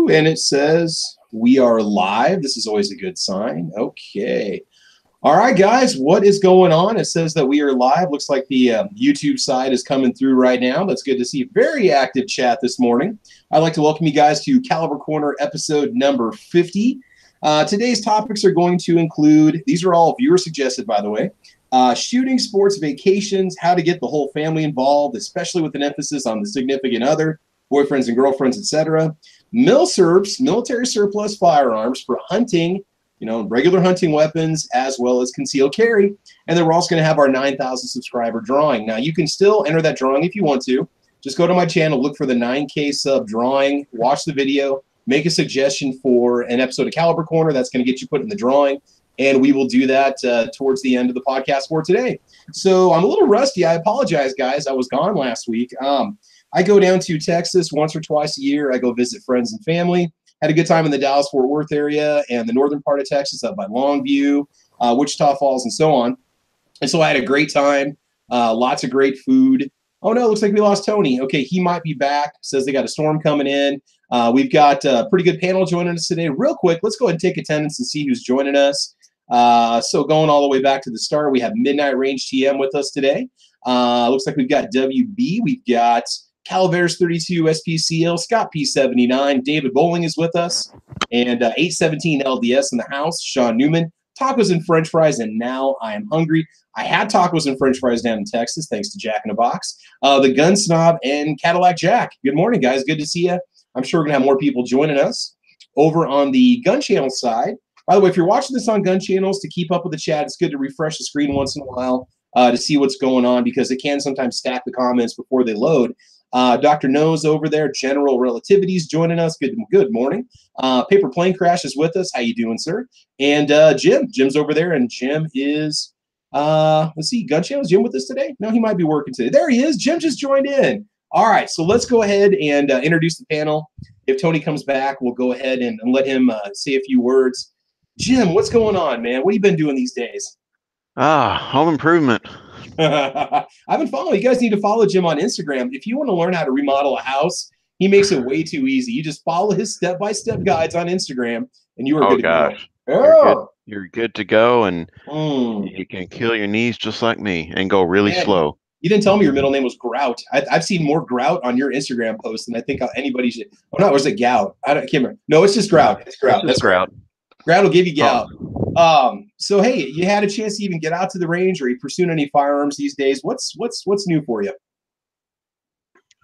And it says we are live. This is always a good sign. Okay. All right, guys, what is going on? It says that we are live. Looks like the YouTube side is coming through right now. That's good to see. Very active chat this morning. I'd like to welcome you guys to Caliber Corner episode number 50. Today's topics are going to include, these are all viewer suggested, by the way, shooting, sports, vacations, how to get the whole family involved, especially with an emphasis on the significant other, boyfriends and girlfriends, etc. Milsurps, military surplus firearms for hunting, regular hunting weapons, as well as concealed carry. And then we're also going to have our 9,000 subscriber drawing. Now, you can still enter that drawing if you want to. Just go to my channel, look for the 9K sub drawing, watch the video, make a suggestion for an episode of Caliber Corner. That's going to get you put in the drawing. And we will do that towards the end of the podcast for today. So I'm a little rusty. I apologize, guys. I was gone last week. I go down to Texas once or twice a year. I go visit friends and family. Had a good time in the Dallas-Fort Worth area and the northern part of Texas up by Longview, Wichita Falls, and so on. And so I had a great time. Lots of great food. Oh, no, looks like we lost Tony. Okay, he might be back. Says they got a storm coming in. We've got a pretty good panel joining us today. Real quick, let's go ahead and take attendance and see who's joining us. So going all the way back to the start, we have Midnight Range TM with us today. Looks like we've got WB. We've got Calaveras 32 SPCL, Scott P79, David Bowling is with us, and 817 LDS in the house, Sean Newman, tacos and french fries, and now I am hungry. I had tacos and french fries down in Texas, thanks to Jack in a Box, the Gun Snob, and Cadillac Jack. Good morning, guys. Good to see you. I'm sure we're going to have more people joining us over on the Gun Channel side. By the way, if you're watching this on Gun Channels, to keep up with the chat, it's good to refresh the screen once in a while to see what's going on, because it can sometimes stack the comments before they load. Dr. Nose over there, General Relativity's joining us. Good morning. Paper Plane Crash is with us. How you doing, sir? And Jim's over there, and Jim is, let's see, Gun Channel. Is Jim with us today? No, he might be working today. There he is. Jim just joined in. All right, so let's go ahead and introduce the panel. If Tony comes back, we'll go ahead and let him say a few words. Jim, what's going on, man? What have you been doing these days? Home improvement. I've been following. You guys need to follow Jim on Instagram. If you want to learn how to remodel a house, he makes it way too easy. You just follow his step-by-step guides on Instagram, and you are good to go. Oh, you're good to go, and you can kill your knees just like me and go really slow. You didn't tell me your middle name was Grout. I've seen more Grout on your Instagram posts than I think anybody should. Oh, no, was it Gout? I can't remember. No, it's just Grout. It's Grout. That's Grout. Grout will give you Gout. So hey, you had a chance to even get out to the range, or are you pursuing any firearms these days? What's new for you? It's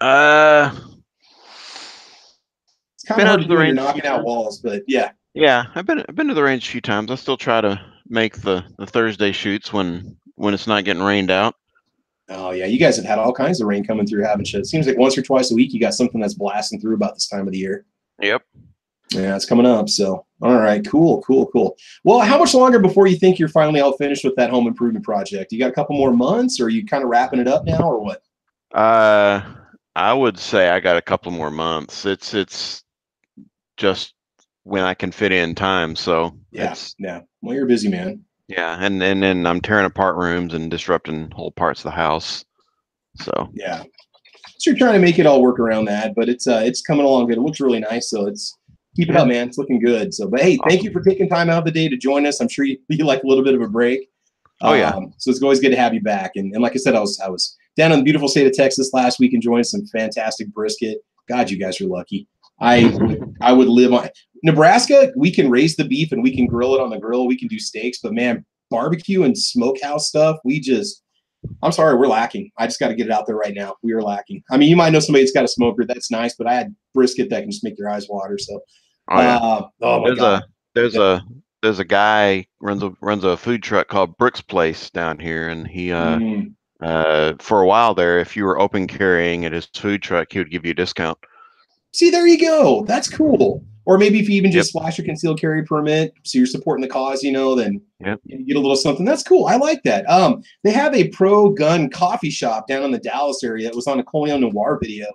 kind of hard to do when you're knocking out walls, but yeah. Yeah, I've been to the range a few times. I still try to make the Thursday shoots when it's not getting rained out. Oh yeah, you guys have had all kinds of rain coming through, haven't you? It seems like once or twice a week you got something that's blasting through about this time of the year. Yep. Yeah, it's coming up. So, all right, cool. Well, how much longer before you think you're finally all finished with that home improvement project? You got a couple more months, or are you kind of wrapping it up now, or what? I would say I got a couple more months. It's just when I can fit in time. So yeah. Well, you're a busy man. Yeah, and then I'm tearing apart rooms and disrupting whole parts of the house. So yeah, so you're trying to make it all work around that, but it's coming along good. It looks really nice, so it's. Keep it up, man. It's looking good. So, but hey, thank you for taking time out of the day to join us. I'm sure you like a little bit of a break. Oh yeah. So it's always good to have you back. And like I said, I was down in the beautiful state of Texas last week enjoying some fantastic brisket. God, you guys are lucky. I would live on Nebraska. We can raise the beef and we can grill it on the grill. We can do steaks, but man, barbecue and smokehouse stuff, I'm sorry, we're lacking. I just got to get it out there right now. We are lacking. I mean, you might know somebody that's got a smoker. That's nice, but I had brisket that can just make your eyes water. So, oh my God. There's a guy runs a food truck called Brooks Place down here, and he for a while there, if you were open carrying at his food truck, he would give you a discount. See, there you go. That's cool. Or maybe if you even just flash your concealed carry permit, so you're supporting the cause, then you get a little something. That's cool. I like that. They have a pro gun coffee shop down in the Dallas area that was on a Coleo Noir video,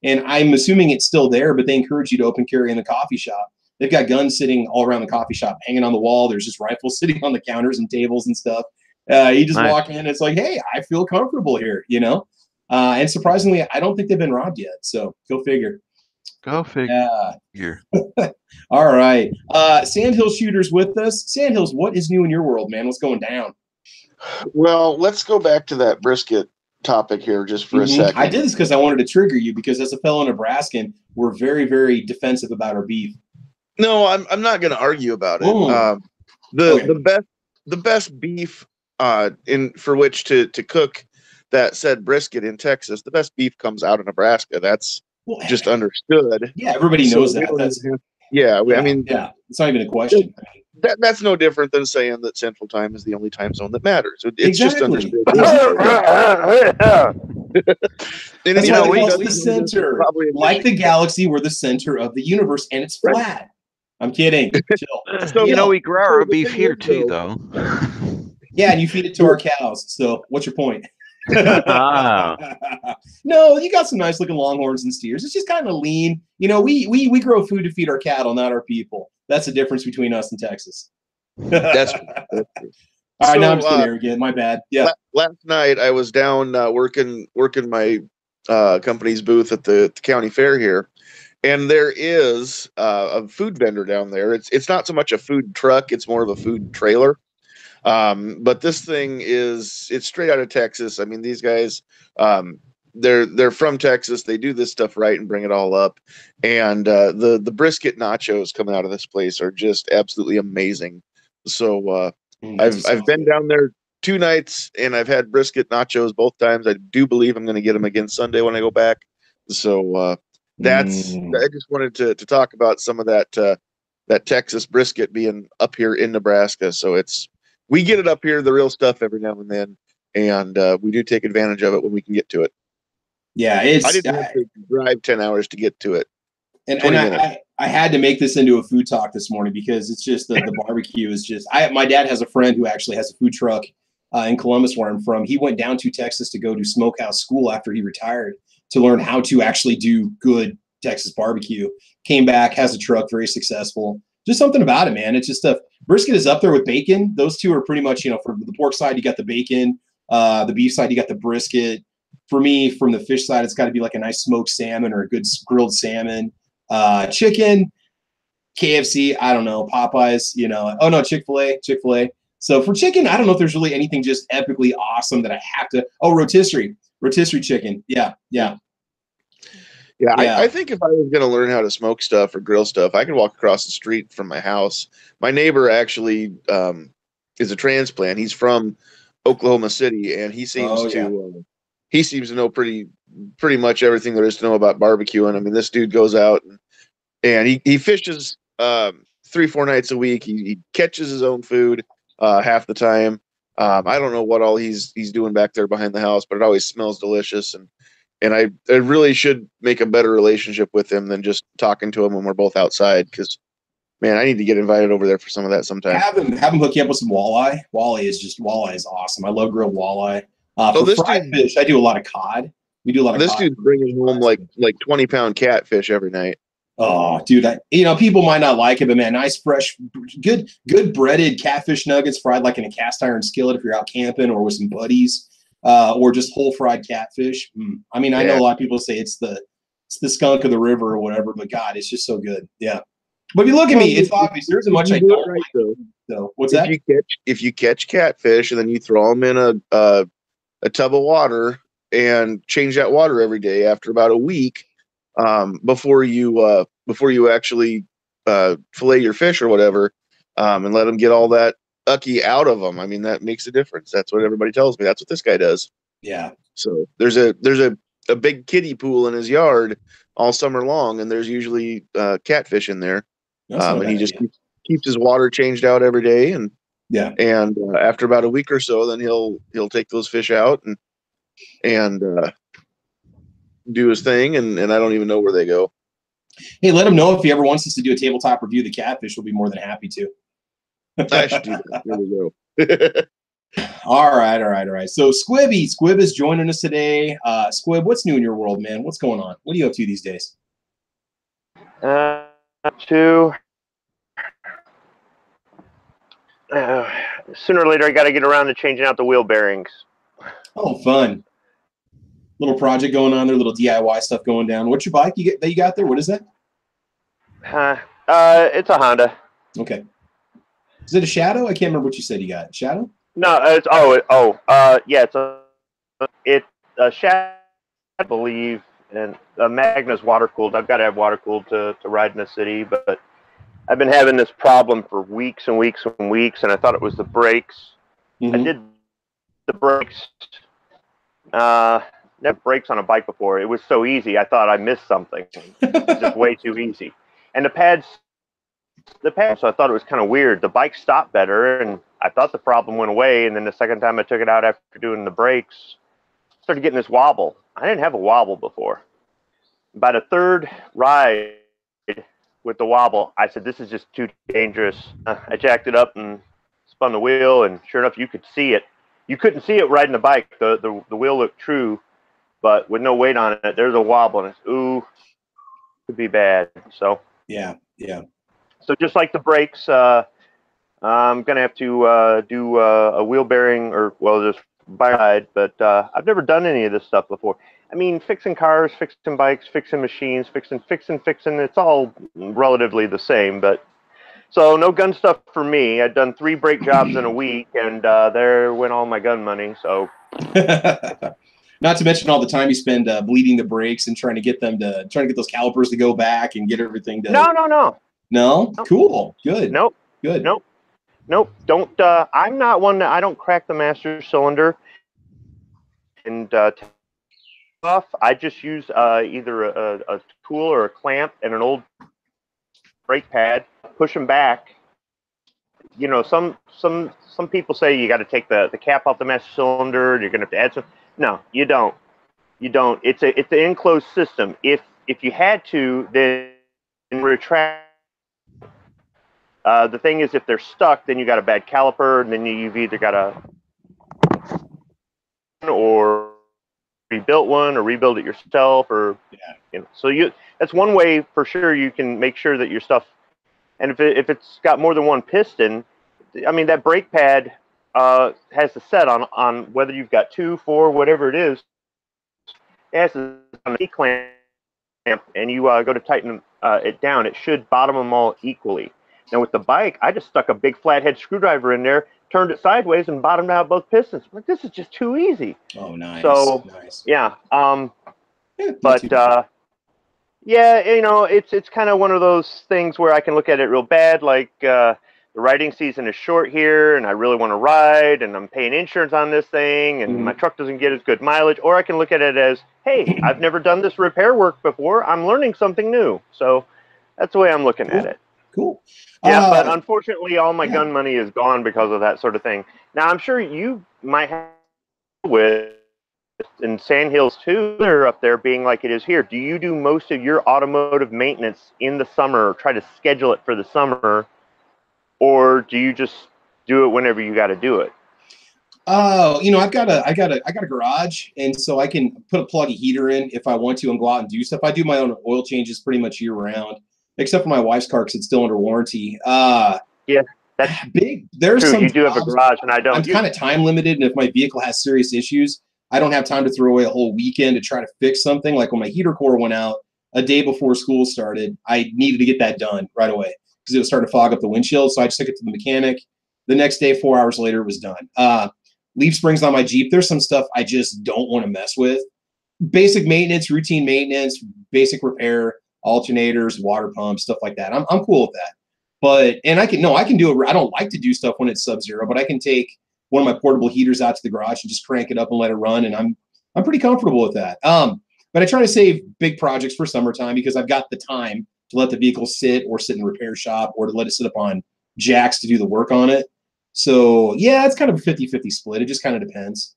and I'm assuming it's still there, but they encourage you to open carry in the coffee shop. They've got guns sitting all around the coffee shop, hanging on the wall. There's just rifles sitting on the counters and tables and stuff. You just walk in, it's like, hey, I feel comfortable here, And surprisingly, I don't think they've been robbed yet. So go figure. Go figure. Yeah. All right. Sandhill Shooter's with us. Sandhills, what is new in your world, man? What's going down? Well, let's go back to that brisket topic here just for a second. I did this because I wanted to trigger you because as a fellow Nebraskan, we're very, very defensive about our beef. No, I'm not going to argue about it. The best beef for which to cook that said brisket in Texas, the best beef comes out of Nebraska. That's just understood. Yeah, everybody knows that. I mean, it's not even a question. That's no different than saying that Central Time is the only time zone that matters. It's just understood. That's why we go the center. Like the galaxy, we're the center of the universe, and it's flat. I'm kidding. Chill. So, we grow our beef here too, though. Yeah, and you feed it to our cows. So what's your point? No, you got some nice looking longhorns and steers. It's just kind of lean. We grow food to feed our cattle, not our people. That's the difference between us and Texas. That's true. All right, now I'm just getting arrogant. My bad. Yeah. Last night I was down working my company's booth at the county fair here, and there is a food vendor down there. It's not so much a food truck; it's more of a food trailer. But this thing it's straight out of Texas. I mean, these guys, they're from Texas. They do this stuff right and bring it all up. And the brisket nachos coming out of this place are just absolutely amazing. So I've been down there 2 nights and I've had brisket nachos both times. I do believe I'm going to get them again Sunday when I go back. So I just wanted to talk about some of that Texas brisket being up here in Nebraska. So we get it up here, the real stuff, every now and then, and we do take advantage of it when we can get to it. Yeah, I didn't have to drive 10 hours to get to it. And I had to make this into a food talk this morning because it's just the barbecue is just. My dad has a friend who actually has a food truck in Columbus, where I'm from. He went down to Texas to go to smokehouse school after he retired to learn how to actually do good Texas barbecue. Came back, has a truck, very successful. Just something about it, man. It's just brisket is up there with bacon. Those two are pretty much, for the pork side, you got the bacon. The beef side, you got the brisket. For me, from the fish side, it's got to be like a nice smoked salmon or a good grilled salmon. Chicken, KFC, I don't know, Popeyes, oh no, Chick-fil-A. So for chicken, I don't know if there's really anything just epically awesome that I have to. Oh, rotisserie chicken. Yeah. I think if I was going to learn how to smoke stuff or grill stuff, I could walk across the street from my house. My neighbor actually is a transplant. He's from Oklahoma City, and he seems to know pretty much everything there is to know about barbecuing. I mean, this dude goes out and he fishes 3-4 nights a week. He catches his own food half the time. I don't know what all he's doing back there behind the house, but it always smells delicious. And I really should make a better relationship with him than just talking to him when we're both outside. Because, man, I need to get invited over there for some of that sometime. Have him hook you up with some walleye. Walleye is awesome. I love grilled walleye. For fried fish, I do a lot of cod. We do a lot of. This dude's bringing home like 20-pound catfish every night. Oh, dude! People might not like it, but man, nice, fresh, good breaded catfish nuggets fried like in a cast iron skillet if you're out camping or with some buddies. Or just whole fried catfish. I mean, I know a lot of people say it's the skunk of the river or whatever, but God, it's just so good. Yeah. But if you look at me, it's obvious there isn't much I don't like. So what's that? If you catch catfish and then you throw them in a tub of water and change that water every day after about a week, before you actually fillet your fish or whatever, and let them get all that ucky out of them. I mean, that makes a difference. That's what everybody tells me. That's what this guy does. Yeah. So there's a big kiddie pool in his yard all summer long, and there's usually catfish in there. And he just keeps his water changed out every day. And after about a week or so, then he'll take those fish out and do his thing. And I don't even know where they go. Hey, let him know if he ever wants us to do a tabletop review of the catfish. We'll be more than happy to. I should do that. There we go. All right. So Squib is joining us today. Squib, what's new in your world, man? What's going on? What are you up to these days? Sooner or later, I got to get around to changing out the wheel bearings. Oh, fun. Little project going on there, little DIY stuff going down. What's your bike that you got there? What is that? It's a Honda. Okay. Is it a Shadow? I can't remember what you said you got. Shadow? No, it's yeah, it's a Shadow, I believe, and Magna's water cooled. I've got to have water cooled to ride in the city, but I've been having this problem for weeks and weeks and weeks, and I thought it was the brakes. I did the brakes. Never brakes on a bike before. It was so easy. I thought I missed something. It was just way too easy. And the pads. So I thought it was kind of weird. The bike stopped better, and I thought the problem went away. And then the second time I took it out after doing the brakes, started getting this wobble. I didn't have a wobble before. By the third ride with the wobble, I said, this is just too dangerous. I jacked it up and spun the wheel, and sure enough, you could see it. You couldn't see it riding the bike. The wheel looked true, but with no weight on it, there's a wobble, and it's, ooh, could be bad. So yeah. So just like the brakes, I'm gonna have to do a wheel bearing, or just buy a ride. But I've never done any of this stuff before. I mean, fixing cars, fixing bikes, fixing machines, fixing. It's all relatively the same. But so no gun stuff for me. I've done 3 brake jobs in a week, and there went all my gun money. So. Not to mention all the time you spend bleeding the brakes and trying to get those calipers to go back and get everything to. No. No? Nope. Cool. Good. Nope. Good. Nope. Don't. I'm not one that I don't crack the master cylinder and off. I just use either a tool or a clamp and an old brake pad. Push them back. You know, some people say you got to take the cap off the master cylinder. You're gonna have to add some. No, you don't. It's an enclosed system. If you had to, then retract. The thing is, if they're stuck, then you got a bad caliper, and then you've either got a or rebuilt one, or rebuild it yourself, or So that's one way for sure. You can make sure that your stuff, and if it's got more than one piston, I mean that brake pad has the set on whether you've got 2, 4, whatever it is. It has a clamp, and you go to tighten it down. It should bottom them all equally. Now with the bike, I just stuck a big flathead screwdriver in there, turned it sideways, and bottomed out both pistons. I'm like, this is just too easy. Oh, nice. So nice. Yeah. Yeah, you know, it's kind of one of those things where I can look at it real bad, like the riding season is short here, and I really want to ride, and I'm paying insurance on this thing, and my truck doesn't get as good mileage. Or I can look at it as, hey, I've never done this repair work before. I'm learning something new. So that's the way I'm looking at it. Cool. Yeah, but unfortunately, all my gun money is gone because of that sort of thing. Now, I'm sure you might have with in Sand Hills too. They're up there being like it is here. Do you do most of your automotive maintenance in the summer, or try to schedule it for the summer, or do you just do it whenever you got to do it? Oh, you know, I got a garage, and so I can put a plug a heater in if I want to and go out and do stuff. I do my own oil changes pretty much year round, except for my wife's car because it's still under warranty. Yeah, that's big. There's true. some You do have a garage, and I don't. I'm kind of time limited, and if my vehicle has serious issues, I don't have time to throw away a whole weekend to try to fix something. Like when my heater core went out a day before school started, I needed to get that done right away because it was starting to fog up the windshield. So I just took it to the mechanic. The next day, 4 hours later, it was done. Leaf springs on my Jeep. There's some stuff I just don't want to mess with. Basic maintenance, routine maintenance, basic repair, alternators, water pumps, stuff like that. I'm cool with that. But I can do it. I don't like to do stuff when it's sub-zero, but I can take one of my portable heaters out to the garage and just crank it up and let it run, and I'm pretty comfortable with that. But I try to save big projects for summertime because I've got the time to let the vehicle sit in a repair shop, or to let it sit up on jacks to do the work on it. So yeah, it's kind of a 50-50 split. It just kind of depends.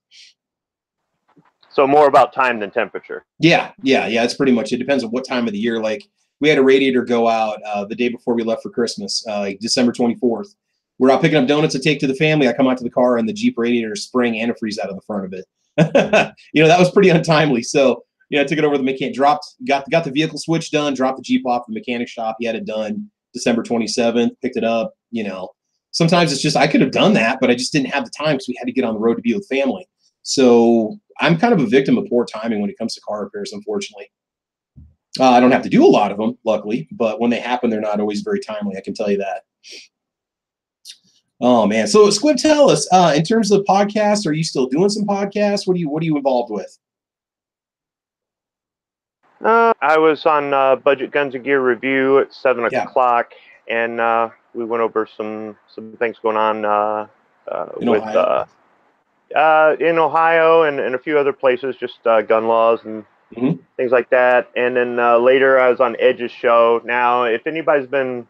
So more about time than temperature. Yeah. It's pretty much, it depends on what time of the year. Like we had a radiator go out the day before we left for Christmas, like December 24th. We're out picking up donuts to take to the family. I come out to the car and the Jeep radiator is spraying antifreeze out of the front of it. That was pretty untimely. So I took it over to the mechanic, got the vehicle switch done, dropped the Jeep off at the mechanic shop. He had it done December 27th, picked it up. Sometimes it's just, I could have done that, but I just didn't have the time because we had to get on the road to be with family. So I'm kind of a victim of poor timing when it comes to car repairs, unfortunately. I don't have to do a lot of them, luckily, but when they happen, they're not always very timely. I can tell you that. Oh man! So Squib, tell us in terms of podcasts. Are you still doing some podcasts? What are you involved with? I was on Budget Guns and Gear Review at 7 o'clock, and we went over some things going on in Ohio. In Ohio and a few other places, just gun laws and things like that. And then later I was on Edge's show. Now, if anybody's been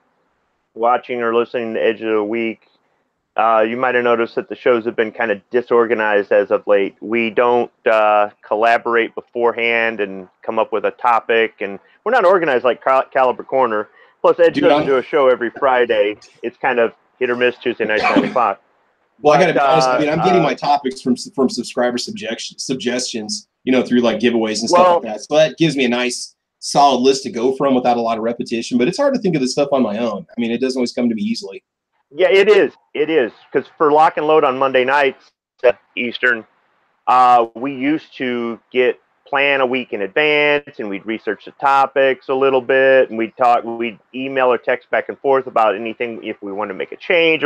watching or listening to Edge of the Week, you might have noticed that the shows have been kind of disorganized as of late. We don't collaborate beforehand and come up with a topic, and we're not organized like Caliber Corner. Plus, Edge doesn't do a show every Friday. It's kind of hit or miss Tuesday night, 7 o'clock. Well, I got to be honest. I mean, I'm getting my topics from subscriber suggestions, you know, through like giveaways and stuff like that. So that gives me a nice, solid list to go from without a lot of repetition. But it's hard to think of this stuff on my own. I mean, it doesn't always come to me easily. Yeah, it is. It is, because for Lock and Load on Monday nights Eastern, we used to plan a week in advance, and we'd research the topics a little bit, and we'd email or text back and forth about anything if we wanted to make a change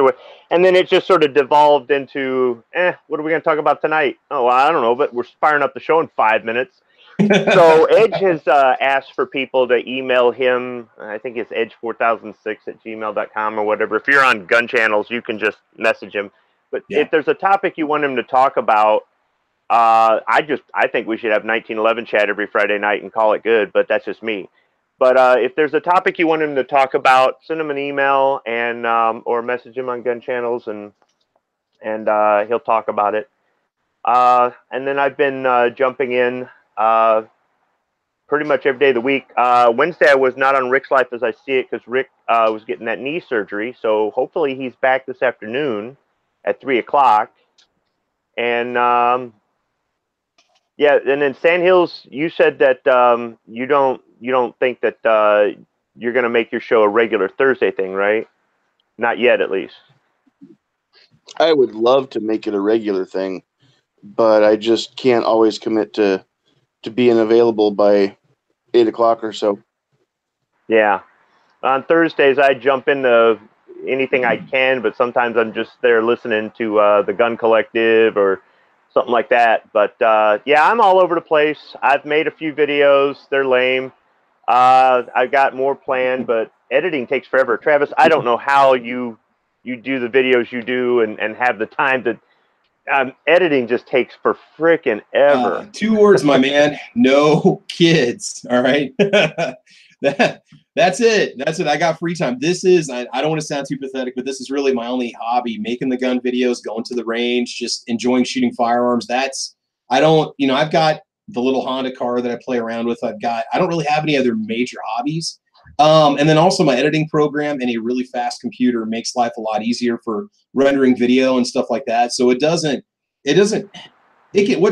and then it just sort of devolved into, what are we going to talk about tonight? Oh, well, I don't know, but we're firing up the show in 5 minutes. So Edge has asked for people to email him. I think it's edge4006@gmail.com or whatever. If you're on gun channels, you can just message him. But if there's a topic you want him to talk about, I think we should have 1911 chat every Friday night and call it good, but that's just me. But if there's a topic you want him to talk about, send him an email and or message him on gun channels, and he'll talk about it. And then I've been jumping in pretty much every day of the week. Wednesday I was not on Rick's Life as I See It because Rick was getting that knee surgery, so hopefully he's back this afternoon at 3 o'clock. And yeah, and then Sandhills, you said that you don't think that you're going to make your show a regular Thursday thing, right? Not yet, at least. I would love to make it a regular thing, but I just can't always commit to being available by 8 o'clock or so. Yeah. On Thursdays, I jump into anything I can, but sometimes I'm just there listening to the Gun Collective or something like that. But yeah, I'm all over the place. I've made a few videos. They're lame. I've got more planned, but editing takes forever. Travis, I don't know how you do the videos you do and have the time to. Editing just takes for frickin' ever. 2 words, my man. No kids. All right. That's it. I got free time. This is, I don't want to sound too pathetic, but this is really my only hobby, making the gun videos, going to the range, just enjoying shooting firearms. I've got the little Honda car that I play around with. I don't really have any other major hobbies. And then also my editing program and a really fast computer makes life a lot easier for rendering video and stuff like that. So what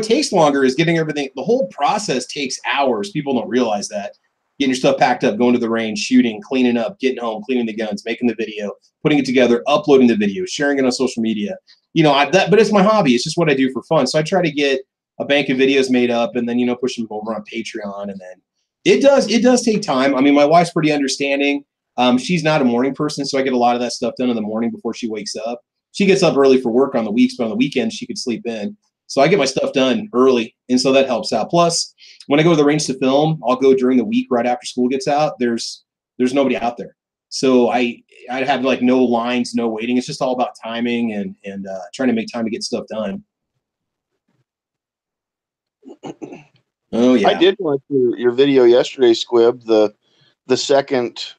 takes longer is getting everything. The whole process takes hours. People don't realize that. Getting your stuff packed up, going to the range, shooting, cleaning up, getting home, cleaning the guns, making the video, putting it together, uploading the video, sharing it on social media. But it's my hobby. It's just what I do for fun. So I try to get a bank of videos made up and then, push them over on Patreon. And then it does take time. I mean, my wife's pretty understanding. She's not a morning person, so I get a lot of that stuff done in the morning before she wakes up. She gets up early for work on the weeks, but on the weekends she could sleep in. So I get my stuff done early, and so that helps out. Plus, when I go to the range to film, I'll go during the week right after school gets out. There's nobody out there, so I'd have like no lines, no waiting. It's just all about timing and trying to make time to get stuff done. Oh yeah, I did watch your video yesterday, Squib. The second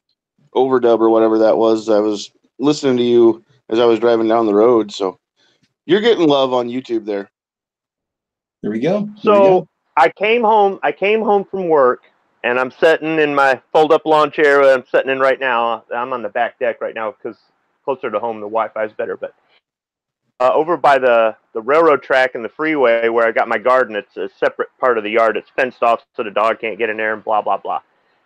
overdub or whatever that was. I was listening to you as I was driving down the road, so you're getting love on YouTube there. There we go. So I came home from work, and I'm sitting in my fold-up lawn chair I'm sitting in right now. I'm on the back deck right now because closer to home the Wi-Fi is better. But over by the railroad track and the freeway where I got my garden, it's a separate part of the yard. It's fenced off so the dog can't get in there and blah, blah, blah.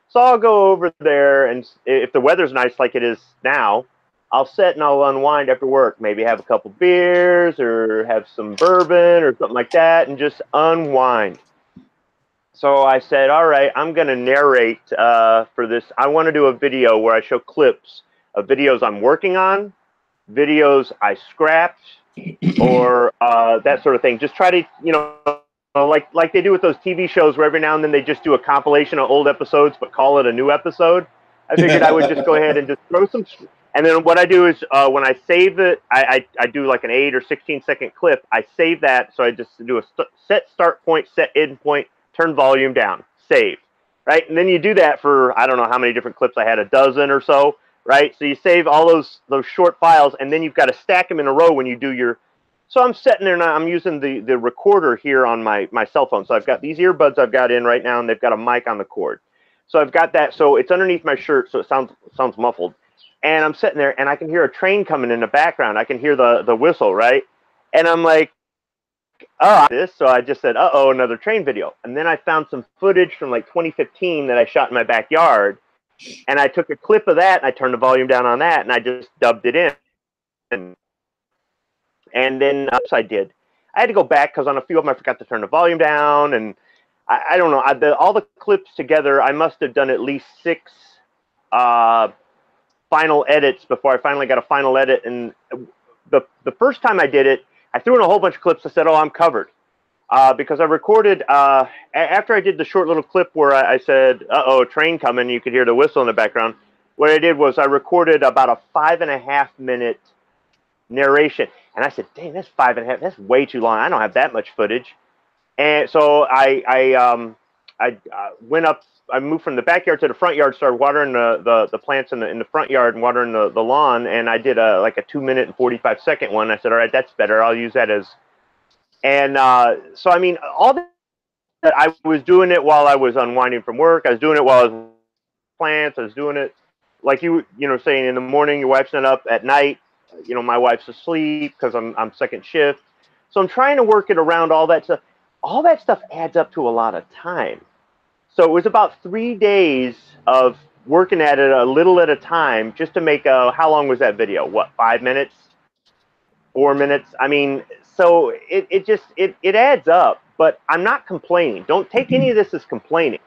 So I'll go over there, and if the weather's nice like it is now, I'll sit and I'll unwind after work, maybe have a couple beers or have some bourbon or something like that and just unwind. So I said, all right, I'm going to narrate for this. I want to do a video where I show clips of videos I'm working on, videos I scrapped, or that sort of thing. Just try to, you know, like they do with those TV shows where every now and then they just do a compilation of old episodes but call it a new episode. I figured I would just go ahead and just throw some. And then what I do is when I save it, I do like an 8 or 16-second clip. I save that. So I just do a set start point, set end point, turn volume down, save, right? And then you do that for, I don't know how many different clips I had, a dozen or so, right? So you save all those short files, and then you've got to stack them in a row when you do your. So I'm sitting there and I'm using the recorder here on my cell phone. So I've got these earbuds I've got in right now, and they've got a mic on the cord. So I've got that. So it's underneath my shirt, so it sounds muffled. And I'm sitting there, and I can hear a train coming in the background. I can hear the whistle, right? And I'm like, oh, this. So I just said, uh-oh, another train video. And then I found some footage from like 2015 that I shot in my backyard. And I took a clip of that, and I turned the volume down on that, and I just dubbed it in. And then I did. I had to go back because on a few of them I forgot to turn the volume down, and I don't know. All the clips together, I must have done at least 6 final edits before I finally got a final edit. And the first time I did it, I threw in a whole bunch of clips. I said, "Oh, I'm covered," because I recorded after I did the short little clip where I said, "Uh-oh, a train coming." You could hear the whistle in the background. What I did was I recorded about a 5.5-minute narration. And I said, dang, that's 5.5. That's way too long. I don't have that much footage. And so I went up. I moved from the backyard to the front yard, started watering the plants in the front yard and watering the lawn. And I did like a 2-minute and 45-second one. I said, all right, that's better. I'll use that as. And so, I mean, all that I was doing it while I was unwinding from work. I was doing it while I was plants. I was doing it like you know, saying in the morning, your wife's not up at night. You know, my wife's asleep because I'm second shift. So I'm trying to work it around all that stuff. All that stuff adds up to a lot of time. So it was about 3 days of working at it a little at a time just to make how long was that video? What, 5 minutes? 4 minutes? I mean, so it adds up, but I'm not complaining. Don't take any of this as complaining.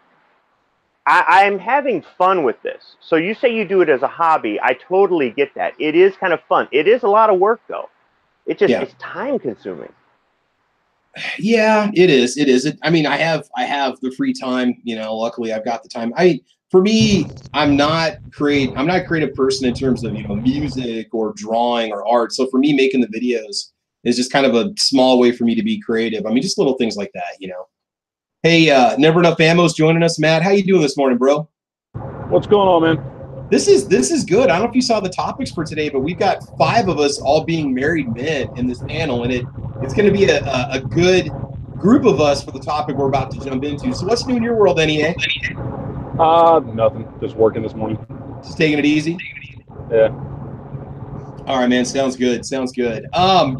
I'm having fun with this. So you say you do it as a hobby. I totally get that. It is kind of fun. It is a lot of work, though. It's time consuming. Yeah, it is. It is. I mean, I have the free time. You know, luckily I've got the time. For me, I'm not a creative person in terms of, you know, music or drawing or art. So for me, making the videos is just kind of a small way for me to be creative. I mean, just little things like that, you know. Hey, Never Enough Ammo's joining us. Matt, how you doing this morning, bro? What's going on, man? This is good. I don't know if you saw the topics for today, but we've got 5 of us all being married men in this panel, and it's going to be a good group of us for the topic we're about to jump into. So what's new in your world, NEA? Nothing. Just working this morning. Just taking it easy? Yeah. All right, man. Sounds good. Sounds good.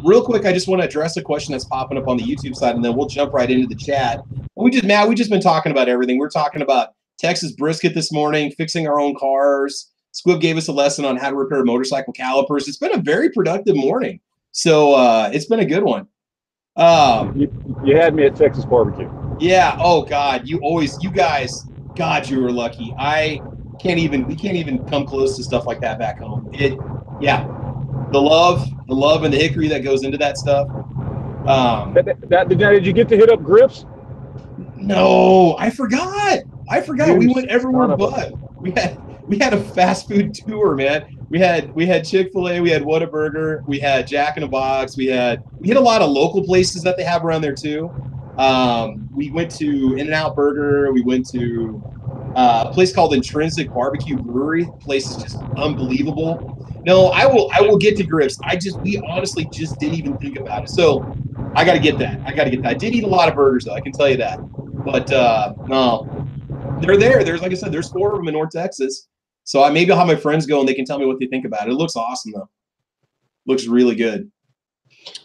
Real quick, I just want to address a question that's popping up on the YouTube side, and then we'll jump right into the chat. We just been talking about everything. We're talking about Texas brisket this morning, fixing our own cars. Squib gave us a lesson on how to repair motorcycle calipers. It's been a very productive morning. So it's been a good one. You had me at Texas barbecue. Yeah. Oh God, you guys, God, you were lucky. We can't even come close to stuff like that back home. The love and the hickory that goes into that stuff. Did you get to hit up Grips? No, I forgot. Dude, we went everywhere but. We had a fast food tour, man. We had Chick-fil-A, we had Whataburger, we had Jack in the Box, we hit a lot of local places that they have around there too. We went to In-N-Out Burger, we went to a place called Intrinsic Barbecue Brewery. The place is just unbelievable. No, I will get to Grips. We honestly just didn't even think about it. So I got to get that. I did eat a lot of burgers though, I can tell you that. But no, they're there. There's, like I said, there's 4 of them in North Texas. So maybe I'll have my friends go and they can tell me what they think about it. It looks awesome though. Looks really good.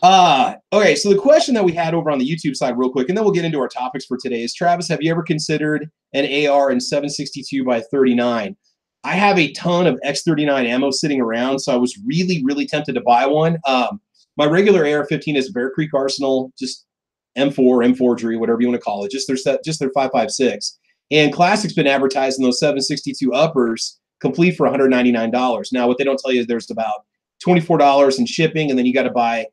Okay, so the question that we had over on the YouTube side real quick, and then we'll get into our topics for today is, Travis, have you ever considered an AR in 7.62 by 39? I have a ton of X39 ammo sitting around, so I was really, really tempted to buy one. My regular AR-15 is Bear Creek Arsenal, just M4, M4 whatever you want to call it, just their 5.56. And Classic's been advertising those 7.62 uppers complete for $199. Now, what they don't tell you is there's about $24 in shipping, and then you got to buy,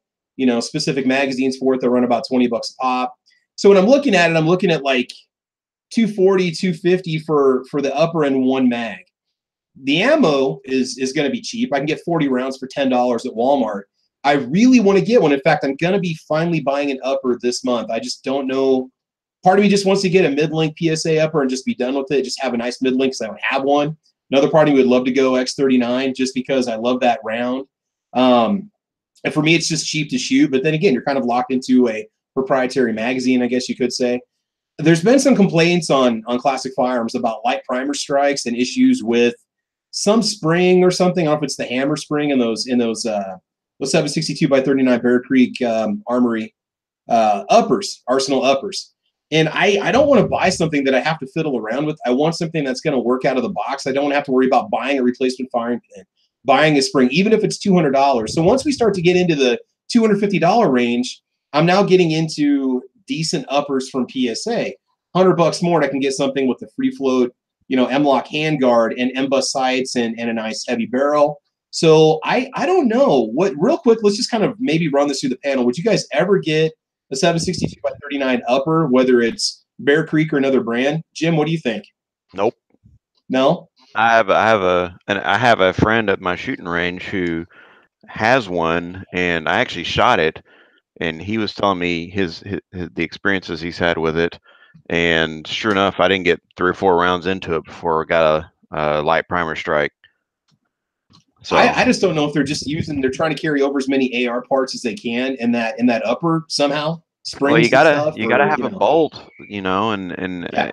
specific magazines for it. They run about $20 a pop. So when I'm looking at it, I'm looking at like $240, $250 for the upper and one mag. The ammo is going to be cheap. I can get 40 rounds for $10 at Walmart. I really want to get one. In fact, I'm going to be finally buying an upper this month. I just don't know. Part of me just wants to get a mid-length PSA upper and just be done with it. Just have a nice mid-length because I don't have one. Another part of me would love to go X39 just because I love that round. And for me, it's just cheap to shoot. But then again, you're kind of locked into a proprietary magazine, I guess you could say. There's been some complaints on Classic Firearms about light primer strikes and issues with some spring or something. I don't know if it's the hammer spring in those 7.62x39 Bear Creek Armory Arsenal uppers. And I don't want to buy something that I have to fiddle around with. I want something that's going to work out of the box. I don't have to worry about buying a replacement firing pin, buying a spring, even if it's $200. So once we start to get into the $250 range, I'm now getting into decent uppers from PSA. $100 more, and I can get something with the free float, M-lock handguard and M-bus sights and a nice heavy barrel. So I don't know what. Real quick, let's just kind of maybe run this through the panel. Would you guys ever get a 7.62x39 upper, whether it's Bear Creek or another brand? Jim, what do you think? Nope. No. I have a friend at my shooting range who has one, and I actually shot it, and he was telling me the experiences he's had with it, and sure enough, I didn't get 3 or 4 rounds into it before I got a light primer strike. So I just don't know if they're trying to carry over as many AR parts as they can in that upper somehow. Springs. Well, you gotta have a bolt, and yeah.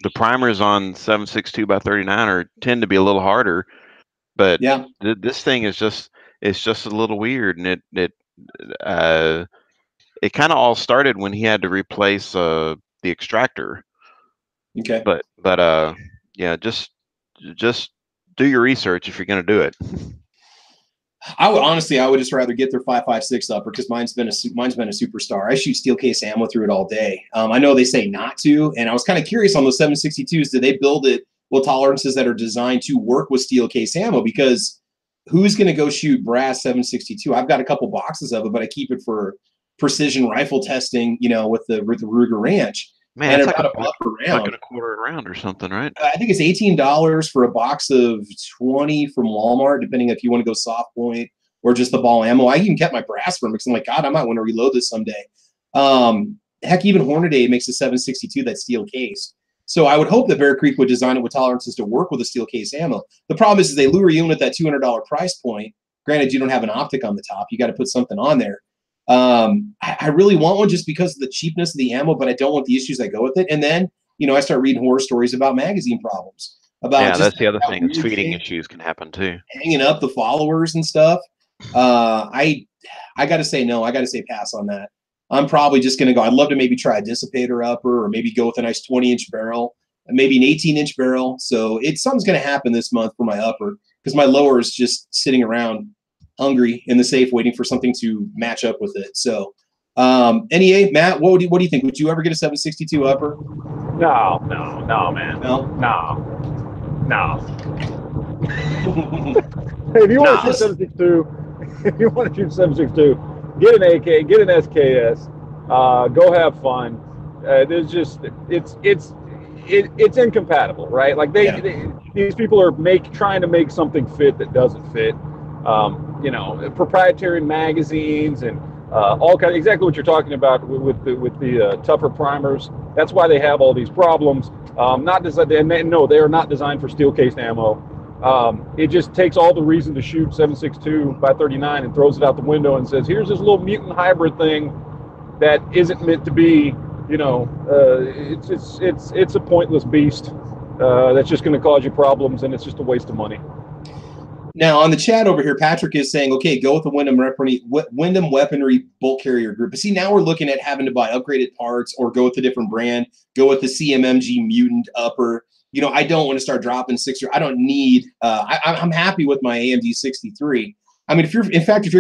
The primers on 7.62x39 tend to be a little harder, but yeah, this thing is just a little weird, and it kind of all started when he had to replace the extractor. Okay. But yeah, just do your research if you're going to do it. I would just rather get their 5.56 upper because mine's been a superstar. I shoot steel case ammo through it all day. I know they say not to, and I was kind of curious on those 7.62s. Do they build it with tolerances that are designed to work with steel case ammo? Because who's going to go shoot brass 7.62? I've got a couple boxes of it, but I keep it for precision rifle testing. With the Ruger Ranch. Man, and it's about like a round. Like a quarter a round or something, right? I think it's $18 for a box of 20 from Walmart, depending if you want to go soft point or just the ball ammo. I even kept my brass for them because I'm like, God, I might want to reload this someday. Heck, even Hornady makes a 7.62 that's steel case. So I would hope that Bear Creek would design it with tolerances to work with a steel case ammo. The problem is they lure you in at that $200 price point. Granted, you don't have an optic on the top. You got to put something on there. I really want one just because of the cheapness of the ammo, but I don't want the issues that go with it. And then, I start reading horror stories about magazine problems. That's the other thing. Feeding issues can happen too. Hanging up the followers and stuff. I got to say no. I got to say pass on that. I'm probably just going to go. I'd love to maybe try a dissipator upper or maybe go with a nice 20-inch barrel, maybe an 18-inch barrel. So something's going to happen this month for my upper because my lower is just sitting around hungry in the safe waiting for something to match up with it. So NEA, Matt, what do you think? Would you ever get a 7.62 upper? No, man. No. Hey, if you want to shoot 7.62, get an AK, get an SKS, go have fun. It's incompatible, right? Like these people are trying to make something fit that doesn't fit. Proprietary magazines and all kind of exactly what you're talking about with the tougher primers. That's why they have all these problems. Not designed, and no, they are not designed for steel case ammo. It just takes all the reason to shoot 7.62x39 and throws it out the window and says, "Here's this little mutant hybrid thing that isn't meant to be." It's a pointless beast that's just going to cause you problems, and it's just a waste of money. Now, on the chat over here, Patrick is saying, okay, go with the Wyndham Weaponry Bolt Carrier Group. But see, now we're looking at having to buy upgraded parts or go with a different brand, go with the CMMG Mutant upper. I don't want to start dropping I don't need, I'm happy with my AMD 63. I mean, if you're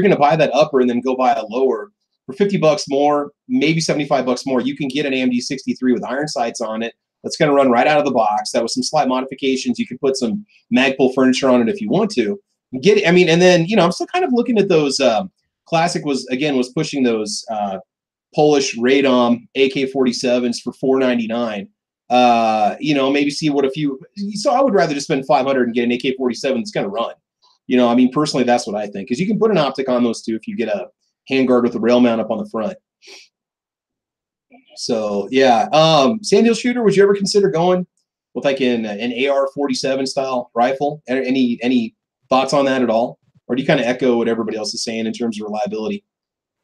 going to buy that upper and then go buy a lower for 50 bucks more, maybe 75 bucks more, you can get an AMD 63 with iron sights on it. That's going to run right out of the box. That with some slight modifications, you can put some Magpul furniture on it if you want to. Get it. I mean, and then, you know, I'm still kind of looking at those. Classic was pushing those Polish Radom AK-47s for $499. You know, maybe see what a few. So I would rather just spend $500 and get an AK-47 that's going to run. You know, I mean, personally, that's what I think, because you can put an optic on those too if you get a handguard with a rail mount up on the front. So yeah, sand hill shooter. Would you ever consider going with like an AR-47 style rifle? Any thoughts on that at all, or do you kind of echo what everybody else is saying in terms of reliability?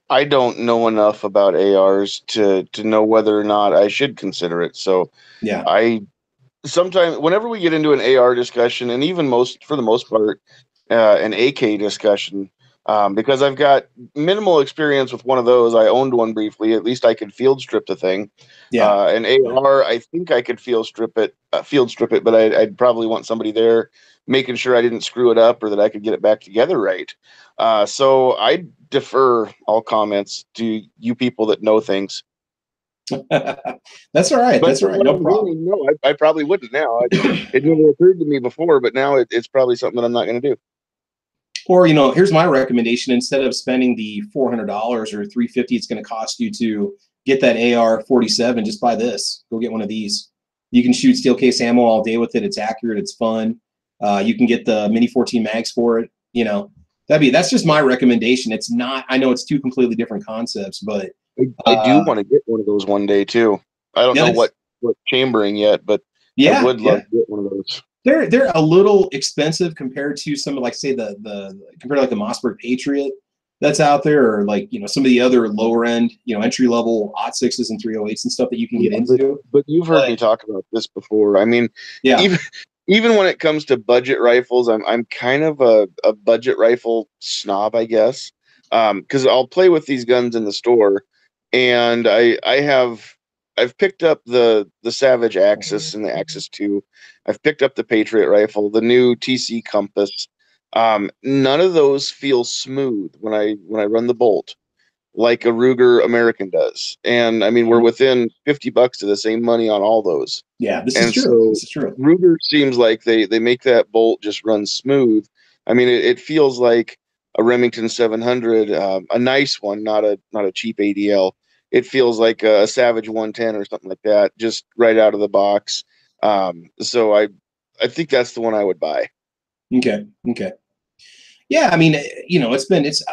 I don't know enough about ARs to know whether or not I should consider it. So yeah, sometimes whenever we get into an AR discussion, and even for the most part, an AK discussion, because I've got minimal experience with one of those. I owned one briefly. At least I could field strip the thing. Yeah. An AR, I think I could field strip it, but I'd probably want somebody there making sure I didn't screw it up or that I could get it back together right. So I defer all comments to you people that know things. That's all right. That's all right. No problem. No, I probably wouldn't now. It never occurred to me before, but now it's probably something that I'm not going to do. Or, you know, here's my recommendation. Instead of spending the $400 or $350 it's going to cost you to get that AR-47, just buy this. Go get one of these. You can shoot steel case ammo all day with it. It's accurate. It's fun. You can get the Mini 14 mags for it. You know, that's just my recommendation. It's not, I know it's two completely different concepts, but I do want to get one of those one day too. I don't know what chambering yet, but I would love to get one of those. They're a little expensive compared to some of, like, say compared to like the Mossberg Patriot that's out there, or like, you know, some of the other lower end, you know, entry level .6s and 308s and stuff that you can get into. But you've heard me talk about this before. I mean, even when it comes to budget rifles, I'm kind of a budget rifle snob, I guess, because I'll play with these guns in the store, and I've picked up the Savage Axis and the Axis 2. I've picked up the Patriot rifle, the new TC Compass. None of those feel smooth when I run the bolt like a Ruger American does. And I mean, we're within $50 to the same money on all those. Yeah, this is true. This is true. Ruger seems like they make that bolt just run smooth. I mean, it feels like a Remington 700, a nice one, not a cheap ADL. It feels like a Savage 110 or something like that, just right out of the box. So I think that's the one I would buy. Okay. Yeah, I mean, you know,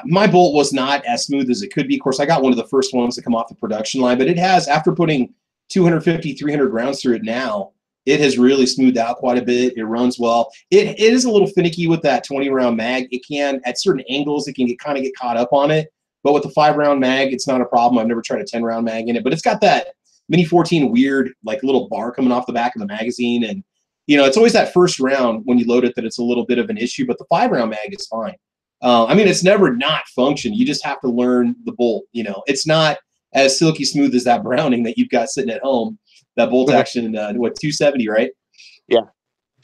my bolt was not as smooth as it could be. Of course, I got one of the first ones to come off the production line, but it has, after putting 250, 300 rounds through it now, it has really smoothed out quite a bit. It runs well. It is a little finicky with that 20-round mag. It can, at certain angles, it can kind of get caught up on it. But with the 5-round mag, it's not a problem. I've never tried a 10-round mag in it, but it's got that Mini 14 weird, like, little bar coming off the back of the magazine. And, you know, it's always that first round when you load it that it's a little bit of an issue, but the 5-round mag is fine. I mean, it's never not functioned. You just have to learn the bolt. You know, it's not as silky smooth as that Browning that you've got sitting at home. That bolt action, 270, right? Yeah.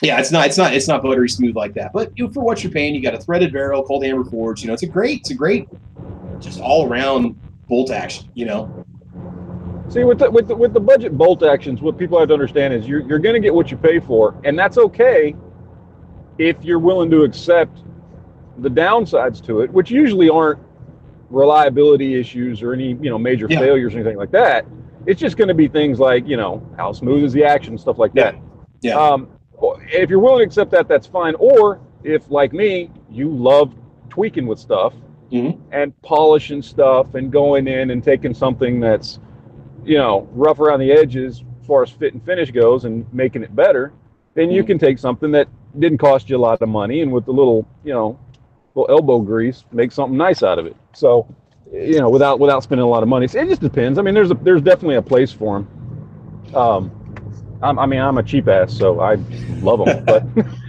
Yeah, it's not buttery smooth like that. But, you know, for what you're paying, you got a threaded barrel, cold hammer forge. You know, it's a great, just all around bolt action. You know. See, with the budget bolt actions, what people have to understand is you're going to get what you pay for, and that's okay if you're willing to accept the downsides to it, which usually aren't reliability issues or any, you know, major failures or anything like that. It's just going to be things like, you know, how smooth is the action, stuff like that. Yeah. If you're willing to accept that, that's fine. Or if, like me, you love tweaking with stuff and polishing stuff and going in and taking something that's, you know, rough around the edges as far as fit and finish goes and making it better, then you can take something that didn't cost you a lot of money and with a little, you know, little elbow grease, make something nice out of it. So, you know, without spending a lot of money. So it just depends. I mean, there's definitely a place for them. I'm a cheap ass, so I love them. But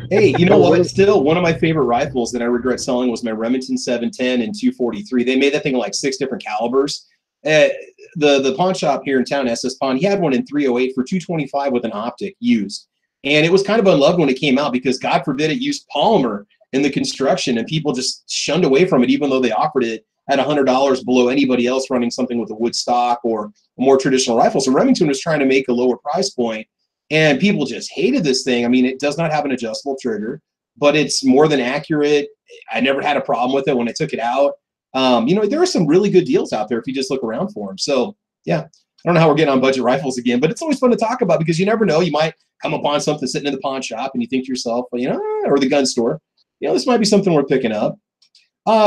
hey, you know what? Still, one of my favorite rifles that I regret selling was my Remington 710 and 243. They made that thing in like 6 different calibers. The pawn shop here in town, SS Pawn, he had one in 308 for $225 with an optic used. And it was kind of unloved when it came out because, God forbid, it used polymer in the construction, and people just shunned away from it, even though they offered it at $100 below anybody else running something with a wood stock or a more traditional rifle. So Remington was trying to make a lower price point, and people just hated this thing. I mean, it does not have an adjustable trigger, but it's more than accurate. I never had a problem with it when I took it out. You know, there are some really good deals out there if you just look around for them. So, yeah, I don't know how we're getting on budget rifles again, but it's always fun to talk about because you never know. You might come upon something sitting in the pawn shop and you think to yourself, well, you know, or the gun store, you know, this might be something worth picking up.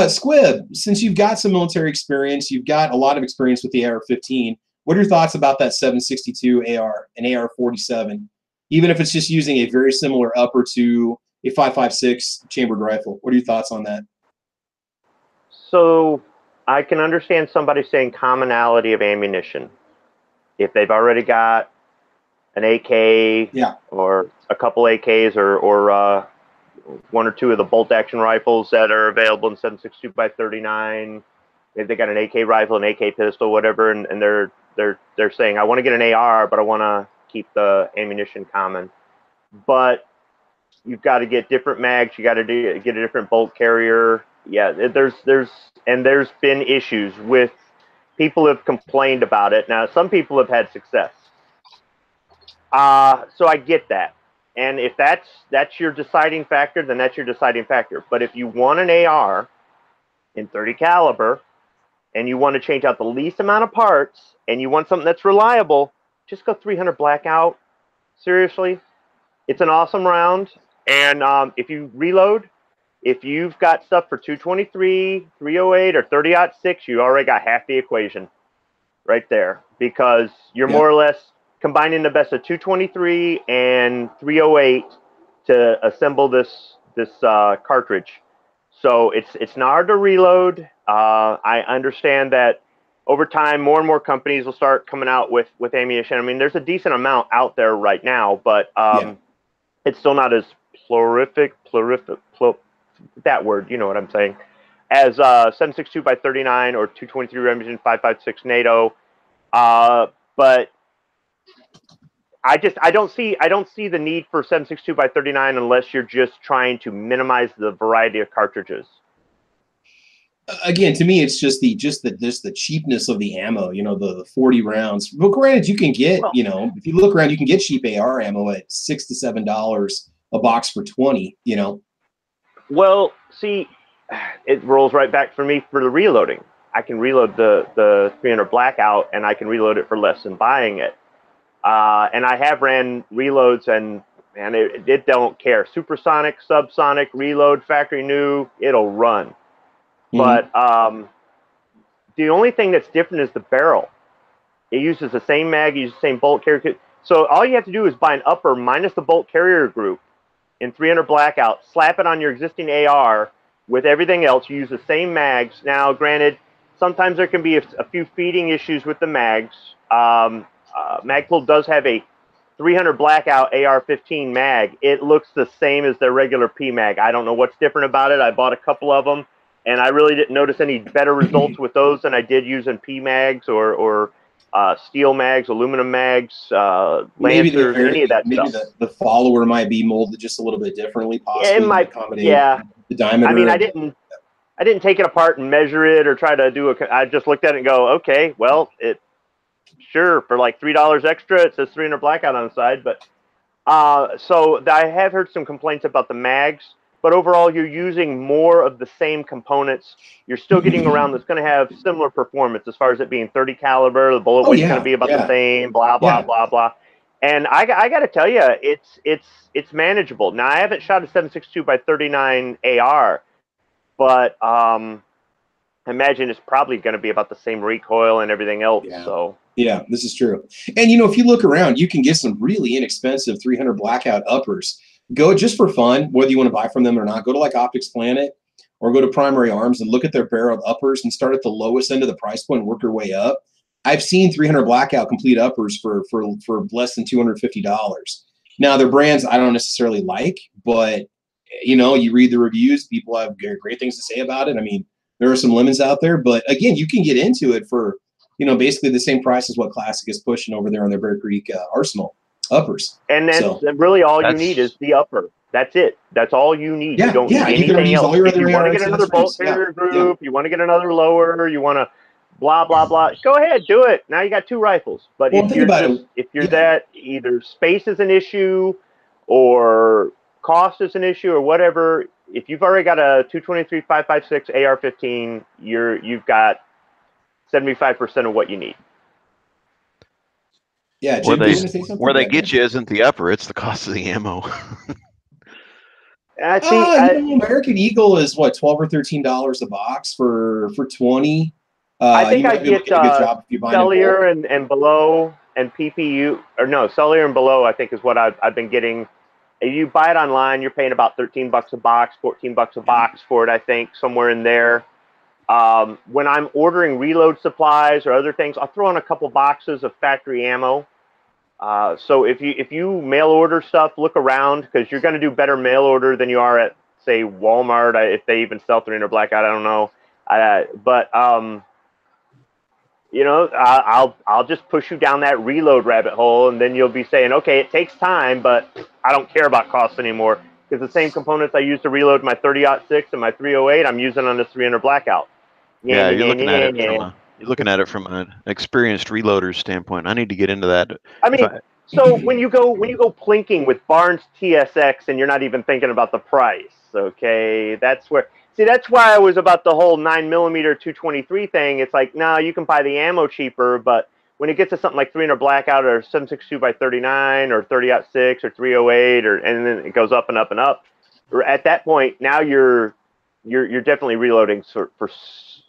Squib, since you've got some military experience, you've got a lot of experience with the AR-15. What are your thoughts about that 7.62 AR and AR-47, even if it's just using a very similar upper to a 5.56 chambered rifle? What are your thoughts on that? So I can understand somebody saying commonality of ammunition. If they've already got an AK, yeah, or a couple AKs, or one or two of the bolt action rifles that are available in 7.62x39. If they got an AK rifle, an AK pistol, whatever, and they're saying, I want to get an AR, but I want to keep the ammunition common. But you've got to get different mags. You got to get a different bolt carrier. Yeah, there's been issues with people have complained about it. Now, some people have had success. So I get that. And if that's your deciding factor, then that's your deciding factor. But if you want an AR in 30 caliber and you want to change out the least amount of parts and you want something that's reliable, just go 300 blackout. Seriously, it's an awesome round. And if you reload, if you've got stuff for 223, 308, or 30-06, you already got half the equation right there, because you're more or less combining the best of 223 and 308 to assemble this cartridge. So it's not hard to reload. I understand that over time, more and more companies will start coming out with ammunition. I mean, there's a decent amount out there right now, but it's still not as prolific, that word, you know what I'm saying, as 7.62x39 or 223 Remington 5.56 NATO. But I don't see the need for 7.62x39 unless you're just trying to minimize the variety of cartridges. Again, to me, it's just the cheapness of the ammo. You know, the 40 rounds. But granted, you can get, you know, if you look around, you can get cheap AR ammo at $6 to $7 a box for 20. You know. Well, see, it rolls right back for me for the reloading. I can reload the 300 blackout, and I can reload it for less than buying it. And I have ran reloads, and it don't care. Supersonic, subsonic, reload, factory new, it'll run. But the only thing that's different is the barrel. It uses the same mag, uses the same bolt carrier. So all you have to do is buy an upper minus the bolt carrier group in 300 blackout, slap it on your existing AR with everything else. You use the same mags. Now, granted, sometimes there can be a few feeding issues with the mags. Magpul does have a 300 blackout AR-15 mag. It looks the same as their regular P mag. I don't know what's different about it. I bought a couple of them, and I really didn't notice any better results with those than I did using P mags or steel mags, aluminum mags, Lancers, any of that stuff. Maybe the follower might be molded just a little bit differently, possibly. It might, the diameter. I mean, I didn't take it apart and measure it or try to do I just looked at it and go, okay, well, sure, for like $3 extra, it says 300 blackout on the side. But so I have heard some complaints about the mags. But overall, you're using more of the same components. You're still getting around that's going to have similar performance as far as it being 30 caliber. The bullet weight's going to be about the same. Blah blah blah blah. And I got to tell you, it's manageable. Now I haven't shot a 7.62x39 AR, but I imagine it's probably going to be about the same recoil and everything else. So yeah, this is true. And you know, if you look around, you can get some really inexpensive 300 blackout uppers. Go just for fun, whether you want to buy from them or not. Go to like Optics Planet or go to Primary Arms and look at their barreled uppers and start at the lowest end of the price point and work your way up. I've seen 300 blackout complete uppers for less than $250. Now, they're brands I don't necessarily like, but you know, you read the reviews, people have great things to say about it. I mean, there are some lemons out there, but again, you can get into it for, you know, basically the same price as what Classic is pushing over there on their Bear Creek Arsenal uppers. And then really all you need is the upper. That's it. That's all you need. Yeah, you don't yeah. need You can anything use else. all your If other you want to AR get another bolt accessories. carrier Yeah, group, you want to get another lower, you want to blah blah blah. Go ahead, do it. Now you got 2 rifles. But Well, think about it. if you're Yeah. that either space is an issue or cost is an issue or whatever, if you've already got a 223 5.56 AR-15, you've got 75% of what you need. Yeah, Jim, do you want to say something? Where they get you isn't the upper; it's the cost of the ammo. American Eagle is what, $12 or $13 a box for 20. I think I get a good job if you buy cellular and below and PPU, or no, cellular and below, I think is what I've been getting. If you buy it online, you're paying about $13 a box, $14 a box for it, I think, somewhere in there. When I'm ordering reload supplies or other things, I'll throw in a couple boxes of factory ammo. So if you mail order stuff, look around, because you're going to do better mail order than you are at, say, Walmart, if they even sell 300 blackout. I don't know, I'll just push you down that reload rabbit hole, and then you'll be saying, okay, it takes time, but I don't care about cost anymore, because the same components I use to reload my 30-06 and my 308, I'm using on this 300 blackout. Yeah, you're looking at it from an experienced reloader's standpoint. I need to get into that. I mean, so when you go plinking with Barnes TSX and you're not even thinking about the price, okay, that's why I was about the whole 9mm 223 thing. It's like, no, you can buy the ammo cheaper, but when it gets to something like 300 blackout or 7.62 by 39 or 30-06 or 308, and then it goes up and up and up, at that point, now you're definitely reloading for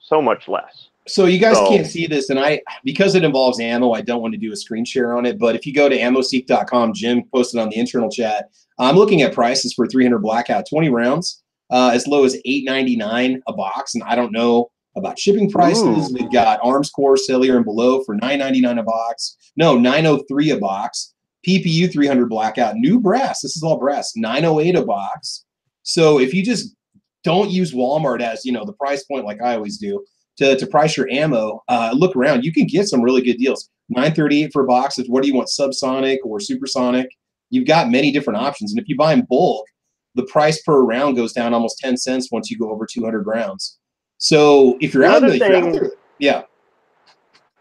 so much less. So you guys can't see this, and because it involves ammo, I don't want to do a screen share on it. But if you go to ammoseek.com, Jim posted on the internal chat. I'm looking at prices for 300 blackout, 20 rounds, as low as $8.99 a box, and I don't know about shipping prices. We've got Arms Core, cellular, and below for $9.99 a box. No, $9.03 a box. PPU 300 blackout, new brass. This is all brass, $9.08 a box. So if you just don't use Walmart as the price point like I always do, to price your ammo, look around. You can get some really good deals. $9.38 for a box. What do you want, subsonic or supersonic? You've got many different options. And if you buy in bulk, the price per round goes down almost 10 cents once you go over 200 rounds. So if you're out there, yeah.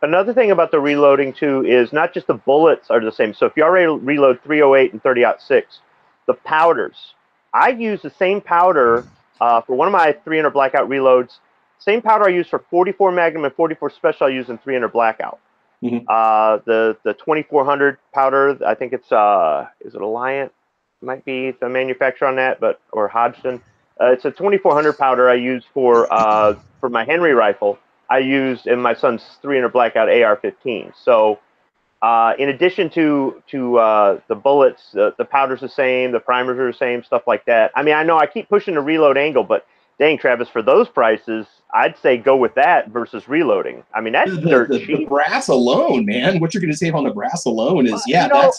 Another thing about the reloading too is not just the bullets are the same. So if you already reload 308 and 30-06, the powders. I use the same powder for one of my 300 blackout reloads. Same powder I use for 44 Magnum and 44 Special I use in 300 blackout. Mm-hmm. The 2400 powder, I think it's is it Alliant? Might be the manufacturer on that, or Hodgson. It's a 2400 powder I use for my Henry rifle. I used in my son's 300 blackout AR-15. So in addition to the bullets, the powder's the same, the primers are the same, stuff like that. I mean, I know I keep pushing the reload angle, but dang, Travis, for those prices, I'd say go with that versus reloading. I mean, that's dirt cheap. The brass alone, man. What you're going to save on the brass alone is,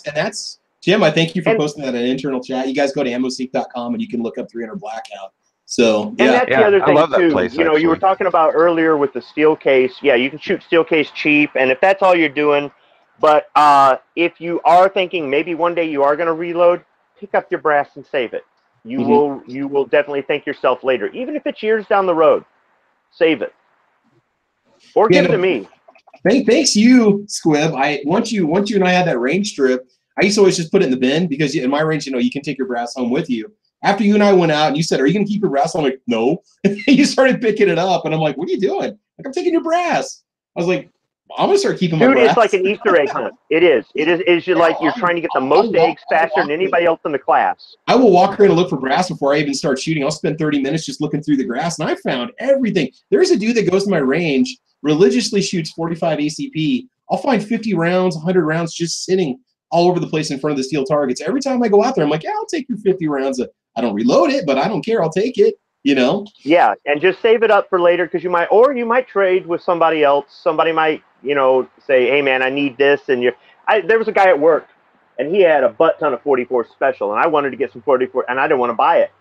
that's Jim, I thank you for posting that in an internal chat. You guys go to ammoseek.com and you can look up 300 blackout. So, and that's the other thing, too. Place, you were talking about earlier with the steel case. Yeah, you can shoot steel case cheap, and if that's all you're doing, but if you are thinking maybe one day you are going to reload, pick up your brass and save it. You will definitely thank yourself later, even if it's years down the road. Save it, or give it to me. Thanks you, Squib. Once you and I had that range trip, I used to always just put it in the bin, because in my range, you can take your brass home with you. After you and I went out and you said, "Are you going to keep your brass?" I'm like, "No." You started picking it up, and I'm like, "What are you doing?" Like, "I'm taking your brass." I was like, "I'm going to start keeping my brass." It's like an Easter egg hunt. It is. You're trying to get the most eggs faster than anybody else in the class. I will walk around and look for brass before I even start shooting. I'll spend 30 minutes just looking through the grass, and I found everything. There's a dude that goes to my range, religiously shoots 45 ACP. I'll find 50 rounds, 100 rounds just sitting all over the place in front of the steel targets. Every time I go out there, I'm like, "Yeah, I'll take your 50 rounds." I don't reload it, but I don't care. I'll take it, Yeah, and just save it up for later, because you might trade with somebody else. Somebody might, say, "Hey, man, I need this." And there was a guy at work, and he had a butt ton of 44 Special, and I wanted to get some 44, and I didn't want to buy it.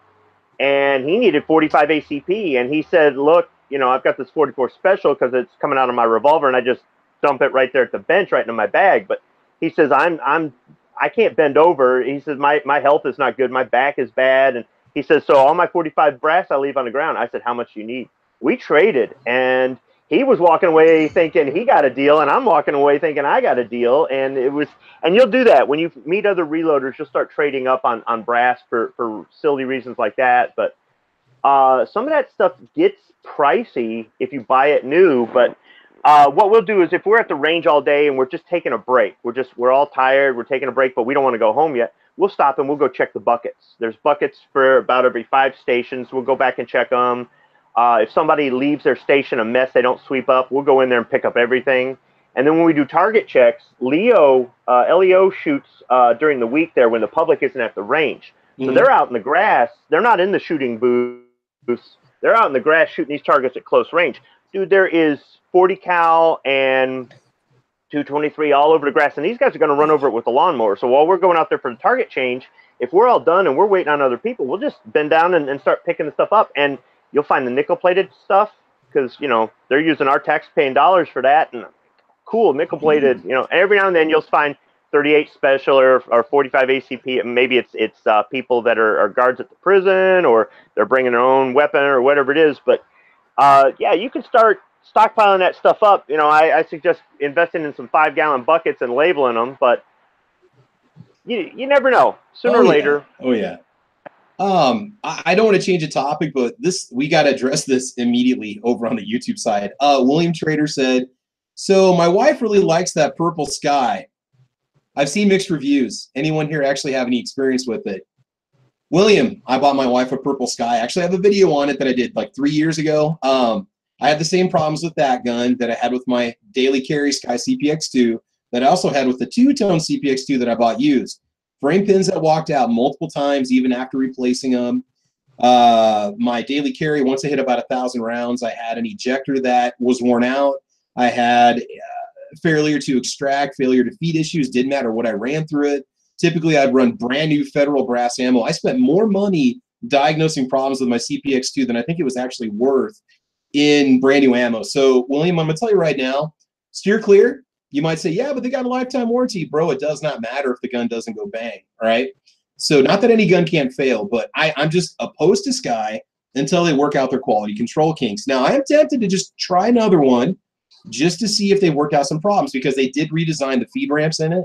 And he needed 45 ACP, and he said, "Look, I've got this 44 Special because it's coming out of my revolver, and I just dump it right there at the bench, right into my bag." But he says, I'm I can't bend over. He says, my health is not good. My back is bad. And he says, so all my 45 brass I leave on the ground. I said, how much do you need? We traded, and he was walking away thinking he got a deal, and I'm walking away thinking I got a deal. And and you'll do that when you meet other reloaders. You'll start trading up on brass for silly reasons like that. But some of that stuff gets pricey if you buy it new. But what we'll do is, if we're at the range all day and we're just taking a break, we're all tired, we're taking a break, but we don't want to go home yet, we'll stop and we'll go check the buckets. There's buckets for about every 5 stations. We'll go back and check them. If somebody leaves their station a mess they don't sweep up, we'll go in there and pick up everything. And then when we do target checks, LEO shoots during the week there when the public isn't at the range. So they're out in the grass. They're not in the shooting booths. They're out in the grass shooting these targets at close range. Dude, there is 40 cal and 223 all over the grass, and these guys are going to run over it with a lawnmower. So while we're going out there for the target change, if we're all done and we're waiting on other people, we'll just bend down and start picking the stuff up. And you'll find the nickel-plated stuff because, you know, they're using our tax-paying dollars for that. And cool, nickel-plated, you know, every now and then you'll find 38 special or 45 ACP. And maybe it's people that are guards at the prison, or they're bringing their own weapon or whatever it is. But, yeah, you can start stockpiling that stuff up. You know, I suggest investing in some 5-gallon buckets and labeling them. But you never know. Sooner or later. Oh, yeah. I don't want to change the topic, but we got to address this immediately over on the YouTube side. William Trader said, so my wife really likes that purple sky. I've seen mixed reviews. Anyone here actually have any experience with it? William, I bought my wife a purple sky. Actually, I have a video on it that I did like 3 years ago. I had the same problems with that gun that I had with my daily carry Sky CPX2 that I also had with the two-tone CPX2 that I bought used. Frame pins that walked out multiple times, even after replacing them. My daily carry, once I hit about 1,000 rounds, I had an ejector that was worn out. I had failure to extract, failure to feed issues. Didn't matter what I ran through it. Typically, I'd run brand new federal brass ammo. I spent more money diagnosing problems with my CPX2 than I think it was actually worth in brand new ammo. So, William, I'm going to tell you right now, steer clear. You might say, yeah, but they got a lifetime warranty. Bro, it does not matter if the gun doesn't go bang, all right? So not that any gun can't fail, but I'm just opposed to Sky until they work out their quality control kinks. Now, I am tempted to just try another one just to see if they work out some problems, because they did redesign the feed ramps in it.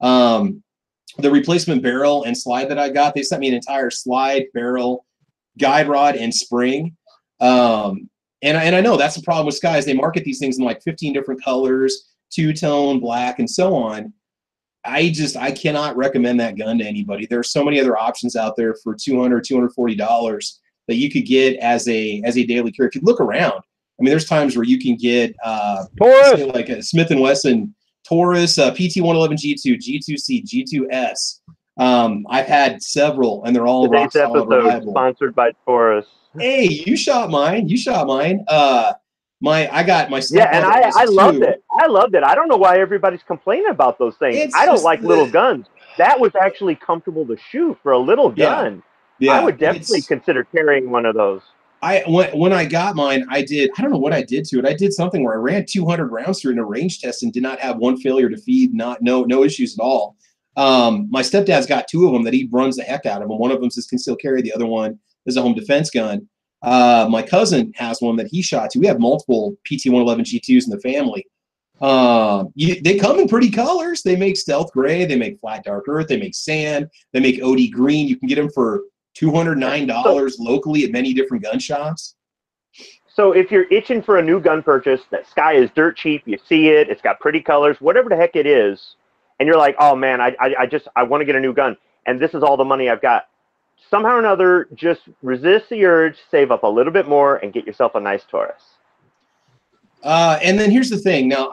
The replacement barrel and slide that I got, they sent me an entire slide, barrel, guide rod, and spring. And I know that's the problem with Sky is they market these things in like 15 different colors, two-tone, black, and so on. I cannot recommend that gun to anybody. There are so many other options out there for $200, $240 that you could get as a daily carry. If you look around, I mean, there's times where you can get say like a Smith & Wesson Taurus, PT111 G2, G2C, G2S. I've had several, and they're all rock solid, reliable. Sponsored by Taurus. Hey, you shot mine. I got my stuff. Yeah, and I loved it. I loved it. I don't know why everybody's complaining about those things. I don't like little guns. That was actually comfortable to shoot for a little gun. Yeah, I would definitely consider carrying one of those. When I got mine, I don't know what I did to it. I did something where I ran 200 rounds through in a range test and did not have one failure to feed, no issues at all. My stepdad's got 2 of them that he runs the heck out of them. One of them is concealed carry. The other one is a home defense gun. My cousin has one that he shot to. We have multiple PT111 G2s in the family. They come in pretty colors. They make stealth gray. They make flat dark earth. They make sand. They make OD green. You can get them for $209 locally at many different gun shops. So if you're itching for a new gun purchase, that Sky is dirt cheap. You see it. It's got pretty colors, whatever the heck it is. And you're like, oh man, I want to get a new gun. And this is all the money I've got. Somehow or another, just resist the urge, save up a little bit more, and get yourself a nice Taurus. And then here's the thing. Now,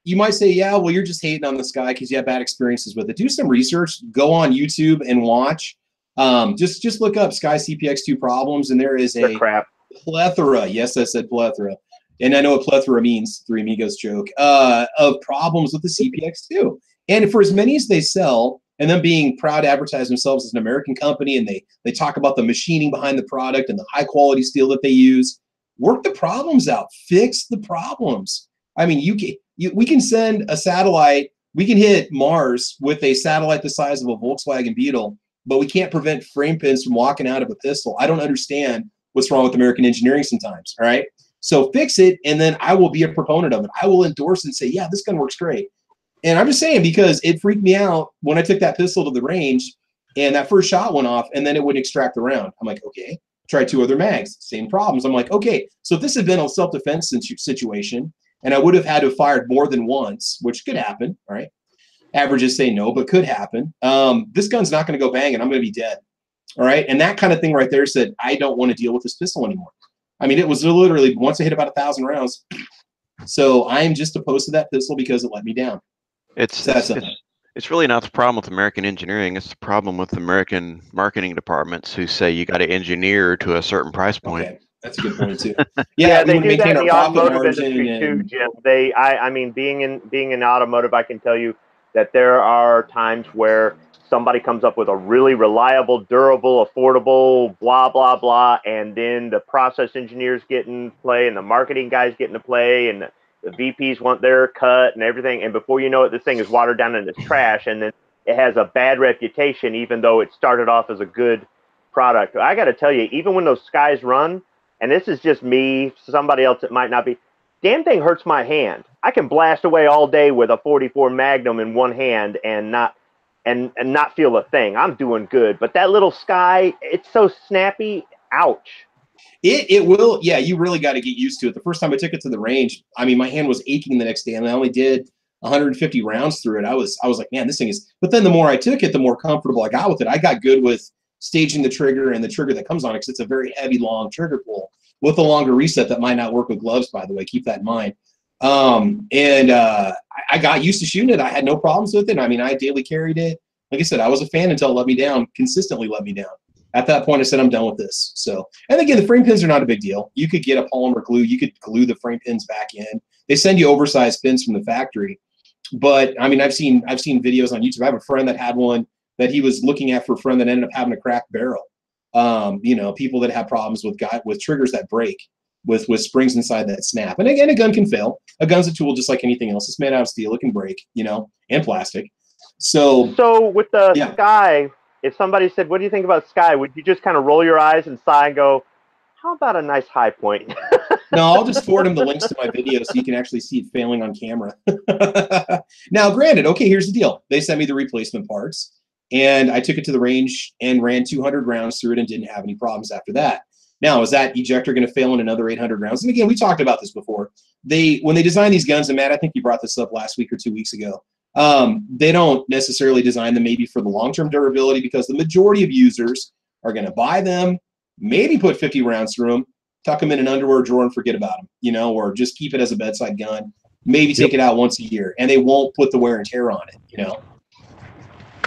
you might say, yeah, well, you're just hating on the Sky because you have bad experiences with it. Do some research. Go on YouTube and watch. Just look up Sky CPX2 problems, and there is a plethora. Yes, I said plethora. And I know what plethora means, Three Amigos joke, of problems with the CPX2. And for as many as they sell, and them being proud to advertise themselves as an American company, and they talk about the machining behind the product and the high quality steel that they use, work the problems out, fix the problems. I mean, we can send a satellite We can hit Mars with a satellite the size of a Volkswagen Beetle, but we can't prevent frame pins from walking out of a pistol. I don't understand what's wrong with American engineering sometimes, all right? So fix it, and then I will be a proponent of it. I will endorse and say, yeah, this gun works great. And I'm just saying, because it freaked me out when I took that pistol to the range, and that first shot went off, and then it wouldn't extract the round. I'm like, okay. Tried 2 other mags, same problems. I'm like, okay, so if this had been a self-defense situation, and I would have had to have fired more than once, which could happen, all right? Averages say no, but could happen. This gun's not going to go bang, and I'm going to be dead, all right? And that kind of thing right there said, I don't want to deal with this pistol anymore. I mean, it was literally, once I hit about 1,000 rounds. So I am just opposed to that pistol because it let me down. It's really not the problem with American engineering. It's the problem with American marketing departments who say you got to engineer to a certain price point. Okay. That's a good point too. Yeah, they do that in the automotive industry too, Jim. I mean, being in automotive, I can tell you that there are times where somebody comes up with a really reliable, durable, affordable, blah blah blah, and then the process engineers get in play, and the marketing guys get into play, and the VPs want their cut and everything, and before you know it, this thing is watered down and it's trash, and then it has a bad reputation, even though it started off as a good product. I got to tell you, even when those skies run. And this is just me, somebody else it might not be. Damn thing hurts my hand. I can blast away all day with a 44 Magnum in one hand and not feel a thing. I'm doing good. But that little sky, it's so snappy. Ouch. It will. Yeah, you really got to get used to it. The first time I took it to the range, I mean, my hand was aching the next day, and I only did 150 rounds through it. I was like, man, this thing is. But then the more I took it, the more comfortable I got with it. I got good with staging the trigger and the trigger that comes on it, because it's a very heavy, long trigger pull with a longer reset that might not work with gloves, by the way. Keep that in mind. I got used to shooting it. I had no problems with it. I mean, I daily carried it. Like I said, I was a fan until it let me down, consistently let me down. At that point, I said, I'm done with this. So, and again, the frame pins are not a big deal. You could get a polymer glue. You could glue the frame pins back in. They send you oversized pins from the factory. But, I mean, I've seen videos on YouTube. I have a friend that had one that he was looking at for a friend that ended up having a cracked barrel. You know, people that have problems with triggers that break, with springs inside that snap. And again, a gun can fail. A gun's a tool just like anything else. It's made out of steel. It can break, you know, and plastic. So with the Sky, if somebody said, what do you think about Sky? Would you just kind of roll your eyes and sigh and go, how about a nice high point? No, I'll just forward him the links to my video so you can actually see it failing on camera. Now, granted, okay, here's the deal. They sent me the replacement parts. And I took it to the range and ran 200 rounds through it and didn't have any problems after that. Now, is that ejector going to fail in another 800 rounds? And again, we talked about this before. When they design these guns, and Matt, I think you brought this up last week or 2 weeks ago, they don't necessarily design them maybe for the long-term durability, because the majority of users are going to buy them, maybe put 50 rounds through them, tuck them in an underwear drawer and forget about them, you know, or just keep it as a bedside gun, maybe take it out once a year, and they won't put the wear and tear on it, you know.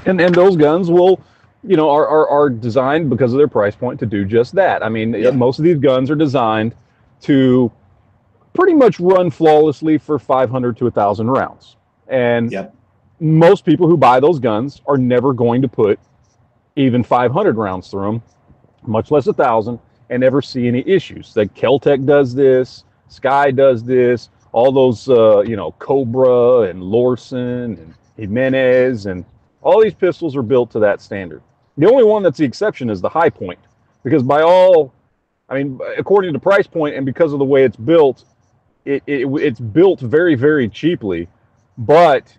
And those guns will, you know, are designed because of their price point to do just that. I mean, most of these guns are designed to pretty much run flawlessly for 500 to 1,000 rounds. And most people who buy those guns are never going to put even 500 rounds through them, much less 1,000, and never see any issues. Like Kel-Tec does this, Sky does this, all those, you know, Cobra and Lorson and Jimenez, and all these pistols are built to that standard. The only one that's the exception is the High Point, because according to price point and because of the way it's built, it's built very, very cheaply, but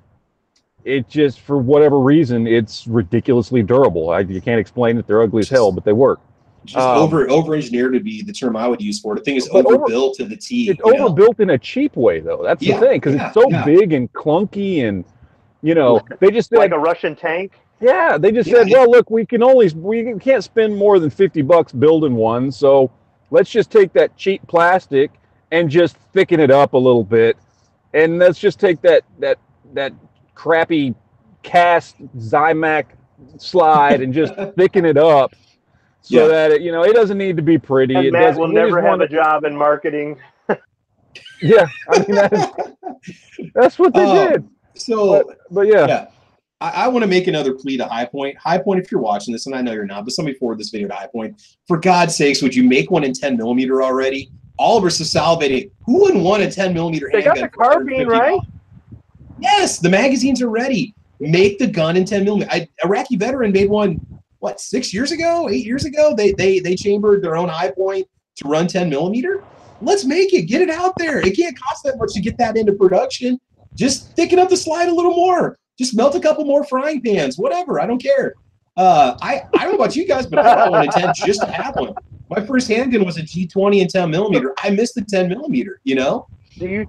it just, for whatever reason, it's ridiculously durable. You can't explain it. They're ugly as hell, but they work. Just over-engineered would be the term I would use for it. The thing is overbuilt to the T. It's overbuilt in a cheap way, though. That's the thing, because it's so big and clunky, and you know, they just said, like a Russian tank. Yeah, they just said, well, look, we can't spend more than $50 building one, so let's just take that cheap plastic and just thicken it up a little bit, and let's just take that crappy cast Zymac slide and just thicken it up so that it, you know, it doesn't need to be pretty. And Matt will never have a job in marketing. Yeah, I mean that's what they did. So, but yeah. I want to make another plea to High Point. High Point, if you're watching this, and I know you're not, but somebody forward this video to High Point. For God's sakes, would you make one in 10mm already? All of us are salivating. Who wouldn't want a 10mm handgun? They got the carbine, right? Yes, the magazines are ready. Make the gun in 10 millimeter. Iraqi veteran made one, what, 6 years ago, 8 years ago? They chambered their own high point to run 10 millimeter. Let's make it. Get it out there. It can't cost that much to get that into production. Just thicken up the slide a little more. Just melt a couple more frying pans. Whatever. I don't care. I don't know about you guys, but I bought one in 10 just to have one. My first handgun was a G20 and 10 millimeter. I missed the 10 millimeter. You know. Do you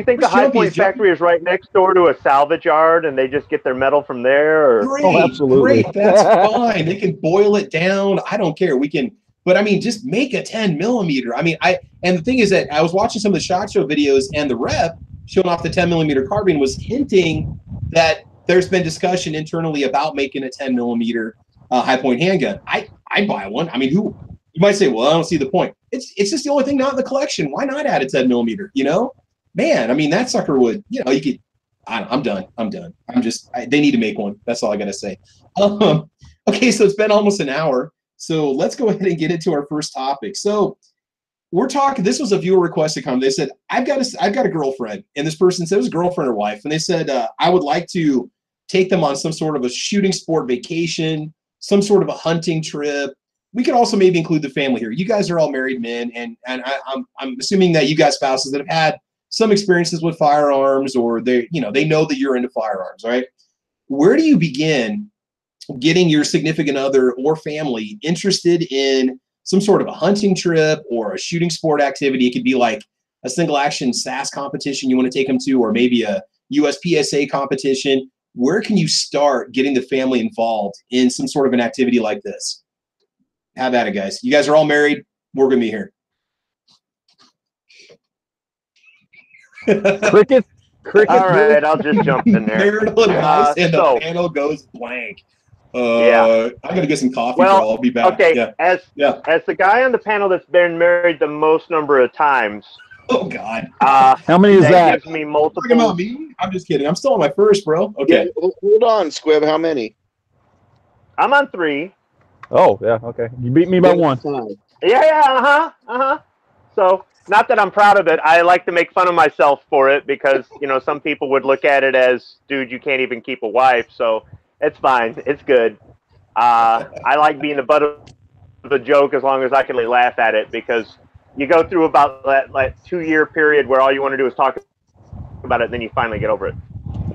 think the High Point factory is right next door to a salvage yard and they just get their metal from there? Or? Great, absolutely. Great. That's fine. They can boil it down. I don't care. We can, but I mean, just make a 10 millimeter. I mean, and the thing is that I was watching some of the SHOT Show videos, and the rep showing off the 10 millimeter carbine was hinting that there's been discussion internally about making a 10 millimeter high point handgun. I'd buy one. I mean, you might say, well, I don't see the point. It's just the only thing not in the collection. Why not add a 10 millimeter? You know, man. I mean, that sucker would. You know, you could. I'm done. They need to make one. That's all I gotta say. Okay, so it's been almost an hour. So let's go ahead and get into our first topic. So we're talking. This was a viewer requested comment. They said, I've got a girlfriend, and this person said it was a girlfriend or wife, and they said I would like to take them on some sort of a shooting sport vacation, some sort of a hunting trip. We could also maybe include the family here. You guys are all married men, and I'm assuming that you got spouses that have had some experiences with firearms, or they know that you're into firearms, right? Where do you begin getting your significant other or family interested in some sort of a hunting trip or a shooting sport activity? It could be like a single action SAS competition you want to take them to, or maybe a USPSA competition. Where can you start getting the family involved in some sort of an activity like this? Have at it, guys. You guys are all married. We're going to be here. Cricket. All right, I'll just jump in there. Marital advice, and the panel goes blank. I'm going to get some coffee, bro. I'll be back. Okay, as the guy on the panel that's been married the most number of times. Oh, God. How many is that? Gives me multiple. Talking about me? I'm just kidding. I'm still on my first, bro. Okay. Yeah, hold on, Squib. How many? I'm on 3. Oh, yeah. Okay. You beat me by 1. Yeah. So, not that I'm proud of it. I like to make fun of myself for it because, some people would look at it as, dude, you can't even keep a wife. So, it's fine. It's good. I like being the butt of the joke as long as I can laugh at it, because you go through about that 2-year period where all you want to do is talk about it, and then you finally get over it.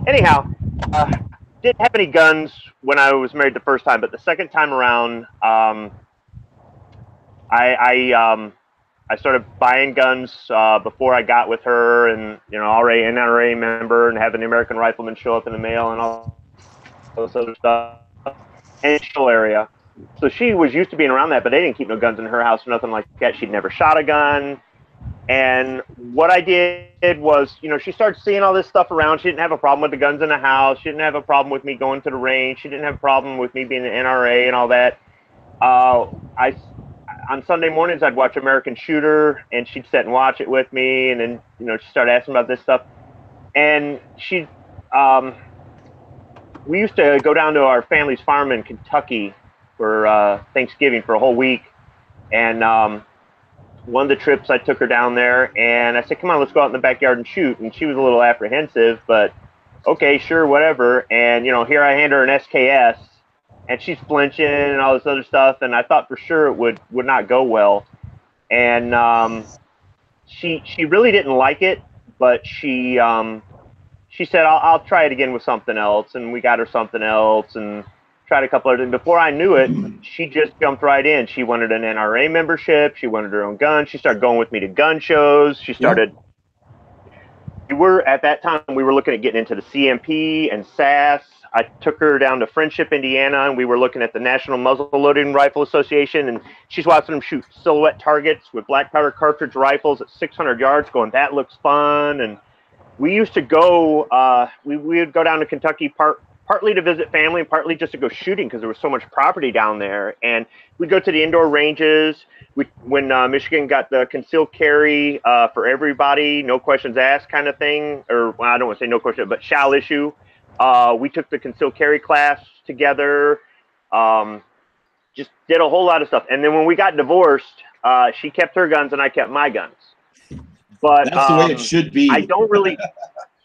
Anyhow, didn't have any guns when I was married the first time, but the second time around, I started buying guns before I got with her, and already an NRA member, and having the American Rifleman show up in the mail and all this other stuff in the area. So she was used to being around that, but they didn't keep no guns in her house or nothing like that. She'd never shot a gun. And what I did was, she started seeing all this stuff around. She didn't have a problem with the guns in the house. She didn't have a problem with me going to the range. She didn't have a problem with me being an NRA and all that. On Sunday mornings, I'd watch American Shooter, and she'd sit and watch it with me. And then, she started asking about this stuff. And we used to go down to our family's farm in Kentucky for Thanksgiving for a whole week. And one of the trips, I took her down there, and I said, come on, let's go out in the backyard and shoot. And she was a little apprehensive, but okay, sure, whatever. And, here I hand her an SKS, and she's flinching and all this other stuff. And I thought for sure it would not go well. And she really didn't like it, but she said, I'll try it again with something else. And we got her something else and tried a couple other things. Before I knew it, she just jumped right in. She wanted an NRA membership. She wanted her own gun. She started going with me to gun shows. She started. At that time, we were looking at getting into the CMP and SAS. I took her down to Friendship, Indiana, and we were looking at the National Muzzle Loading Rifle Association, and she's watching them shoot silhouette targets with black powder cartridge rifles at 600 yards, going, that looks fun. And we used to go, we would go down to Kentucky partly to visit family, and partly just to go shooting because there was so much property down there. And we'd go to the indoor ranges. When Michigan got the concealed carry for everybody, no questions asked kind of thing, or well, I don't want to say no question, but shall issue. We took the concealed carry class together, just did a whole lot of stuff. And then when we got divorced, she kept her guns and I kept my guns. But that's the way it should be. I don't really,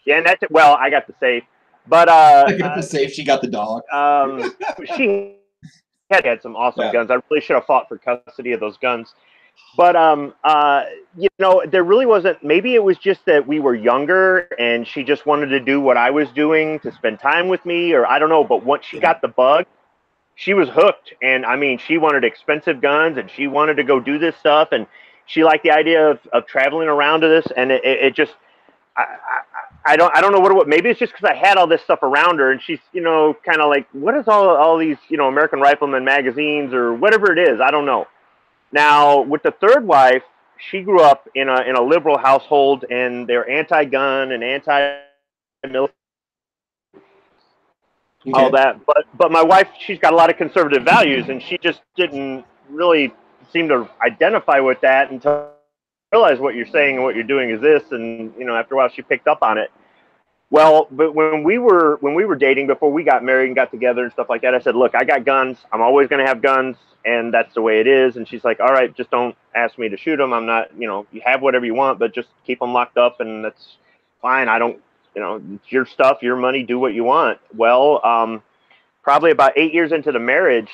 Yeah, and that's it. Well, I got the safe, but I got the safe. She got the dog. She had some awesome guns. I really should have fought for custody of those guns. But you know, there really wasn't. Maybe it was just that we were younger, and she just wanted to do what I was doing to spend time with me, or I don't know. But once she got the bug, she was hooked. And I mean, she wanted expensive guns, and she wanted to go do this stuff, and she liked the idea of traveling around to this. And it just, I don't know what it was. Maybe it's just because I had all this stuff around her, and she's, you know, kind of like, what is all these, you know, American Rifleman magazines or whatever it is? I don't know. Now, with the third wife, she grew up in a liberal household, and they're anti-gun and anti-military, all that. But my wife, she's got a lot of conservative values, and she just didn't really seem to identify with that until I realized what you're saying and what you're doing is this. And you know, after a while, she picked up on it. Well, but when we were dating before we got married and got together and stuff like that, I said, look, I got guns. I'm always going to have guns, and that's the way it is. And she's like, all right, just don't ask me to shoot them. I'm not, you know, you have whatever you want, but just keep them locked up, and that's fine. I don't, you know, it's your stuff, your money, do what you want. Well, probably about 8 years into the marriage,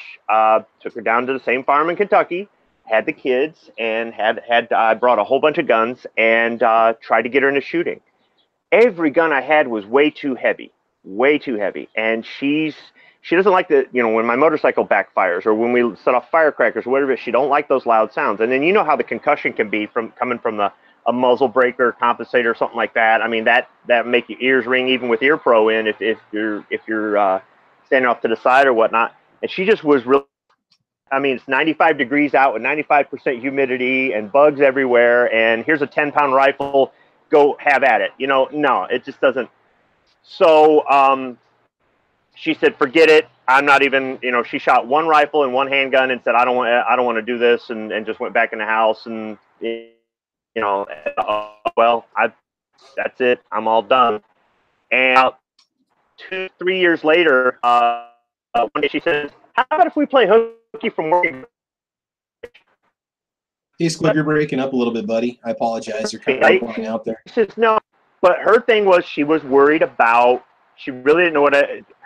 took her down to the same farm in Kentucky, had the kids, and I brought a whole bunch of guns and tried to get her into shooting. Every gun I had was way too heavy, and she doesn't like the, you know, when my motorcycle backfires or when we set off firecrackers or whatever. She don't like those loud sounds. And then you know how the concussion can be from coming from a muzzle breaker, compensator, or something like that. I mean, that make your ears ring even with ear pro in if you're standing off to the side or whatnot. And she just was really, I mean, it's 95 degrees out with 95% humidity and bugs everywhere. And here's a 10-pound rifle. Go have at it. You know, no, it just doesn't. So she said, forget it. I'm not even, you know, she shot one rifle and one handgun and said, I don't want to do this, and just went back in the house. And, you know, well, that's it. I'm all done. And 2-3 years later, one day she says, how about if we play hooky from work? Hey, Squib, you're breaking up a little bit, buddy. I apologize. You're kind of flying out there. She says, no, but her thing was she was worried about, she really didn't know what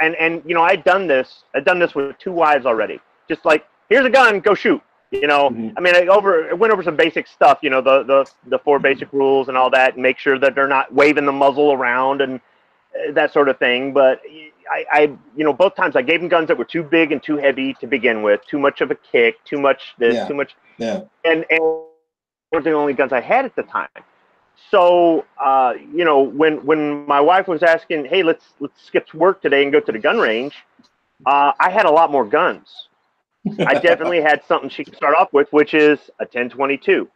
and you know, I'd done this with 2 wives already. Just like, here's a gun, go shoot. You know, I mean, I went over some basic stuff, you know, the 4 basic rules and all that, and make sure that they're not waving the muzzle around and that sort of thing. But I you know, both times I gave them guns that were too big and too heavy to begin with, too much of a kick, too much this, too much. Yeah. And were the only guns I had at the time. So, you know, when my wife was asking, hey, let's skip work today and go to the gun range, I had a lot more guns. I definitely had something she could start off with, which is a 10-22.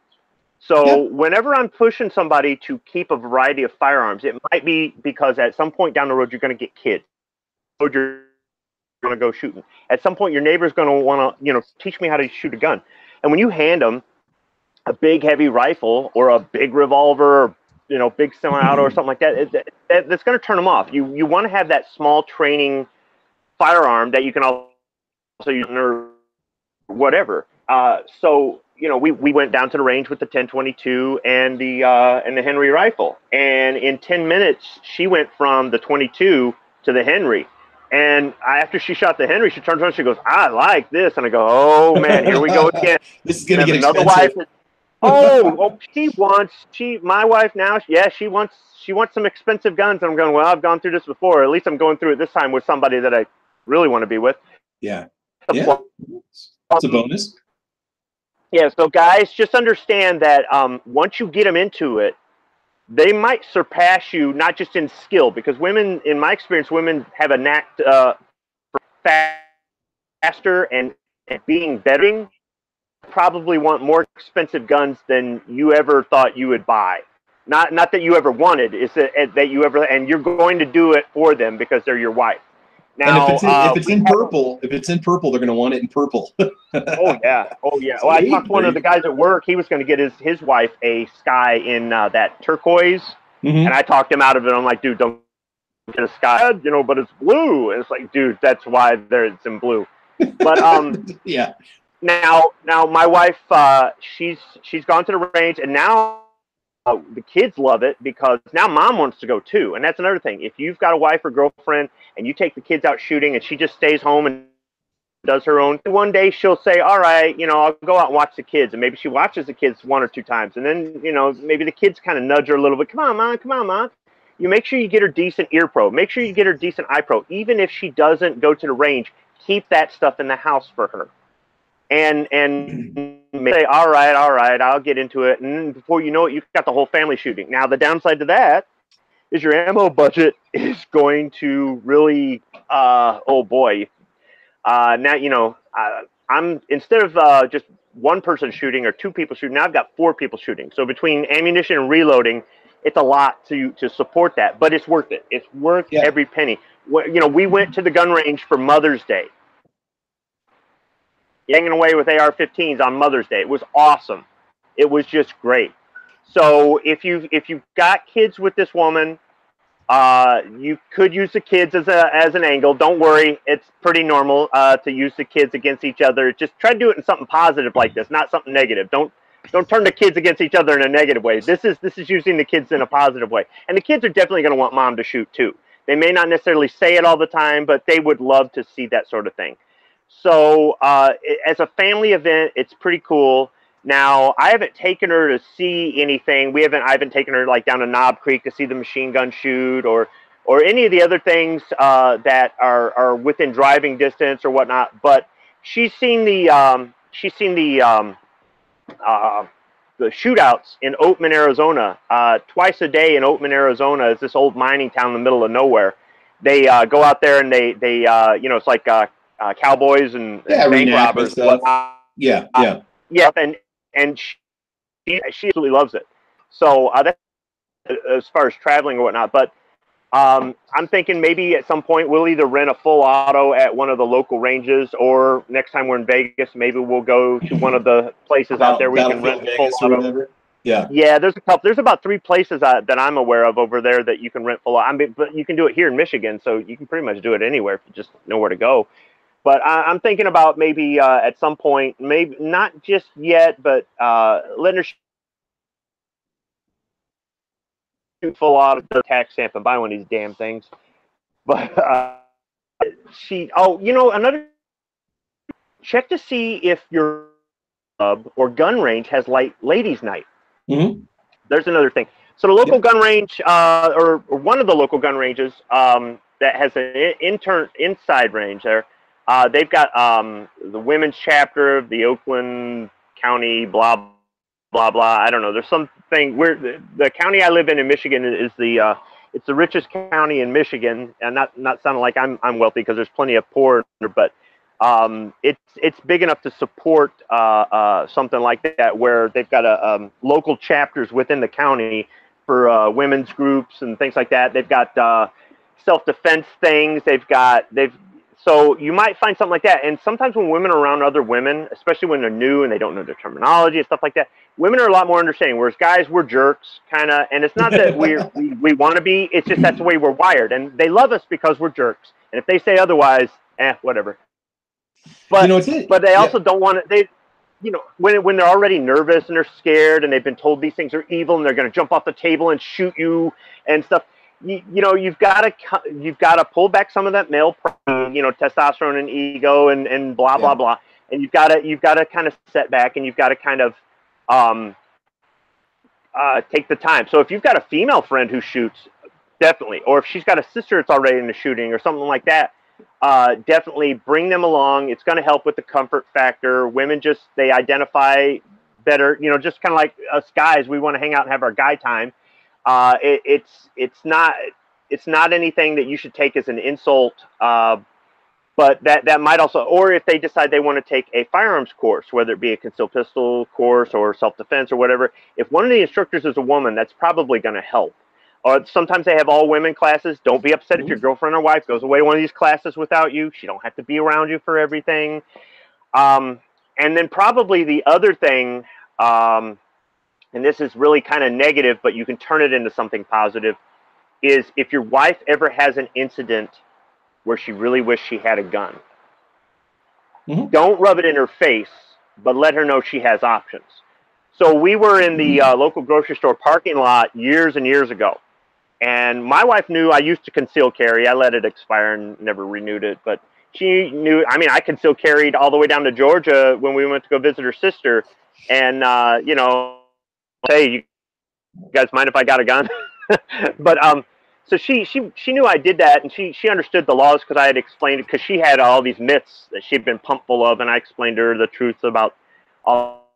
So whenever I'm pushing somebody to keep a variety of firearms, it might be because at some point down the road, you're going to get kids. Or you're going to go shooting. At some point, your neighbor's going to want to, you know, teach me how to shoot a gun. And when you hand them a big, heavy rifle or a big revolver, or, you know, big semi-auto or something like that, that's going to turn them off. You want to have that small training firearm that you can also use or whatever. So, you know, we went down to the range with the 10-22 and the Henry rifle. And in 10 minutes, she went from the 22 to the Henry. And after she shot the Henry, she turns around and she goes, I like this. And I go, oh, man, here we go again. This is going to get another expensive. Wife, my wife now, she wants some expensive guns. And I'm going, well, I've gone through this before. At least I'm going through it this time with somebody that I really want to be with. Yeah. Yeah. It's a bonus. Yeah, so guys, just understand that once you get them into it, they might surpass you, not just in skill, because women, in my experience, women have a knack for faster and being better. Probably want more expensive guns than you ever thought you would buy. Not that you ever wanted, it's that you ever, and you're going to do it for them because they're your wife. Now, and if it's in purple, they're going to want it in purple. Oh yeah. Well, I talked to one of the guys at work. He was going to get his wife a Sky in that turquoise, and I talked him out of it. I'm like, dude, don't get a Sky, you know, but it's blue. And it's like, dude, that's why it's in blue. But yeah. Now my wife, she's gone to the range, and now the kids love it because now mom wants to go too. And that's another thing. If you've got a wife or girlfriend and you take the kids out shooting and she just stays home and does her own, one day she'll say, all right, I'll go out and watch the kids. And maybe she watches the kids 1 or 2 times. And then, maybe the kids kind of nudge her a little bit. Come on, mom. You make sure you get her decent ear pro. Make sure you get her decent eye pro. Even if she doesn't go to the range, keep that stuff in the house for her. And say, all right, I'll get into it. And before you know it, you've got the whole family shooting. Now, the downside to that is your ammo budget is going to really, oh boy. Now, I'm, instead of just one person shooting or 2 people shooting, now I've got 4 people shooting. So between ammunition and reloading, it's a lot to support that, but it's worth it. It's worth every penny. We went to the gun range for Mother's Day, hanging away with AR-15s on Mother's Day. It was awesome. It was just great. So if you've got kids with this woman, you could use the kids as an angle. Don't worry, it's pretty normal to use the kids against each other. Just try to do it in something positive like this, not something negative. Don't turn the kids against each other in a negative way. This is using the kids in a positive way. And the kids are definitely going to want mom to shoot too. They may not necessarily say it all the time, but they would love to see that sort of thing. So as a family event, it's pretty cool. Now, I haven't taken her to see anything. I haven't taken her like down to Knob Creek to see the machine gun shoot or any of the other things that are within driving distance or whatnot. But she's seen the shootouts in Oatman, Arizona. Twice a day in Oatman, Arizona is this old mining town in the middle of nowhere. They go out there and they it's like cowboys and bank robbers. Yeah. And she absolutely loves it. So that's as far as traveling or whatnot. But I'm thinking maybe at some point we'll either rent a full auto at one of the local ranges, or next time we're in Vegas, maybe we'll go to one of the places out there we can rent a full auto. Yeah, there's a couple. There's about 3 places that I'm aware of over there that you can rent full auto. But you can do it here in Michigan, so you can pretty much do it anywhere if you just know where to go. But I'm thinking about maybe at some point, maybe not just yet, but letting her shoot full auto, tax stamp, and buy one of these damn things. But another, check to see if your club or gun range has ladies' night. Mm-hmm. There's another thing. So the local gun range, or one of the local gun ranges that has an inside range there. They've got the women's chapter of the Oakland County, blah, blah, blah. I don't know. There's something where the county I live in Michigan is it's the richest county in Michigan, and not sounding like I'm wealthy because there's plenty of poor, but it's big enough to support something like that, where they've got local chapters within the county for women's groups and things like that. They've got self-defense things. So you might find something like that. And sometimes when women are around other women, especially when they're new and they don't know the terminology and stuff like that, women are a lot more understanding. Whereas guys, we're jerks, kind of. And it's not that we want to be. It's just that's the way we're wired. And they love us because we're jerks. And if they say otherwise, whatever. But but they also don't want to. When they're already nervous and they're scared and they've been told these things are evil and they're going to jump off the table and shoot you and stuff. You've got to pull back some of that male, testosterone and ego and blah blah blah, and you've got to kind of set back, and you've got to kind of take the time. So if you've got a female friend who shoots, definitely, or if she's got a sister that's already into shooting or something like that, definitely bring them along. It's going to help with the comfort factor. Women they identify better, just kind of like us guys. We want to hang out and have our guy time. It's not anything that you should take as an insult, but that might also, or if they decide they want to take a firearms course, whether it be a concealed pistol course or self-defense or whatever, if one of the instructors is a woman, that's probably going to help. Or sometimes they have all women classes. Don't be upset if your girlfriend or wife goes away to one of these classes without you. She don't have to be around you for everything. And then probably the other thing, and this is really kind of negative, but you can turn it into something positive, is if your wife ever has an incident where she really wished she had a gun, don't rub it in her face, but let her know she has options. So we were in the local grocery store parking lot years and years ago. And my wife knew I used to conceal carry. I let it expire and never renewed it. But she knew, I mean, I conceal carried all the way down to Georgia when we went to go visit her sister. And, you know, hey, you guys mind if I got a gun? But so she knew I did that, and she understood the laws because I had explained it, because she had all these myths that she'd been pumped full of, and I explained to her the truth about all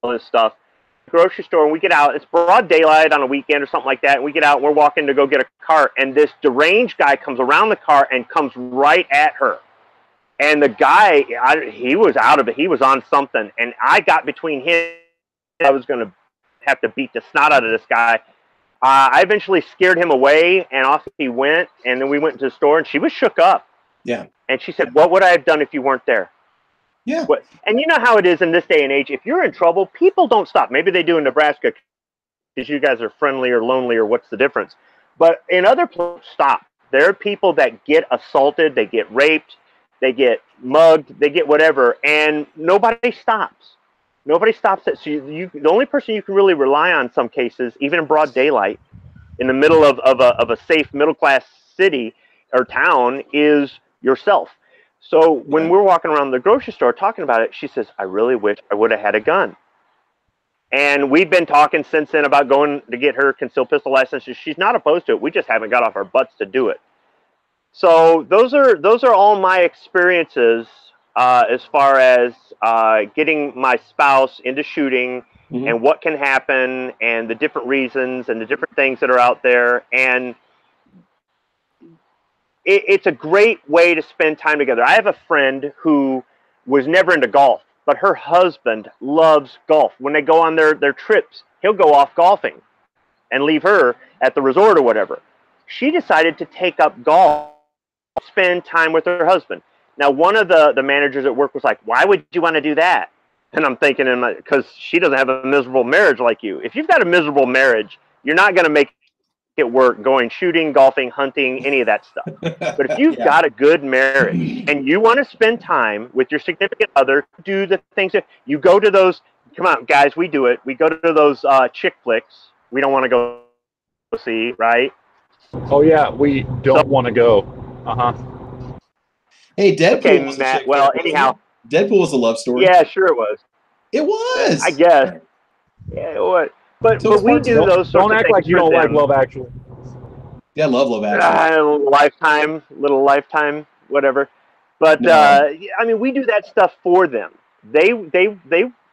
this stuff. Grocery store, and we get out, it's broad daylight on a weekend or something like that, and we get out and we're walking to go get a cart, and this deranged guy comes around the car and comes right at her. And the guy, he was out of it, he was on something, and I got between him. I was going to have to beat the snot out of this guy. I eventually scared him away, and off he went, and then we went to the store, and she was shook up. Yeah. And she said, what would I have done if you weren't there? Yeah. And you know how it is in this day and age. If you're in trouble, people don't stop. Maybe they do in Nebraska because you guys are friendly or lonely, or what's the difference? But in other places, stop. There are people that get assaulted, they get raped, they get mugged, they get whatever, and nobody stops. Nobody stops it. So the only person you can really rely on in some cases, even in broad daylight, in the middle of a safe middle-class city or town, is yourself. So when we're walking around the grocery store talking about it, she says, I really wish I would have had a gun. And we've been talking since then about going to get her concealed pistol license. She's not opposed to it. We just haven't got off our butts to do it. So those are all my experiences as far as getting my spouse into shooting, and what can happen, and the different reasons and the different things that are out there. And it's a great way to spend time together. I have a friend who was never into golf, but her husband loves golf. When they go on their trips, he'll go off golfing and leave her at the resort or whatever. She decided to take up golf, spend time with her husband. Now, one of the managers at work was like, why would you want to do that? And I'm thinking, because she doesn't have a miserable marriage like you. If you've got a miserable marriage, you're not going to make it work going shooting, golfing, hunting, any of that stuff. But if you've got a good marriage and you want to spend time with your significant other, do the things that you go to those. Come on, guys, we do it. We go to those chick flicks. We don't want to go see, right? Oh yeah, we don't want to go. Hey, Deadpool. Okay, was Matt. Well, anyhow, Deadpool was a love story. Yeah, sure it was. It was. I guess. Yeah, it was. But we do those sorts don't of act things like you for don't like them. Love Actually. Yeah, Love Actually. Lifetime, whatever. But No. I mean, we do that stuff for them. They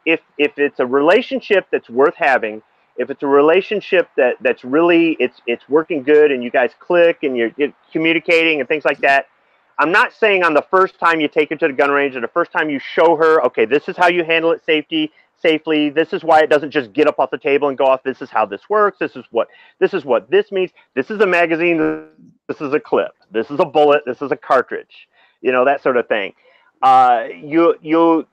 if it's a relationship that's worth having, if it's a relationship that's really it's working good and you guys click and you're communicating and things like that. I'm not saying on the first time you take her to the gun range or the first time you show her, okay, this is how you handle it safely. This is why it doesn't just get up off the table and go off. This is how this works. This is what this means. This is a magazine. This is a clip. This is a bullet. This is a cartridge. You know, that sort of thing. You'll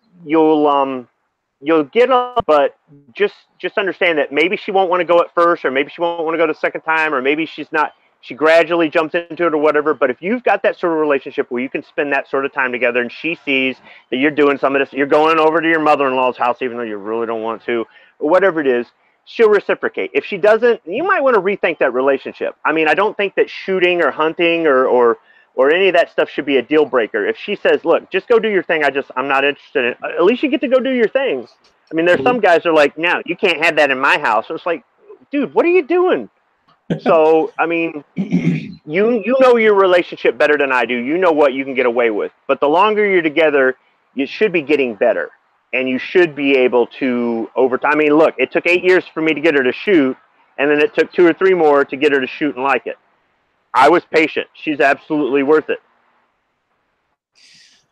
get up, but just understand that maybe she won't want to go at first, or maybe she won't want to go the second time, or maybe she gradually jumps into it or whatever. But if you've got that sort of relationship where you can spend that sort of time together and she sees that you're doing some of this, you're going over to your mother-in-law's house even though you really don't want to, or whatever it is, she'll reciprocate. If she doesn't, you might want to rethink that relationship. I mean, I don't think that shooting or hunting or any of that stuff should be a deal breaker. If she says, look, just go do your thing, I'm not interested in it, at least you get to go do your thing. I mean, there's some guys that are like, no, you can't have that in my house. It's like, dude, what are you doing? So, I mean, you know your relationship better than I do. You know what you can get away with. But the longer you're together, you should be getting better. And you should be able to, over time. I mean, look, it took 8 years for me to get her to shoot. And then it took 2 or 3 more to get her to shoot and like it. I was patient. She's absolutely worth it.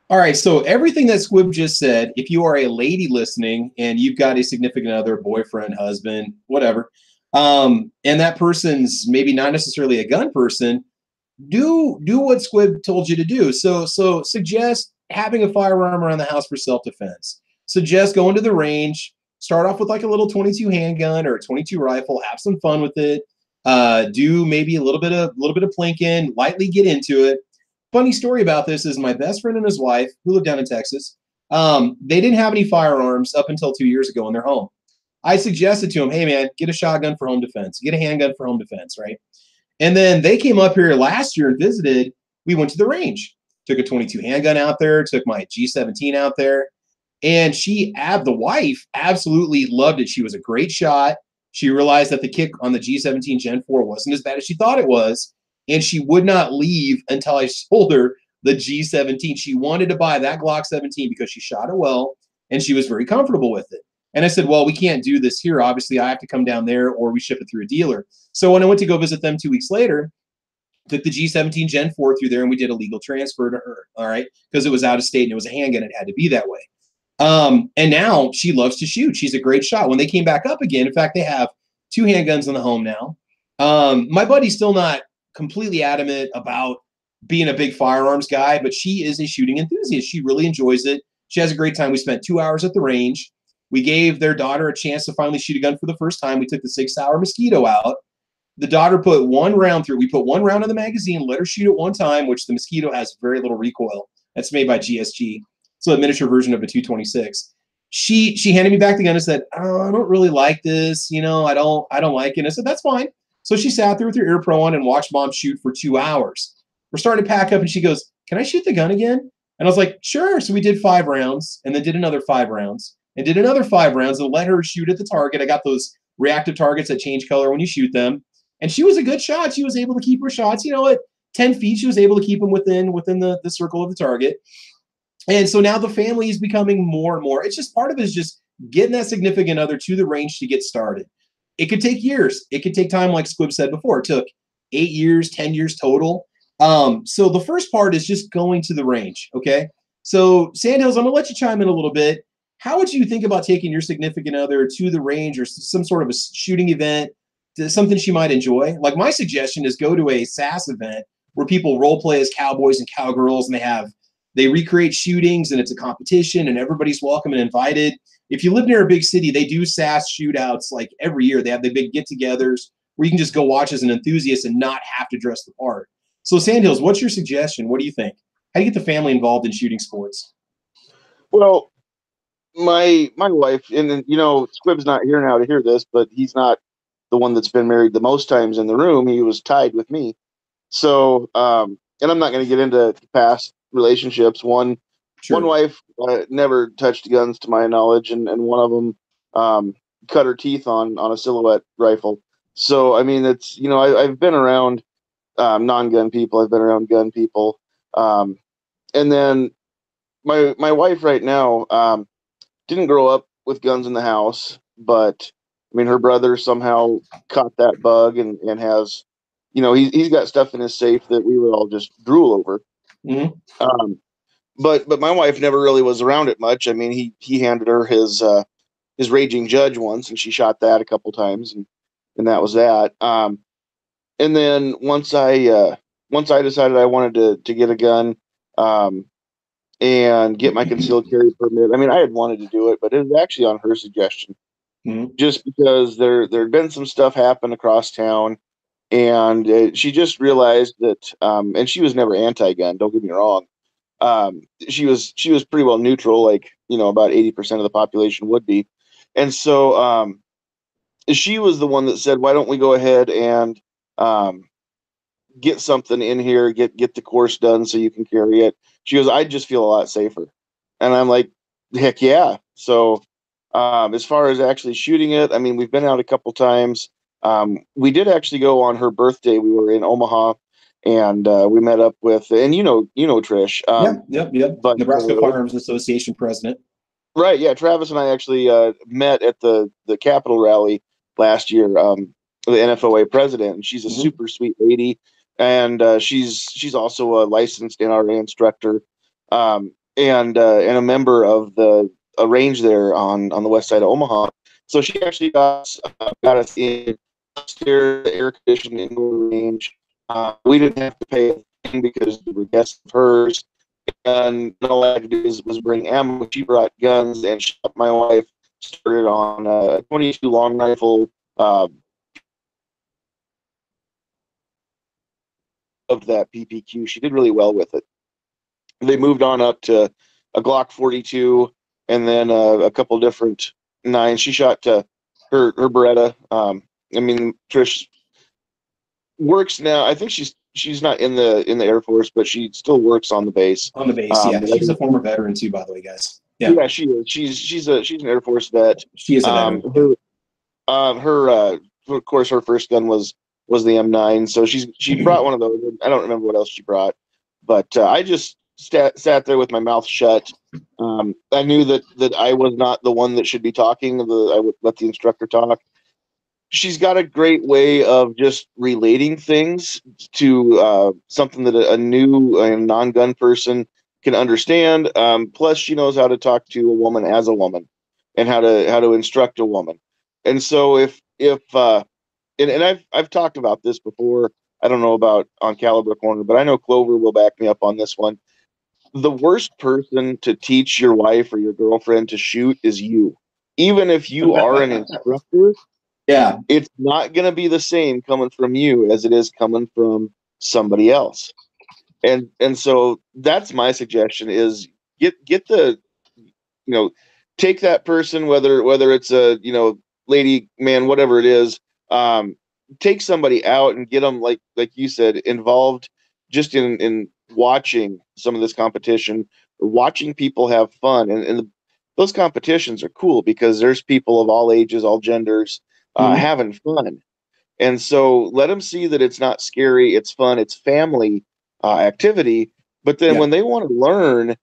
All right, so everything that Squib just said, if you are a lady listening and you've got a significant other, boyfriend, husband, whatever, and that person's maybe not necessarily a gun person, do what Squib told you to do. So suggest having a firearm around the house for self-defense. Suggest going to the range, start off with like a little 22 handgun or a 22 rifle, have some fun with it. Do maybe a little bit of plinking, lightly get into it. Funny story about this is my best friend and his wife, who live down in Texas, they didn't have any firearms up until 2 years ago in their home. I suggested to him, hey, man, get a shotgun for home defense. Get a handgun for home defense, right? And then they came up here last year and visited. We went to the range. Took a 22 handgun out there. Took my G17 out there. And the wife absolutely loved it. She was a great shot. She realized that the kick on the G17 Gen 4 wasn't as bad as she thought it was. And she would not leave until I sold her the G17. She wanted to buy that Glock 17 because she shot it well and she was very comfortable with it. And I said, well, we can't do this here. Obviously, I have to come down there or we ship it through a dealer. So when I went to go visit them 2 weeks later, took the G17 Gen 4 through there and we did a legal transfer to her, all right? Because it was out of state and it was a handgun. It had to be that way. And now she loves to shoot. She's a great shot. When they came back up again, in fact, they have 2 handguns in the home now. My buddy's still not completely adamant about being a big firearms guy, but she is a shooting enthusiast. She really enjoys it. She has a great time. We spent 2 hours at the range. We gave their daughter a chance to finally shoot a gun for the first time. We took the 6-hour Mosquito out. The daughter put 1 round through. We put 1 round in the magazine, let her shoot it 1 time, which the Mosquito has very little recoil. That's made by GSG. So a miniature version of a 226. She handed me back the gun and said, oh, I don't really like this. You know, I don't like it. And I said, that's fine. So she sat there with her ear pro on and watched mom shoot for 2 hours. We're starting to pack up and she goes, can I shoot the gun again? And I was like, sure. So we did 5 rounds and then did another 5 rounds and did another 5 rounds and let her shoot at the target. I got those reactive targets that change color when you shoot them. And she was a good shot. She was able to keep her shots, you know, at 10 feet, she was able to keep them within the circle of the target. And so now the family is becoming more and more. It's just part of it is just getting that significant other to the range to get started. It could take years. It could take time, like Squib said before. It took 8 years, 10 years total. So the first part is just going to the range, okay? So Sandhills, I'm going to let you chime in a little bit. How would you think about taking your significant other to the range or some sort of a shooting event, to something she might enjoy? Like my suggestion is go to a SAS event where people role play as cowboys and cowgirls and they recreate shootings and it's a competition and everybody's welcome and invited. If you live near a big city, they do SAS shootouts like every year. They have the big get-togethers where you can just go watch as an enthusiast and not have to dress the part. So Sandhills, what's your suggestion? What do you think? How do you get the family involved in shooting sports? Well, my wife, and you know, Squib's not here now to hear this, but he's not the one that's been married the most times in the room. He was tied with me. So, and I'm not going to get into past relationships. One wife never touched guns to my knowledge, and one of them cut her teeth on a silhouette rifle. So, I mean, it's, you know, I've been around non-gun people. I've been around gun people. And then my wife right now didn't grow up with guns in the house, but I mean, her brother somehow caught that bug and has, you know, he's got stuff in his safe that we would all just drool over. Mm-hmm. But my wife never really was around it much. I mean, he handed her his Raging Judge once, and she shot that a couple times, and that was that. And then once I decided I wanted to get a gun, and get my concealed carry permit. I mean, I had wanted to do it, but it was actually on her suggestion, just because there'd been some stuff happen across town, and she just realized that. And she was never anti-gun. Don't get me wrong. She was pretty well neutral, like, you know, about 80% of the population would be, and so she was the one that said, "Why don't we go ahead and get something in here, get the course done so you can carry it." She goes, "I'd just feel a lot safer." And I'm like, heck yeah. So as far as actually shooting it, I mean, we've been out a couple times. We did actually go on her birthday. We were in Omaha, and we met up with, and you know Trish. Yep. But Nebraska Firearms Association president. Right, yeah. Travis and I actually met at the Capitol rally last year, the NFOA president, and she's a super sweet lady. And she's also a licensed NRA instructor, and a member of a range there on the west side of Omaha. So she actually got us in upstairs, the air conditioned indoor range. We didn't have to pay a thing because we were guests of hers, and all I had to do was bring ammo. She brought guns, and my wife started on a 22 long rifle. Of that PPQ. She did really well with it. They moved on up to a Glock 42 and then a couple different 9s. She shot her Beretta. I mean, Trish works now. I think she's not in the Air Force, but she still works on the base. On the base, yeah. She's a former veteran too, by the way, guys. Yeah, yeah, she is. She's an Air Force vet. She is a veteran. Of course, her first gun was the M9. So she brought one of those. I don't remember what else she brought, but I just sat there with my mouth shut. I knew that I was not the one that should be talking. I would let the instructor talk. She's got a great way of just relating things to something that a new and non-gun person can understand. Plus, she knows how to talk to a woman as a woman, and how to instruct a woman. And so and I've talked about this before. I don't know about on Caliber Corner, but I know Clover will back me up on this one. The worst person to teach your wife or your girlfriend to shoot is you. Even if you are an instructor, yeah, it's not going to be the same coming from you as it is coming from somebody else. And so that's my suggestion: is get the, take that person, whether it's a, lady, man, whatever it is, take somebody out and get them, like you said, involved just in watching some of this competition, watching people have fun. And those competitions are cool because there's people of all ages, all genders, having fun. And so let them see that it's not scary, it's fun, it's family activity. But then when they want to learn,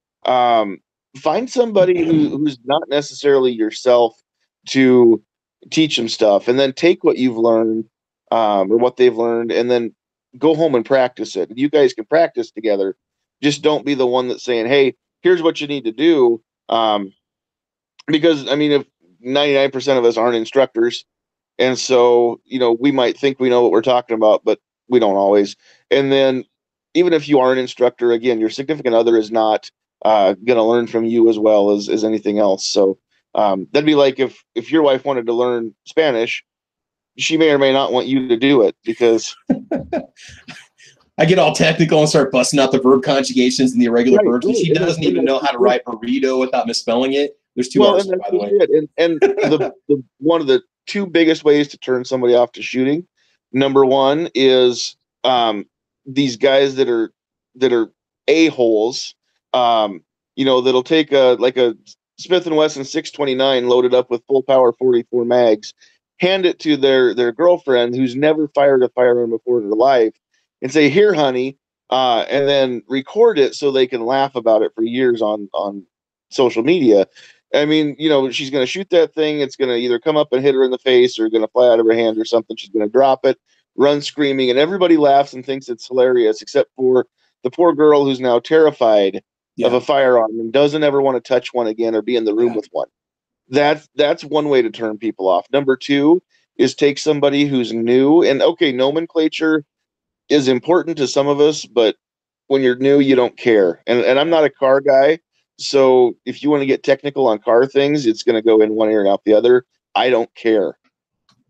find somebody who's not necessarily yourself to teach them stuff, and then take what you've learned, or what they've learned, and then go home and practice it. You guys can practice together. Just don't be the one that's saying, hey, here's what you need to do. Because, I mean, if 99% of us aren't instructors, and so, we might think we know what we're talking about, but we don't always. And then even if you are an instructor, again, your significant other is not going to learn from you as well as anything else. So that'd be like if your wife wanted to learn Spanish, she may or may not want you to do it because I get all technical and start busting out the verb conjugations and the irregular verbs, and she doesn't even know how to write burrito without misspelling it. There's two R's, by the way. And the one of the two biggest ways to turn somebody off to shooting, number one, is these guys that are a-holes, that'll take a Smith & Wesson 629 loaded up with full power 44 mags, hand it to their girlfriend who's never fired a firearm before in her life, and say, here, honey, and then record it so they can laugh about it for years on social media. I mean, she's going to shoot that thing. It's going to either come up and hit her in the face, or going to fly out of her hand or something. She's going to drop it, run screaming, and everybody laughs and thinks it's hilarious, except for the poor girl who's now terrified of a firearm and doesn't ever want to touch one again or be in the room with one. That's one way to turn people off. Number two is take somebody who's new, and okay, nomenclature is important to some of us, but when you're new, you don't care. And I'm not a car guy, so if you want to get technical on car things, it's going to go in one ear and out the other. I don't care.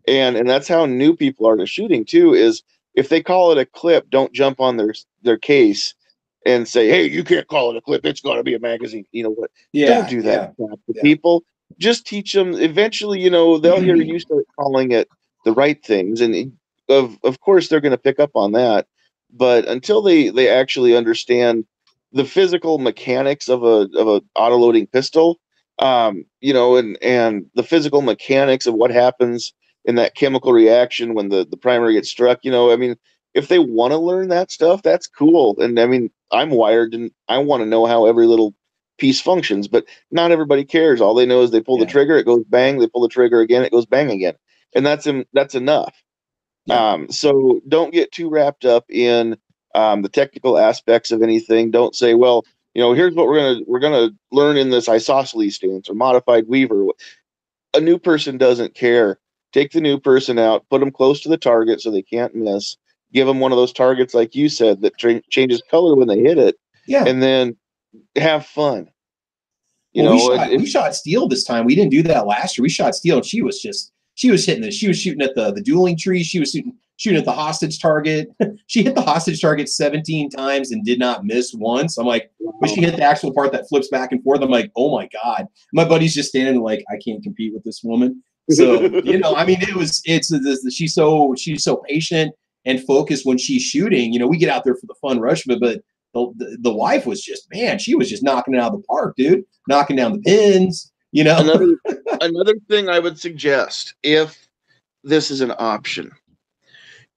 And that's how new people are to shooting too, is if they call it a clip, don't jump on their case and say, hey, you can't call it a clip, it's got to be a magazine. You know what? Don't do that to people. Just teach them. Eventually, they'll hear you start calling it the right things, and of course they're going to pick up on that. But until they actually understand the physical mechanics of a autoloading pistol, and the physical mechanics of what happens in that chemical reaction when the primer gets struck, I mean, if they want to learn that stuff, that's cool. And I mean, I'm wired and I want to know how every little piece functions, but not everybody cares. All they know is they pull the trigger, it goes bang, they pull the trigger again, it goes bang again. And that's enough. So don't get too wrapped up in the technical aspects of anything. Don't say, well, here's what we're gonna learn in this isosceles stance or modified Weaver. A new person doesn't care. Take the new person out, put them close to the target so they can't miss. Give them one of those targets, like you said, that changes color when they hit it. Yeah, and then have fun. We shot steel this time. We didn't do that last year. We shot steel, and she was shooting at the dueling tree. She was shooting at the hostage target. She hit the hostage target 17 times and did not miss once. I'm like, when she hit the actual part that flips back and forth, I'm like, oh my God. My buddy's just standing like, I can't compete with this woman. So, you know, I mean, she's so patient and focused when she's shooting. You know, we get out there for the fun rush of it, but the wife was just, man, she was just knocking it out of the park, dude, knocking down the pins, you know. Another thing I would suggest, if this is an option,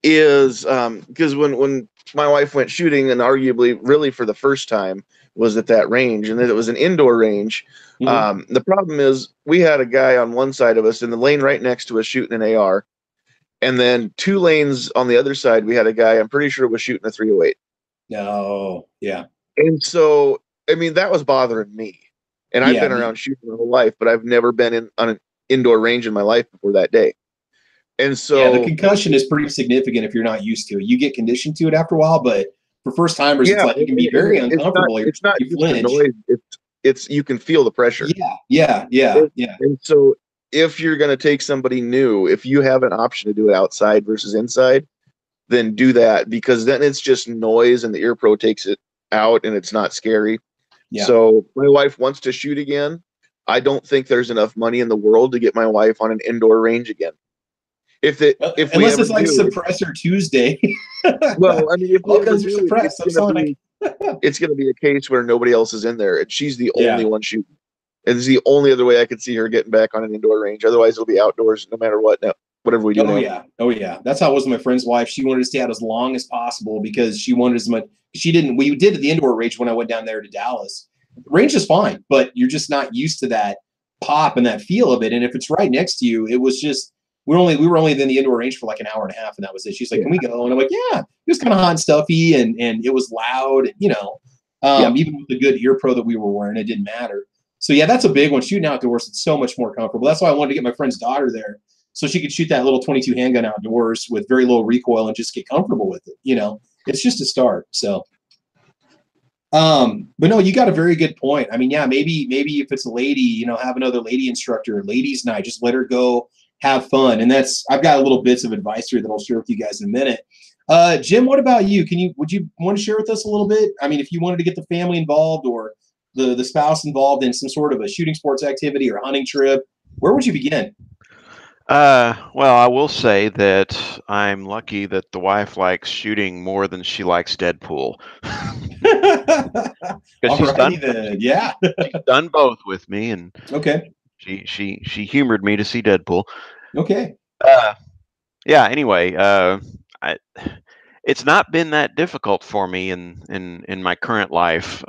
is because when my wife went shooting, and arguably really for the first time was at that range, and it was an indoor range. The problem is we had a guy on one side of us in the lane right next to us shooting an AR, and then 2 lanes on the other side we had a guy, I'm pretty sure, was shooting a 308. No, yeah. And so, I mean, that was bothering me. And I've been around shooting my whole life, but I've never been on an indoor range in my life before that day. And so, yeah, the concussion is pretty significant if you're not used to it. You get conditioned to it after a while, but for first timers, it's like it can be very uncomfortable. It's not just the noise. It's you can feel the pressure. Yeah. And so, if you're going to take somebody new, if you have an option to do it outside versus inside, then do that, because then it's just noise and the ear pro takes it out and it's not scary. Yeah. So my wife wants to shoot again. I don't think there's enough money in the world to get my wife on an indoor range again. Unless it's like Suppressor Tuesday. Well, I mean, if all guns are suppressed, it's going to be a case where nobody else is in there, and she's the only one shooting. And it's the only other way I could see her getting back on an indoor range. Otherwise, it'll be outdoors no matter what. Now, whatever we do. Oh yeah. That's how it was with my friend's wife. She wanted to stay out as long as possible because she wanted as much. We did at the indoor range when I went down there to Dallas. The range is fine, but you're just not used to that pop and that feel of it. And if it's right next to you, it was just we were only in the indoor range for like an hour and a half, and that was it. She's like, "Can we go?" And I'm like, "Yeah." It was kind of hot and stuffy, and it was loud. And, you know, even with the good ear pro that we were wearing, it didn't matter. So yeah, that's a big one. Shooting outdoors, it's so much more comfortable. That's why I wanted to get my friend's daughter there, so she could shoot that little 22 handgun outdoors with very low recoil and just get comfortable with it. You know, it's just a start. So, but no, you got a very good point. I mean, yeah, maybe if it's a lady, you know, have another lady instructor, ladies' night, just let her go, have fun. And I've got little bits of advice here that I'll share with you guys in a minute. Jim, what about you? Would you want to share with us a little bit? I mean, if you wanted to get the family involved or the spouse involved in some sort of a shooting sports activity or a hunting trip, where would you begin? Well, I will say that I'm lucky that the wife likes shooting more than she likes Deadpool. She's done both with me, and okay, she humored me to see Deadpool. Okay. Yeah. Anyway, it's not been that difficult for me in my current life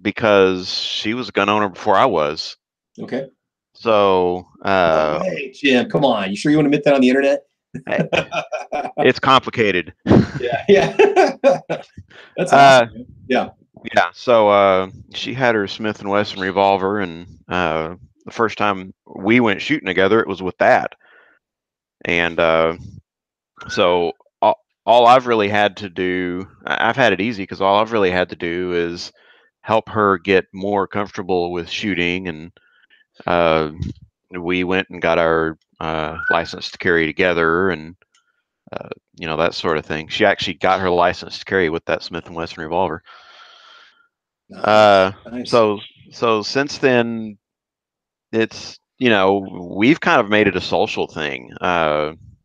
because she was a gun owner before I was. Okay. So, no way, Jim, come on. You sure you want to admit that on the internet? It's complicated. Yeah. That's awesome. Yeah. So, she had her Smith & Wesson revolver, and the first time we went shooting together, it was with that. And so all I've really had to do, I've had it easy because all I've really had to do is help her get more comfortable with shooting, and we went and got our license to carry together, and you know, that sort of thing. She actually got her license to carry with that Smith & Wesson revolver. Nice. So since then, it's, you know, we've kind of made it a social thing.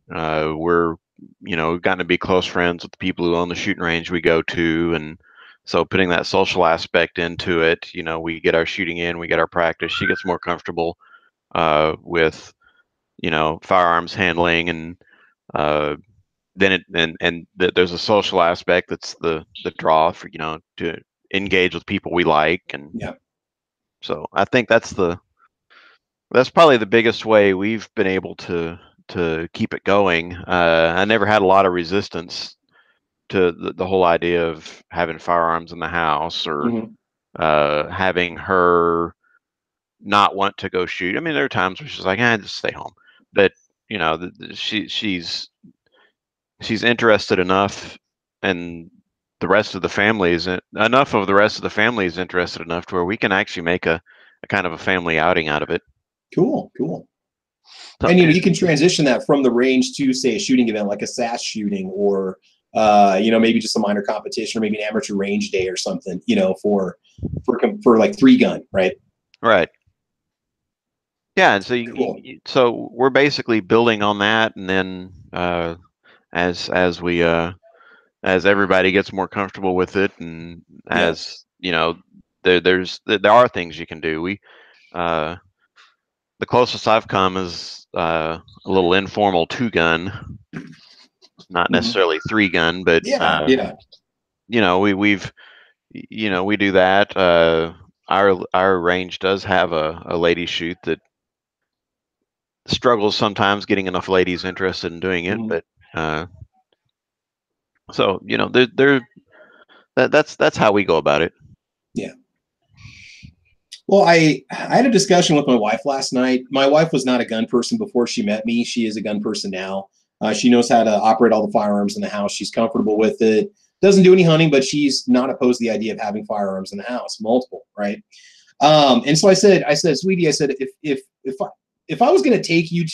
We're, you know, we've gotten to be close friends with the people who own the shooting range we go to, and so putting that social aspect into it, you know, we get our shooting in, we get our practice. She gets more comfortable with, you know, firearms handling, and then there's a social aspect that's the draw for, you know, to engage with people we like, and so I think that's probably the biggest way we've been able to keep it going. I never had a lot of resistance to the whole idea of having firearms in the house, or having her not want to go shoot. I mean, there are times where she's like, just stay home. But, you know, she's interested enough, and the rest of the family is interested enough to where we can actually make a kind of a family outing out of it. Cool. And, you know, you can transition that from the range to, say, a shooting event like a SAS shooting, or, you know, maybe just a minor competition, or maybe an amateur range day or something, you know, for like 3-gun, right? Right. Yeah, and so Cool. so we're basically building on that, and then as everybody gets more comfortable with it, and as you know, there are things you can do. The closest I've come is a little informal 2-gun, not necessarily 3-gun, but you know, we've we do that. Our range does have a lady shoot that struggles sometimes getting enough ladies interested in doing it, but so that's how we go about it. Yeah. Well, I had a discussion with my wife last night. My wife was not a gun person before she met me. She is a gun person now. She knows how to operate all the firearms in the house. She's comfortable with it. Doesn't do any hunting, but she's not opposed to the idea of having firearms in the house, multiple, right? And so I said, sweetie, I said, if I was going to take you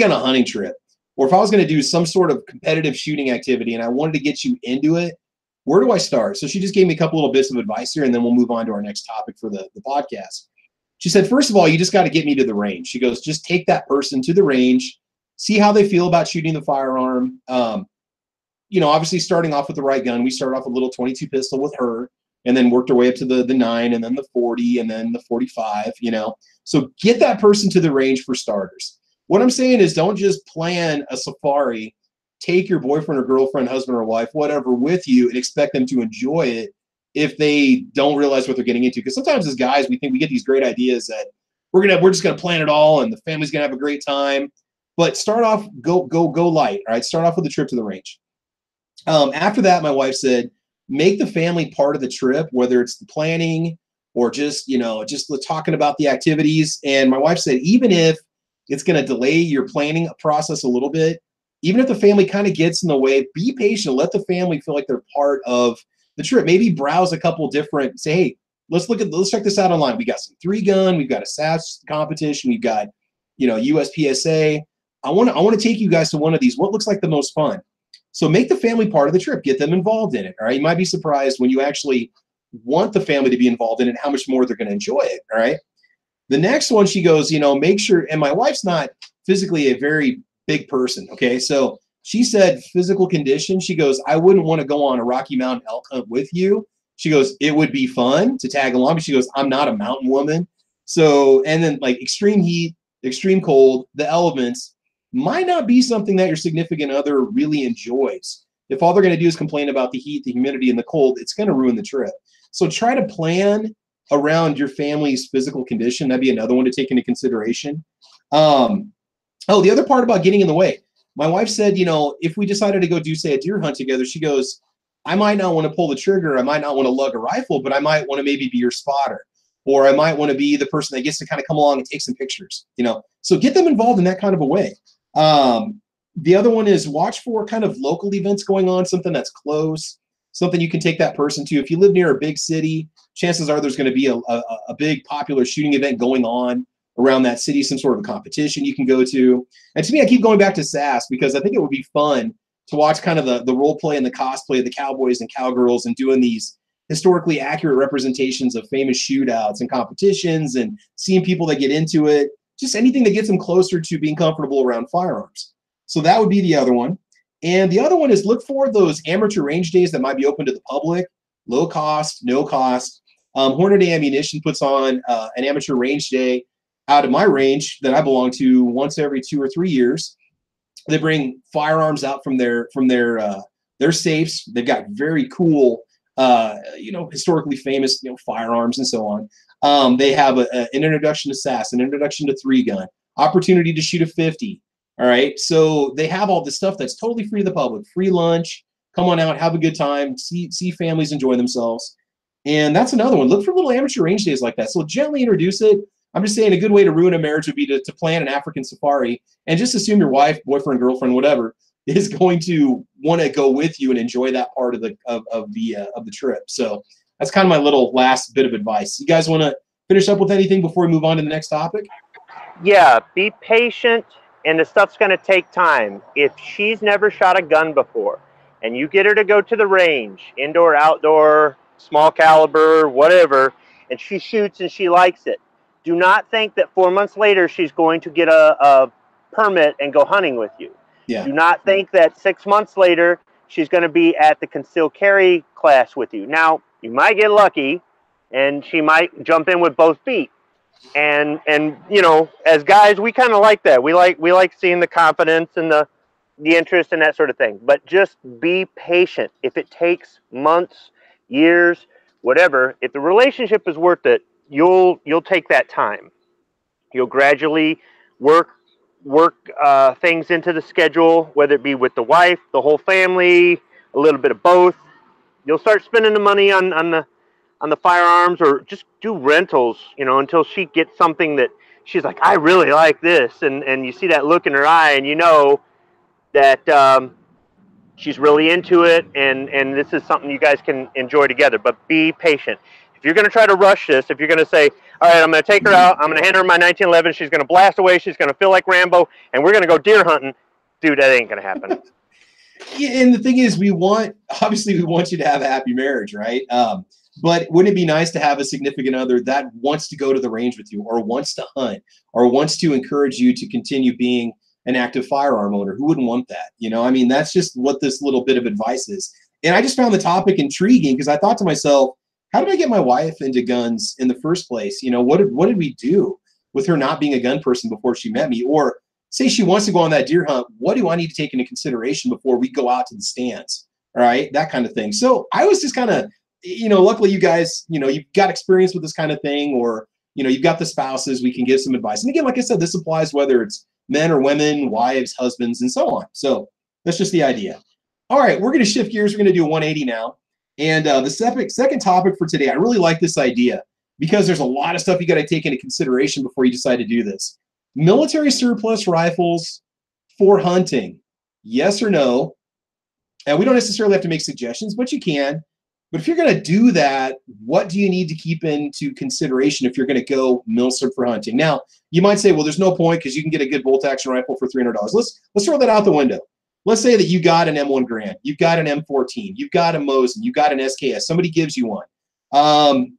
on a hunting trip, or if I was going to do some sort of competitive shooting activity and I wanted to get you into it, where do I start? So she just gave me a couple little bits of advice here, and then we'll move on to our next topic for the podcast. She said, first of all, you just got to get me to the range. She goes, just take that person to the range, see how they feel about shooting the firearm. Obviously starting off with the right gun. We started off with a little 22 pistol with her, and then worked our way up to the 9, and then the 40, and then the 45, So get that person to the range for starters. What I'm saying is, don't just plan a safari, take your boyfriend or girlfriend, husband or wife, whatever, with you and expect them to enjoy it if they don't realize what they're getting into. Because sometimes as guys, we think we get these great ideas that we're just gonna plan it all and the family's gonna have a great time. But start off, go light. All right, start off with a trip to the range. After that, my wife said, make the family part of the trip, whether it's the planning or just talking about the activities. And my wife said, even if it's going to delay your planning process a little bit, even if the family kind of gets in the way, be patient. Let the family feel like they're part of the trip. Maybe browse a couple different, say, hey, let's check this out online. We got some 3-gun, we've got a SAS competition, we've got, USPSA. I want to take you guys to one of these. What looks like the most fun? So make the family part of the trip. Get them involved in it. All right. You might be surprised when you actually want the family to be involved in it, how much more they're going to enjoy it. All right. The next one, she goes, make sure, and my wife's not physically a very big person. Okay. So she said physical condition. She goes, I wouldn't want to go on a Rocky Mountain elk hunt with you. She goes, it would be fun to tag along, but she goes, I'm not a mountain woman. So, and then like extreme heat, extreme cold, the elements might not be something that your significant other really enjoys. If all they're going to do is complain about the heat, the humidity, and the cold, it's going to ruin the trip. So try to plan around your family's physical condition. That'd be another one to take into consideration. The other part about getting in the way. My wife said, if we decided to go do, say, a deer hunt together, she goes, I might not want to pull the trigger. I might not want to lug a rifle, but I might want to maybe be your spotter. Or I might want to be the person that gets to kind of come along and take some pictures, So get them involved in that kind of a way. The other one is watch for kind of local events going on, something that's close, something you can take that person to. If you live near a big city, chances are there's going to be a big popular shooting event going on around that city, some sort of a competition you can go to. And to me, I keep going back to SAS because I think it would be fun to watch kind of the role play and the cosplay of the cowboys and cowgirls and doing these historically accurate representations of famous shootouts and competitions and seeing people that get into it. Just anything that gets them closer to being comfortable around firearms. So that would be the other one. And the other one is look for those amateur range days that might be open to the public, low cost, no cost. Hornady Ammunition puts on an amateur range day out of my range that I belong to once every 2 or 3 years. They bring firearms out from their safes. They've got very cool, historically famous, firearms and so on. They have an introduction to SAS, an introduction to 3-gun, opportunity to shoot a 50. All right. So they have all this stuff that's totally free to the public, free lunch, come on out, have a good time, see families enjoy themselves. And that's another one. Look for little amateur range days like that. So gently introduce it. I'm just saying a good way to ruin a marriage would be to plan an African safari and just assume your wife, boyfriend, girlfriend, whatever, is going to want to go with you and enjoy that part of the trip. So that's kind of my little last bit of advice. You guys want to finish up with anything before we move on to the next topic? Yeah, be patient, and the stuff's going to take time. If she's never shot a gun before and you get her to go to the range, indoor, outdoor, small caliber, whatever, and she shoots and she likes it, Do not think that 4 months later she's going to get a permit and go hunting with you. Yeah. Do not think that 6 months later she's going to be at the concealed carry class with you. Now, you might get lucky, and she might jump in with both feet. And you know, as guys, we kind of like that. We like seeing the confidence and the interest and that sort of thing. But just be patient. If it takes months, years, whatever, if the relationship is worth it, you'll take that time. You'll gradually work things into the schedule, whether it be with the wife, the whole family, a little bit of both. You'll start spending the money on the firearms, or just do rentals, you know, until she gets something that she's like, I really like this, and you see that look in her eye, and you know that she's really into it, and this is something you guys can enjoy together. But be patient. If you're going to try to rush this, if you're going to say, all right, I'm going to take her out, I'm going to hand her my 1911, she's going to blast away, she's going to feel like Rambo, and we're going to go deer hunting, dude, that ain't going to happen. Yeah, and the thing is, obviously we want you to have a happy marriage, right? But wouldn't it be nice to have a significant other that wants to go to the range with you, or wants to hunt, or wants to encourage you to continue being an active firearm owner? Who wouldn't want that? You know, I mean, that's just what this little bit of advice is. And I just found the topic intriguing because I thought to myself, how did I get my wife into guns in the first place? You know, what did we do with her not being a gun person before she met me? Or say she wants to go on that deer hunt, what do I need to take into consideration before we go out to the stands? All right, that kind of thing. So I was just kind of, you know, luckily you guys, you know, you've got experience with this kind of thing, or, you know, you've got the spouses, we can give some advice. And again, like I said, this applies whether it's men or women, wives, husbands, and so on. So that's just the idea. All right, we're going to shift gears. We're going to do a 180 now. And the second topic for today, I really like this idea because there's a lot of stuff you got to take into consideration before you decide to do this. Military surplus rifles for hunting, yes or no? And we don't necessarily have to make suggestions, but you can. But if you're going to do that, what do you need to keep into consideration if you're going to go Milsurp for hunting? Now, you might say, well, there's no point because you can get a good bolt action rifle for $300. Let's throw that out the window. Let's say that you got an M1 Garand, you've got an M14, you've got a Mosin, you've got an SKS, somebody gives you one.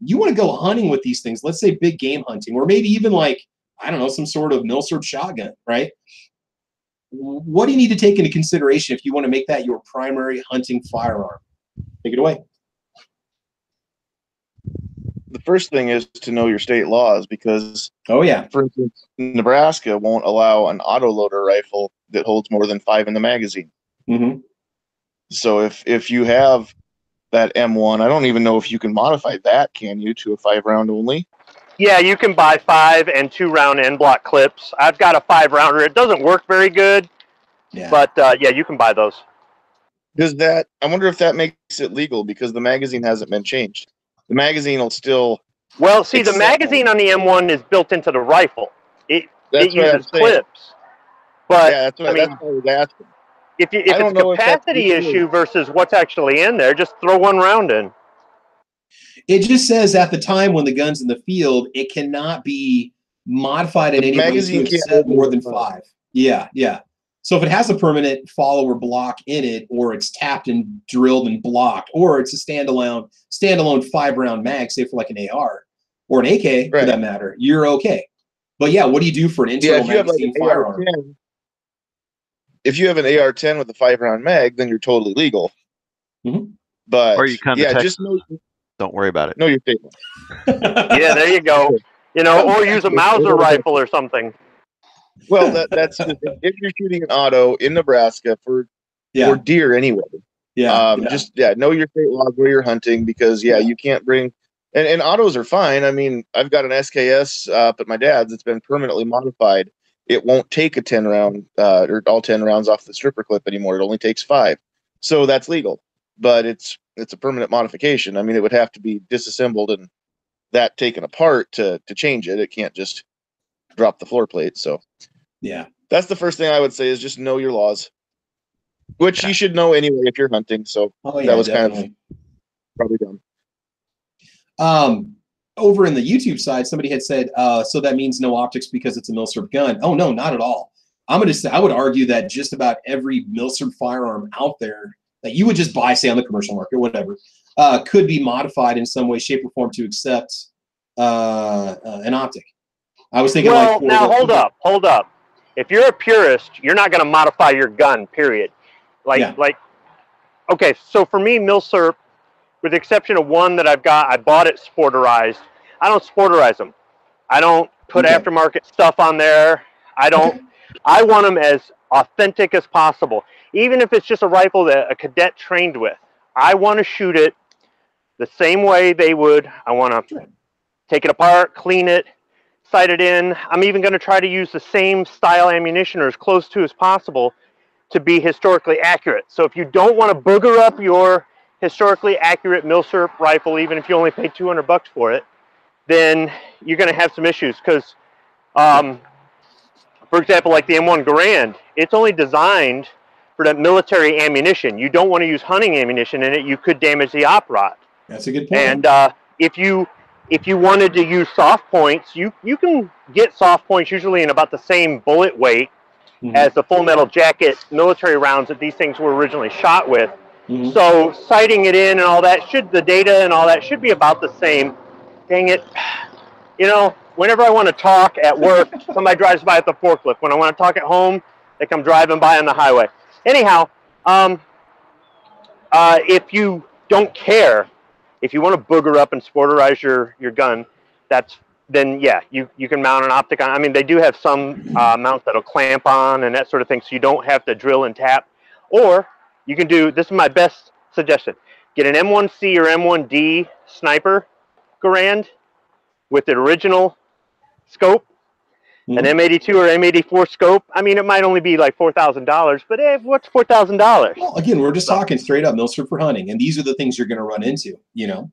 You want to go hunting with these things, let's say big game hunting, or maybe even like, I don't know, some sort of Milsurp shotgun, right? What do you need to take into consideration if you want to make that your primary hunting firearm? Take it away. The first thing is to know your state laws, because, oh yeah, for instance, Nebraska won't allow an autoloader rifle that holds more than 5 in the magazine. Mm-hmm. So if you have that M1, I don't even know if you can modify that, can you, to a 5-round only? Yeah, you can buy 5 and 2-round end block clips. I've got a 5-rounder. It doesn't work very good, yeah. But yeah, you can buy those. Does that? I wonder if that makes it legal, because the magazine hasn't been changed. The magazine will still. Well, see, the magazine on the M1 is built into the rifle. It uses clips. But yeah, that's what I was asking. If it's a capacity issue versus what's actually in there, just throw 1 round in. It just says at the time when the gun's in the field, it cannot be modified in any way to accept more than 5. Yeah, yeah. So if it has a permanent follower block in it, or it's tapped and drilled and blocked, or it's a standalone 5-round mag, say for like an AR or an AK for that matter, you're okay. But yeah, what do you do for an internal magazine firearm? If you have an AR-10 with a 5-round mag, then you're totally legal. Mm-hmm. But or you kind of just don't worry about it. Know your statement. Yeah, there you go. You know, or use a Mauser rifle or something. Well, that's if you're shooting an auto in Nebraska for deer anyway. Yeah. Just know your state laws where you're hunting, because you can't bring and autos are fine. I mean, I've got an SKS up at my dad's. It's been permanently modified. It won't take a 10-round or all 10 rounds off the stripper clip anymore. It only takes 5, so that's legal. But it's a permanent modification. I mean, it would have to be disassembled and that taken apart to change it. It can't just drop the floor plate. So yeah, that's the first thing I would say, is just know your laws, which you should know anyway if you're hunting. So that was definitely. Kind of probably dumb. Over in the YouTube side, somebody had said, so that means no optics because it's a Milsurp gun. Oh no, not at all. I would argue that just about every Milsurp firearm out there that you would just buy, say on the commercial market, whatever, could be modified in some way, shape, or form to accept an optic. I was thinking well, now hold up. If you're a purist, you're not going to modify your gun, period. Okay, so for me, Milsurp, with the exception of one that I bought it sporterized. I don't sporterize them. I don't put aftermarket stuff on there. I want them as authentic as possible. Even if it's just a rifle that a cadet trained with, I want to shoot it the same way they would. I want to take it apart, clean it, sight it in. I'm even going to try to use the same style ammunition or as close to as possible to be historically accurate. So if you don't want to booger up your historically accurate Milsurp rifle, even if you only paid $200 for it, then you're going to have some issues. Because, for example, like the M1 Garand, it's only designed for that military ammunition. You don't want to use hunting ammunition in it. You could damage the op rod. That's a good point. And if you wanted to use soft points, you can get soft points usually in about the same bullet weight as the Full Metal Jacket military rounds that these things were originally shot with. So sighting it in and all that, the data and all that should be about the same. Dang it. You know, whenever I want to talk at work, somebody drives by at the forklift. When I want to talk at home, they come driving by on the highway. Anyhow, if you don't care, if you want to booger up and sporterize your gun, then yeah, you can mount an optic on. I mean, they do have some mounts that'll clamp on and that sort of thing, so you don't have to drill and tap. Or you can do, this is my best suggestion, get an M1C or M1D sniper Garand with the original scope, an M82 or M84 scope. I mean, it might only be like $4,000, but what's $4,000? Well, again, we're just talking straight up Milsurp for hunting, and these are the things you're going to run into, you know.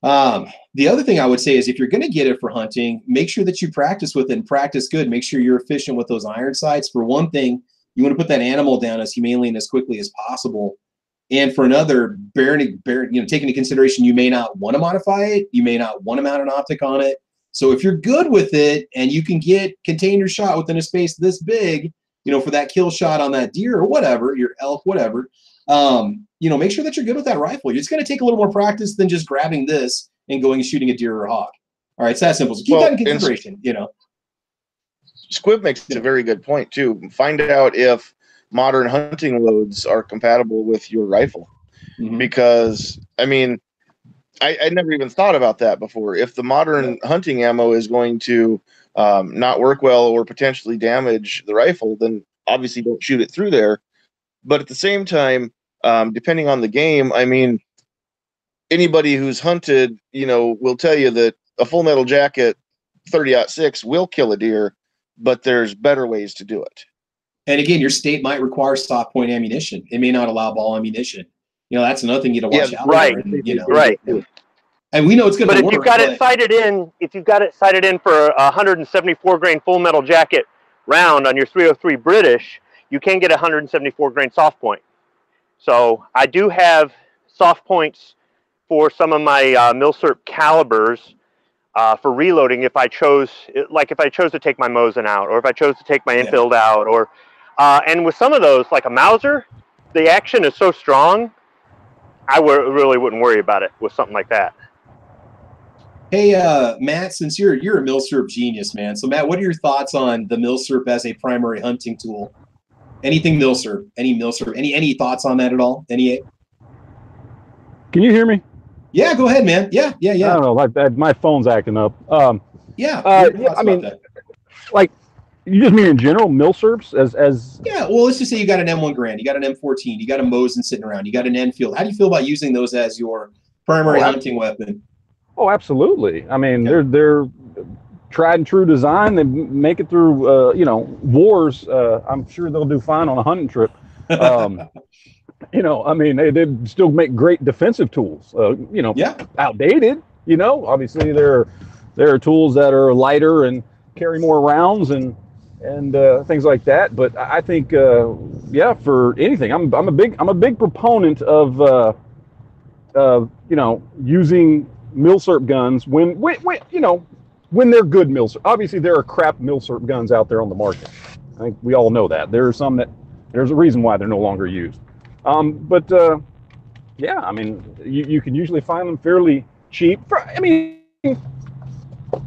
The other thing I would say is if you're going to get it for hunting, make sure that you practice with it and practice good. Make sure you're efficient with those iron sights. For one thing, you want to put that animal down as humanely and as quickly as possible. And for another, taking into consideration, you may not want to modify it. You may not want to mount an optic on it. So if you're good with it and you can contain your shot within a space this big, you know, for that kill shot on that deer or whatever, your elk, whatever, you know, make sure that you're good with that rifle. It's going to take a little more practice than just grabbing this and going and shooting a deer or a hawk. All right, it's that simple. So keep that in consideration, you know. Squib makes a very good point, too. Find out if modern hunting loads are compatible with your rifle. Because, I mean, I never even thought about that before. If the modern hunting ammo is going to not work well or potentially damage the rifle, then obviously don't shoot it through there. But at the same time, depending on the game, I mean, anybody who's hunted, you know, will tell you that a Full Metal Jacket 30-06 will kill a deer, but there's better ways to do it. And again, your state might require soft point ammunition. It may not allow ball ammunition. You know, that's another thing you got to watch out for. And, you know, and we know it's going to work. But if you've got it sighted in for a 174 grain Full Metal Jacket round on your 303 British, you can get a 174 grain soft point. So I do have soft points for some of my Milsurp calibers for reloading if I chose, to take my Mosin out, or if I chose to take my infield out, or and with some of those, like a Mauser, the action is so strong, I really wouldn't worry about it with something like that. Hey, Matt, since you're a Milsurp genius, man. So, Matt, what are your thoughts on the Milsurp as a primary hunting tool? Anything Milsurp, any thoughts on that at all? Can you hear me? Yeah, go ahead, man. Yeah. I don't know, like that. My phone's acting up. I mean, like, you just mean in general, Milsurps as yeah. Well, let's just say you got an M1 Garand, you got an M14, you got a Mosin sitting around, you got an Enfield. How do you feel about using those as your primary hunting weapon? Oh, absolutely. I mean, they're tried and true design. They make it through, wars. I'm sure they'll do fine on a hunting trip. You know, I mean, they still make great defensive tools. Outdated. You know, obviously there are tools that are lighter and carry more rounds and things like that. But I think, for anything, I'm a big proponent of using Milsurp guns when they're good Milsurp. Obviously, there are crap Milsurp guns out there on the market. I think we all know that. There are some that there's a reason why they're no longer used. I mean, you can usually find them fairly cheap.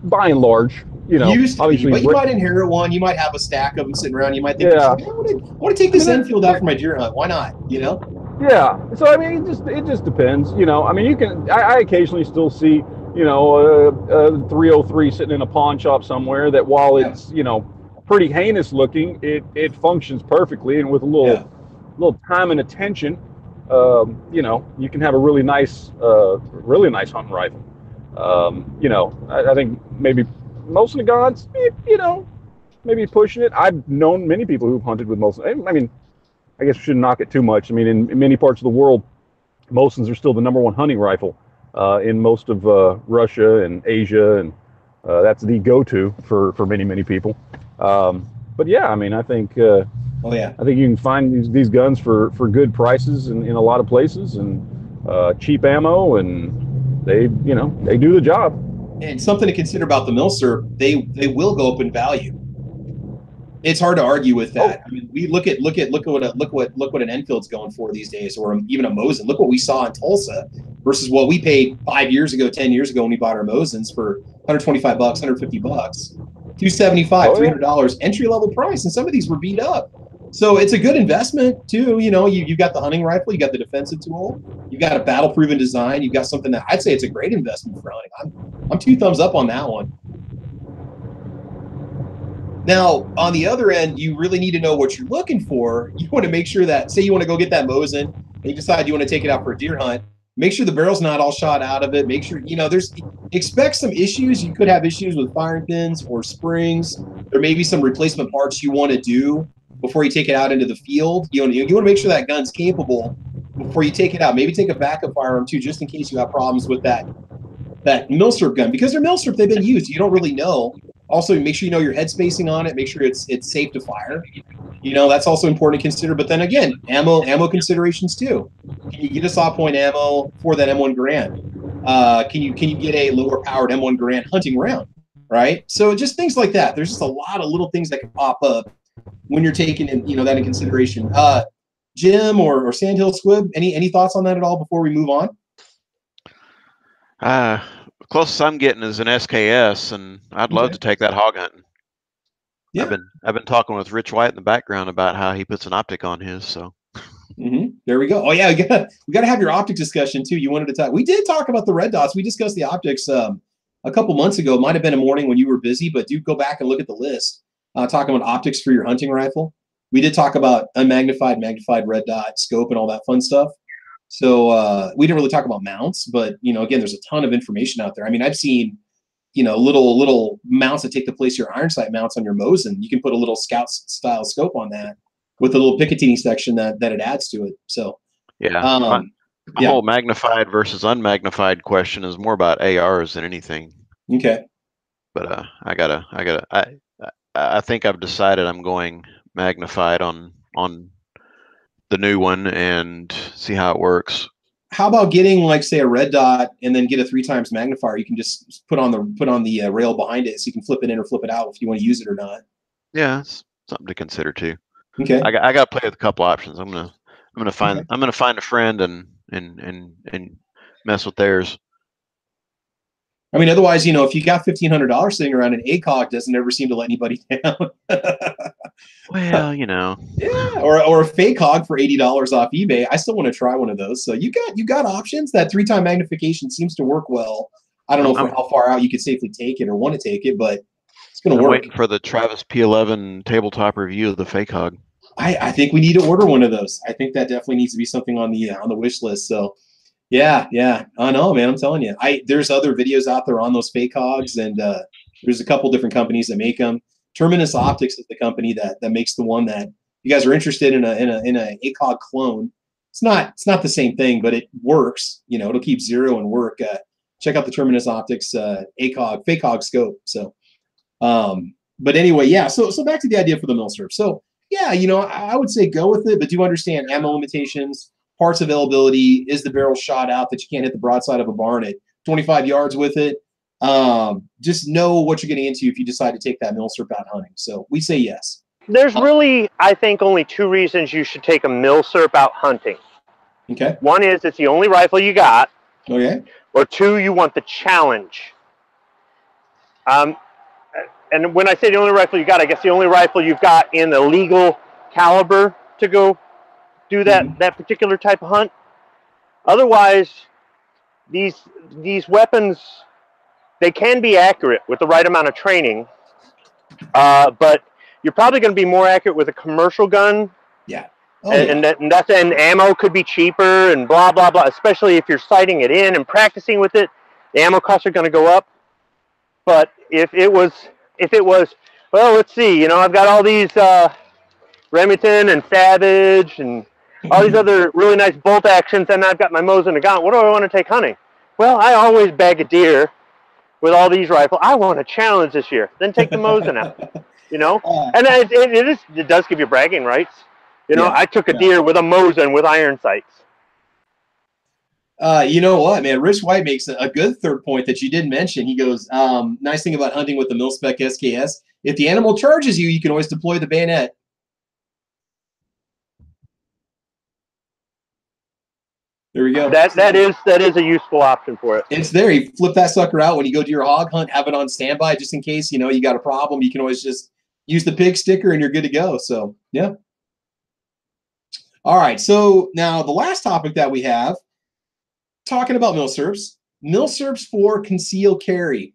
By and large, you know, Used to be, obviously, but you might inherit one. You might have a stack of them sitting around. You might think, yeah. I want to take this Enfield out for my deer hunt. Why not? You know? Yeah. So I mean, it just depends. You know, I mean, you can. I occasionally still see, you know, a 303 sitting in a pawn shop somewhere. That while it's, you know, pretty heinous looking, it functions perfectly, and with a little time and attention, you know, you can have a really nice hunting rifle. You know, I think maybe most of the guns, you know, maybe pushing it. I've known many people who've hunted with Mosin. I mean, I guess we shouldn't knock it too much. I mean, in many parts of the world, Mosins are still the #1 hunting rifle in most of Russia and Asia, and that's the go-to for many people. But yeah, I mean, I think I think you can find these guns for good prices in a lot of places, and cheap ammo, and they do the job. And something to consider about the Milsurp, they will go up in value. It's hard to argue with that. I mean, we look at what an Enfield's going for these days, or even a Mosin. Look what we saw in Tulsa versus what we paid 5 years ago, 10 years ago when we bought our Mosins for $125, $150, $275, $300 entry level price, and some of these were beat up. So it's a good investment too. You know, you've got the hunting rifle, you got the defensive tool, you've got a battle proven design, you've got something that I'd say it's a great investment for hunting. I'm 2 thumbs up on that one. Now, on the other end, you really need to know what you're looking for. You want to make sure that, say you want to go get that Mosin, and you decide you want to take it out for a deer hunt, make sure the barrel's not all shot out of it. Make sure, you know, expect some issues. You could have issues with firing pins or springs. There may be some replacement parts you want to do before you take it out into the field. You want to make sure that gun's capable before you take it out. Maybe take a backup firearm too, just in case you have problems with that Milsurp gun. Because they're Milsurp, they've been used. You don't really know. Also, make sure you know your head spacing on it. Make sure it's safe to fire. You know, that's also important to consider. But then again, ammo considerations too. Can you get a saw point ammo for that M1 Garand? Can you get a lower powered M1 Garand hunting round? Right. So just things like that. There's just a lot of little things that can pop up when you're taking that in consideration. Jim or Sandhill Squib, any thoughts on that at all before we move on? Closest I'm getting is an SKS, and I'd love to take that hog hunting. Yeah. I've been talking with Rich White in the background about how he puts an optic on his. So there we go. Oh yeah, we got to have your optic discussion too. You wanted to talk. We did talk about the red dots. We discussed the optics a couple months ago. Might have been a morning when you were busy, but do go back and look at the list. Talking about optics for your hunting rifle. We did talk about unmagnified, magnified red dot scope and all that fun stuff. So we didn't really talk about mounts, but again, there's a ton of information out there. I mean, I've seen little mounts that take the place of your iron sight mounts on your Mosin. You can put a little scout style scope on that with a little Picatinny section that it adds to it. So my whole magnified versus unmagnified question is more about ARs than anything. Okay. But I think I've decided I'm going magnified on the new one and see how it works. How about getting, like, say, a red dot and then get a 3x magnifier? You can just put on the rail behind it, so you can flip it in or flip it out if you want to use it or not. Yeah, it's something to consider too. Okay. I got to play with a couple options. I'm gonna find a friend and mess with theirs. I mean, otherwise, if you got $1,500 sitting around, an ACOG doesn't ever seem to let anybody down. Well, yeah, or a fake hog for $80 off eBay. I still want to try one of those. So you got options. That 3x magnification seems to work well. I don't know for how far out you could safely take it or want to take it, but it's going to work. I'm waiting for the Travis P11 tabletop review of the fake hog. I think we need to order one of those. I think that definitely needs to be something on the wish list. So yeah. I know, man. I'm telling you. There's other videos out there on those fake hogs, and there's a couple different companies that make them. Terminus Optics is the company that makes the one that you guys are interested in a ACOG clone. It's not the same thing, but it works. It'll keep zero and work. Check out the Terminus Optics ACOG fake hog scope. So, but anyway, yeah. So back to the idea for the Milsurp. So yeah, I would say go with it, but do understand ammo limitations, parts availability. Is the barrel shot out that you can't hit the broadside of a barn at 25 yards with it? Just know what you're getting into if you decide to take that Milsurp out hunting. So we say yes. There's really, I think, only 2 reasons you should take a Milsurp out hunting. Okay. One is it's the only rifle you got. Okay. Or 2, you want the challenge. and when I say the only rifle you got, I guess the only rifle you've got in the legal caliber to go do that particular type of hunt. Otherwise, these weapons, they can be accurate with the right amount of training, but you're probably going to be more accurate with a commercial gun. Yeah. And ammo could be cheaper and blah blah blah. Especially if you're sighting it in and practicing with it, the ammo costs are going to go up. But if it was, well, let's see. You know, I've got all these Remington and Savage and all these other really nice bolt actions, and I've got my Mosin and a gun. What do I want to take hunting? Well, I always bag a deer with all these rifles. I want a challenge this year. Then take the Mosin out. You know, and it does give you bragging rights. You know, I took a deer with a Mosin with iron sights. You know what, man? Rich White makes a good third point that you didn't mention. He goes, nice thing about hunting with the mil-spec SKS, if the animal charges you, you can always deploy the bayonet. There we go. That is a useful option for it. It's there. You flip that sucker out when you go to your hog hunt, have it on standby just in case, you know, you got a problem. You can always just use the pig sticker and you're good to go. So, yeah. All right. So now the last topic that we have, talking about Milsurps. Milsurps for concealed carry.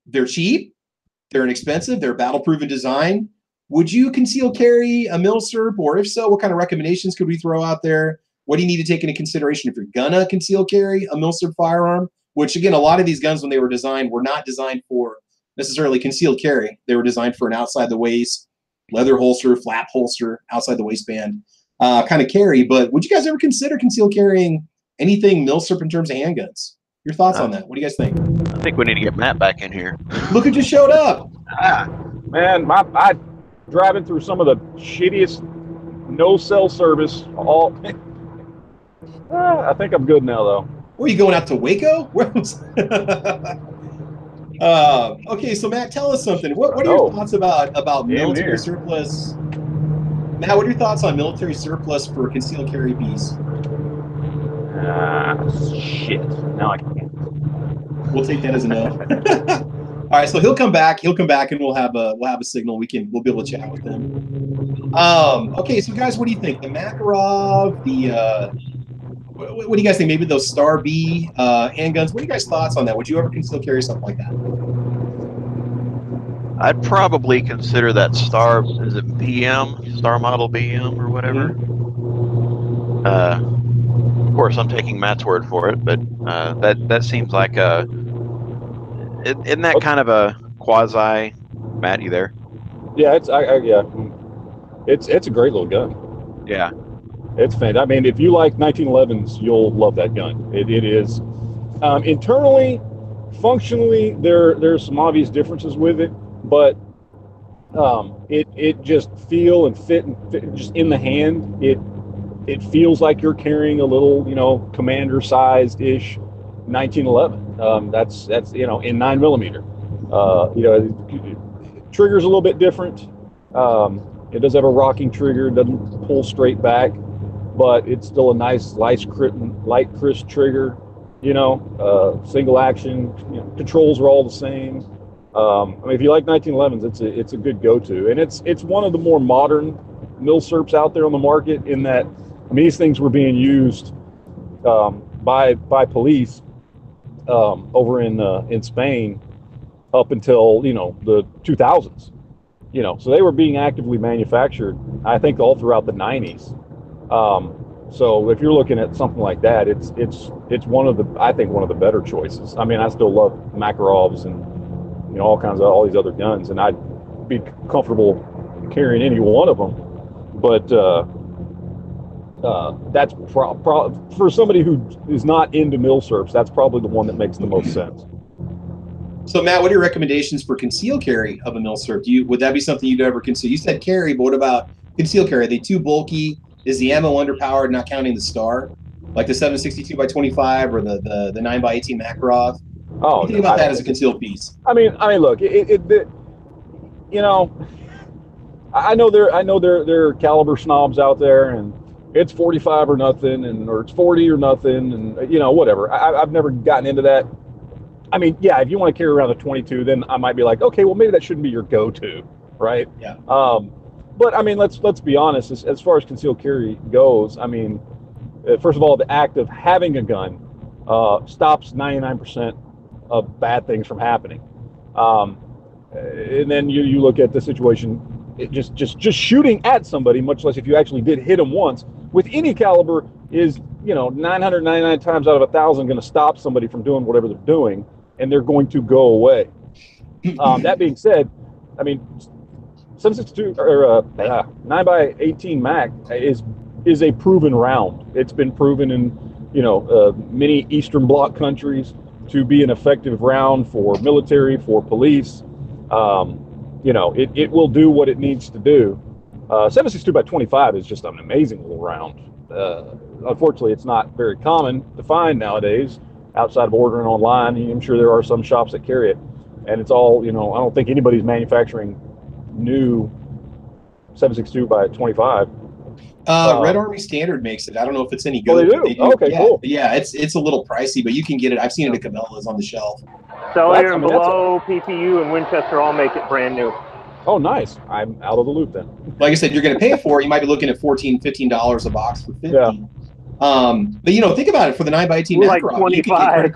They're cheap. They're inexpensive. They're battle-proven design. Would you conceal carry a Milsurp? Or if so, what kind of recommendations could we throw out there? What do you need to take into consideration if you're gonna conceal carry a Milsurp firearm? Which, again, a lot of these guns, when they were designed, were not designed for necessarily concealed carry. They were designed for an outside-the-waist, leather holster, flap holster, outside-the-waistband kind of carry. But would you guys ever consider concealed carrying anything Milsurp in terms of handguns? Your thoughts on that? What do you guys think? I think we need to get Matt back in here. Look who just showed up. Man, I driving through some of the shittiest no cell service. I think I'm good now, though. Were you going out to Waco? Okay, so Matt, tell us something. What are your thoughts about military surplus? Matt, what are your thoughts on military surplus for concealed carry piece? Shit. Now I can't. We'll take that as a no. All right, so he'll come back. He'll come back, and we'll have a signal. We'll be able to chat with him. Okay, so guys, what do you think? The Makarov, what do you guys think? Maybe those Star B handguns. What are you guys' thoughts on that? Would you ever conceal carry something like that? I'd probably consider that Star. Is it BM? Star Model BM or whatever. Of course, I'm taking Matt's word for it, but that seems like isn't that kind of a quasi? Matt, you there? Yeah, it's a great little gun. Yeah, it's fantastic. I mean, if you like 1911s, you'll love that gun. It is internally, functionally, there's some obvious differences with it, but it just feel and fit just in the hand. It feels like you're carrying a little, commander sized ish 1911. That's in 9mm. Trigger's a little bit different. It does have a rocking trigger. It doesn't pull straight back, but it's still a nice, light, crisp trigger. Single action. Controls are all the same. If you like 1911s, it's a good go-to, and it's one of the more modern Milsurps out there on the market. In that, these things were being used by police over in Spain up until the 2000s. So they were being actively manufactured, I think, all throughout the 90s. So if you're looking at something like that, it's one of the better choices. I still love Makarovs and all these other guns, and I'd be comfortable carrying any one of them. But that's for somebody who is not into Milsurps, that's probably the one that makes the most sense. So Matt, what are your recommendations for concealed carry of a Milsurp? Would that be something you'd ever consider? You said carry, but what about concealed carry? Are they too bulky? Is the ammo underpowered, not counting the Star, like the 7.62x25 or the 9x18 Makarov? What do you think about that as a concealed piece? Look, I know there are caliber snobs out there, and it's 45 or nothing, or it's 40 or nothing, and whatever. I've never gotten into that. I mean, yeah, if you want to carry around a 22, then I might be like, okay, well, maybe that shouldn't be your go-to, right? Yeah. But I mean, let's be honest. As far as concealed carry goes, I mean, first of all, the act of having a gun stops 99% of bad things from happening. And then you look at the situation, just shooting at somebody, much less if you actually did hit them once, with any caliber is, 999 times out of 1,000 going to stop somebody from doing whatever they're doing, and they're going to go away. That being said, I mean, 7.62 or 9x18 Mac is a proven round. It's been proven in many Eastern Bloc countries to be an effective round for military, for police. It will do what it needs to do. 7.62 by 25 is just an amazing little round. Unfortunately, it's not very common to find nowadays outside of ordering online. I'm sure there are some shops that carry it, and it's all, I don't think anybody's manufacturing new 7.62 by 25. Red Army Standard makes it. I don't know if it's any good. Oh, they do? Okay, yeah, cool. Yeah, it's a little pricey, but you can get it. I've seen it at Cabela's on the shelf. Cellular and Below, PPU, and Winchester all make it brand new. Oh, nice. I'm out of the loop then. Like I said, you're going to pay for it. You might be looking at $14, $15 a box for 50. Yeah. But think about it. For the 9x18 like 25.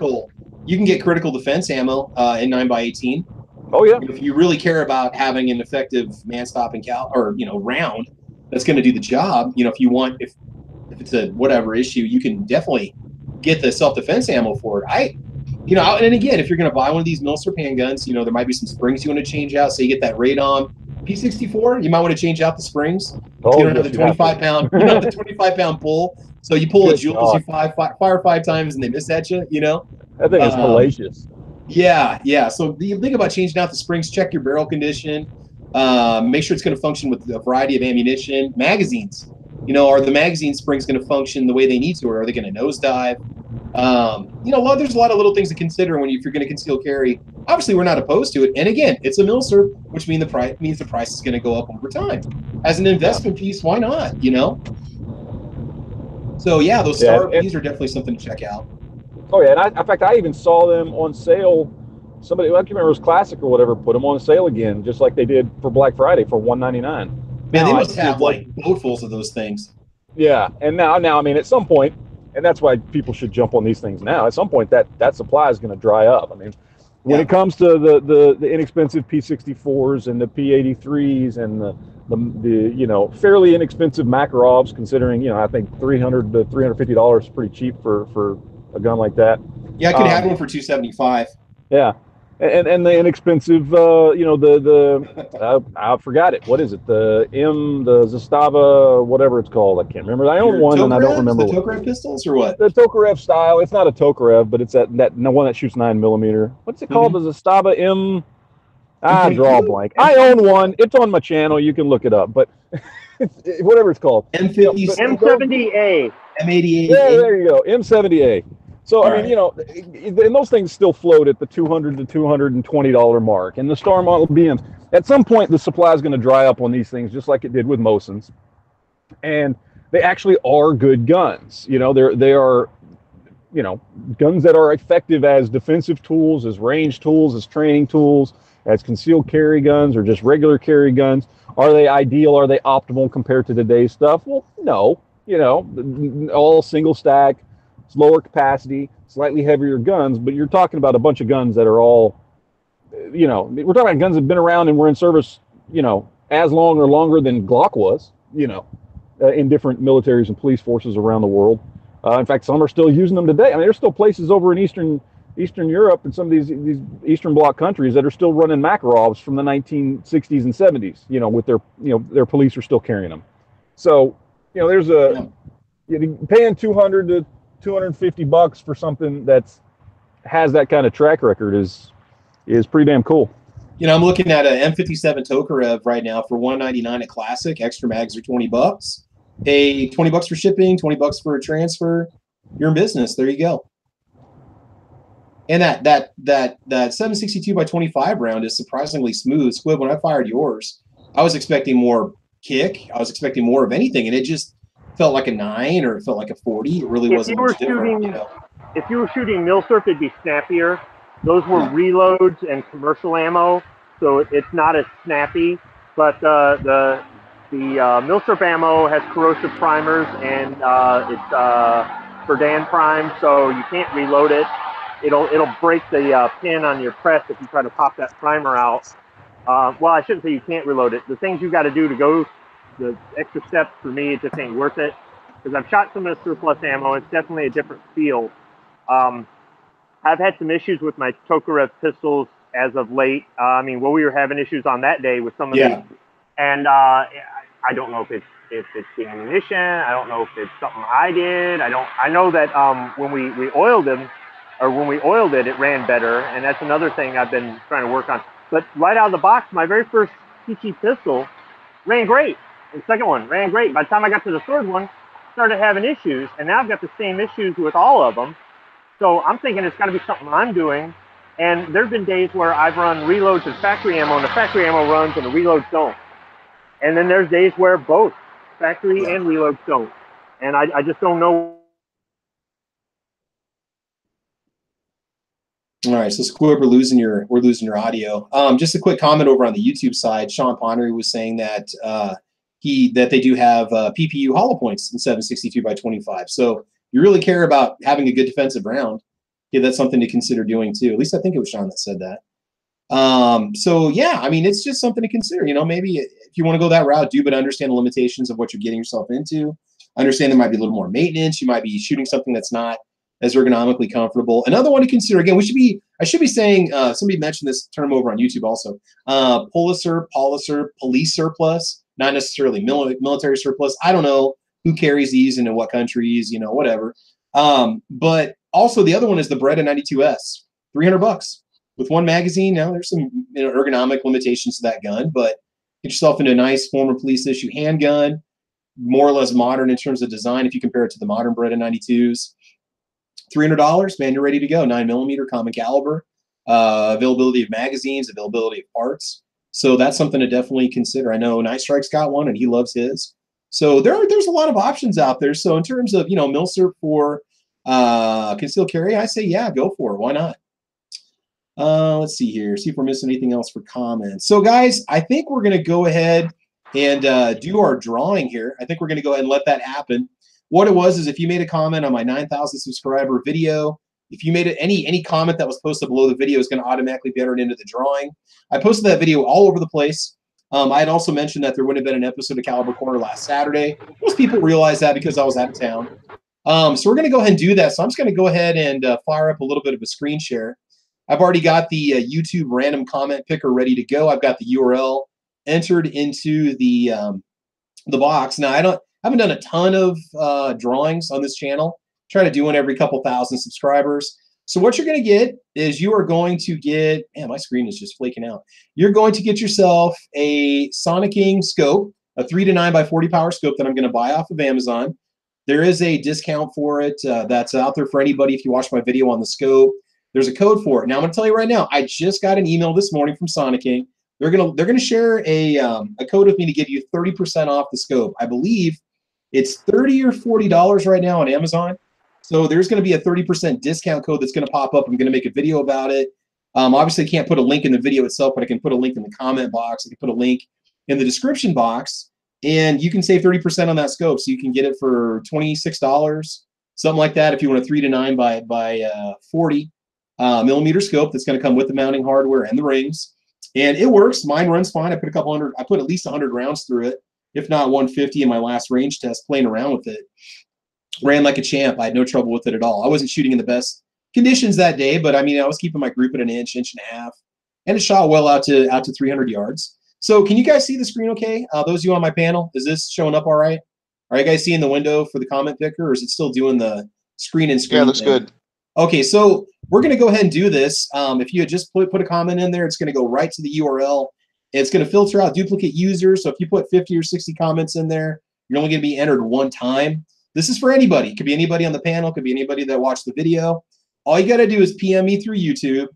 You can get critical defense ammo in 9x18. Oh yeah. If you really care about having an effective man-stopping round that's going to do the job, if it's a whatever issue, you can definitely get the self-defense ammo for it. And again, if you're going to buy one of these Milsurps handguns, there might be some springs you want to change out. So you get that radon P64, you might want to change out the springs. Oh, you don't have the 25-pound, you don't have the 25-pound pull. So you pull a Jules, you fire 5 times, and they miss at you. That thing is hellacious. Yeah. So you think about changing out the springs. Check your barrel condition. Make sure it's going to function with a variety of ammunition. Magazines. Are the magazine springs going to function the way they need to, or are they going to nosedive? There's a lot of little things to consider if you're going to conceal carry. Obviously, we're not opposed to it. And again, it's a Milsurp, which means the price is going to go up over time. As an investment piece, why not? So yeah, those Star Ps are definitely something to check out. Oh yeah, and in fact, I even saw them on sale. Somebody, I can't remember, it was Classic or whatever, put them on sale again, just like they did for Black Friday for $199. Man, they must have like boatfuls of those things. Yeah, and now, I mean, at some point, and that's why people should jump on these things now. At some point, that supply is going to dry up. I mean, when it comes to the inexpensive P64s and the P83s and the fairly inexpensive Makarovs, considering I think $300 to $350 is pretty cheap for a gun like that. Yeah, I could have one for $275. Yeah. And the inexpensive, I forgot it. What is it? The Zastava, whatever it's called. I can't remember. I own one, and I don't remember. The Tokarev pistols or what? The Tokarev style. It's not a Tokarev, but it's that one that shoots 9mm. What's it called? The Zastava M. I draw a blank. I own one. It's on my channel. You can look it up. But whatever it's called. M70A. M88. Yeah, there you go. M70A. So, I mean, and those things still float at the $200 to $220 mark. And the Star Model BMs, at some point, the supply is going to dry up on these things, just like it did with Mosins. And they actually are good guns. They are, guns that are effective as defensive tools, as range tools, as training tools, as concealed carry guns, or just regular carry guns. Are they ideal? Are they optimal compared to today's stuff? Well, no. All single stack. It's lower capacity, slightly heavier guns, but you're talking about a bunch of guns that are all, we're talking about guns that have been around and were in service, as long or longer than Glock was, in different militaries and police forces around the world. In fact, some are still using them today. I mean, there's still places over in Eastern Europe and some of these Eastern Bloc countries that are still running Makarovs from the 1960s and 70s, with their police are still carrying them. So, there's paying $200 to $250 for something that's has that kind of track record is pretty damn cool. I'm looking at an M57 Tokarev right now for $199 at Classic. Extra mags are $20. Pay $20 for shipping, $20 for a transfer. You're in business. There you go. And that 7.62 by 25 round is surprisingly smooth. Squib, when I fired yours, I was expecting more kick. I was expecting more of anything, and it just felt like a 9 or it felt like a 40. It really wasn't much different. If you were shooting Milsurp, it'd be snappier. Those were reloads and commercial ammo, so it's not as snappy. But the Milsurp ammo has corrosive primers, and it's Verdan prime, so you can't reload it. It'll break the pin on your press if you try to pop that primer out. Well, I shouldn't say you can't reload it. The things you got to do to go the extra steps, for me, it just ain't worth it. Because I've shot some of the surplus ammo. It's definitely a different feel. I've had some issues with my Tokarev pistols as of late. I mean, we were having issues on that day with some of these. And I don't know if it's the ammunition. I don't know if it's something I did. I know that when we oiled them, or when we oiled it, it ran better. And that's another thing I've been trying to work on. But right out of the box, my very first PT pistol ran great. And the second one ran great. By the time I got to the third one, started having issues. And now I've got the same issues with all of them. So I'm thinking it's got to be something I'm doing. And there have been days where I've run reloads and factory ammo, and the factory ammo runs and the reloads don't. And then there's days where both factory and reloads don't. And I just don't know. All right, so Squib, we're losing your audio. Just a quick comment over on the YouTube side. Sean Ponnery was saying that that they do have PPU hollow points in 7.62 by 25. So you really care about having a good defensive round, yeah, that's something to consider doing too. At least I think it was Sean that said that. So yeah, I mean, it's just something to consider. You know, maybe if you want to go that route, but understand the limitations of what you're getting yourself into. Understand there might be a little more maintenance. You might be shooting something that's not as ergonomically comfortable. Another one to consider, again, I should be saying, somebody mentioned this term over on YouTube also, police surplus, not necessarily military surplus. I don't know who carries these and in what countries, you know, whatever. But also the other one is the Beretta 92S, $300 with one magazine. Now there's some ergonomic limitations to that gun, but get yourself into a nice former police issue handgun, more or less modern in terms of design if you compare it to the modern Beretta 92s. $300, man, you're ready to go. 9mm, common caliber, availability of magazines, availability of parts. So that's something to definitely consider. I know Night Strike's got one and he loves his. So there's a lot of options out there. So in terms of, you know, Milsurp for concealed carry, I say, yeah, go for it. Why not? Let's see here. See if we're missing anything else for comments. So guys, I think we're going to go ahead and do our drawing here. I think we're going to go ahead and let that happen. What it was is if you made a comment on my 9,000 subscriber video, if you made it, any comment that was posted below the video is going to automatically be entered into the drawing. I posted that video all over the place. I had also mentioned that there wouldn't have been an episode of Caliber Corner last Saturday. Most people realize that because I was out of town. So we're going to go ahead and do that. So I'm just going to go ahead and fire up a little bit of a screen share. I've already got the YouTube random comment picker ready to go. I've got the URL entered into the box. Now, I haven't done a ton of drawings on this channel. Try to do one every couple thousand subscribers. So what you're going to get is you are going to get, man, my screen is just flaking out. You're going to get yourself a Sonic King scope, a 3 to 9 by 40 power scope that I'm going to buy off of Amazon. There is a discount for it that's out there for anybody. If you watch my video on the scope, there's a code for it. Now I'm going to tell you right now, I just got an email this morning from Sonic King. They're gonna share a code with me to give you 30% off the scope. I believe it's $30 or $40 right now on Amazon. So there's going to be a 30% discount code that's going to pop up. I'm going to make a video about it. Obviously, I can't put a link in the video itself, but I can put a link in the comment box. I can put a link in the description box, and you can save 30% on that scope. So you can get it for $26, something like that, if you want a 3 to 9 by 40 millimeter scope that's going to come with the mounting hardware and the rings. And it works. Mine runs fine. I put at least 100 rounds through it, if not 150 in my last range test playing around with it. Ran like a champ. I had no trouble with it at all. I wasn't shooting in the best conditions that day, but I mean, I was keeping my group at an inch and a half, and it shot well out to 300 yards. So can you guys see the screen okay? Those of you on my panel, is this showing up all right? Are you guys seeing the window for the comment picker, or is it still doing the screen and screen? Yeah, looks good. Okay, so we're going to go ahead and do this. If you had just put a comment in there, it's going to go right to the URL. It's going to filter out duplicate users. So if you put 50 or 60 comments in there, you're only going to be entered one time. This is for anybody. It could be anybody on the panel. It could be anybody that watched the video. All you got to do is PM me through YouTube.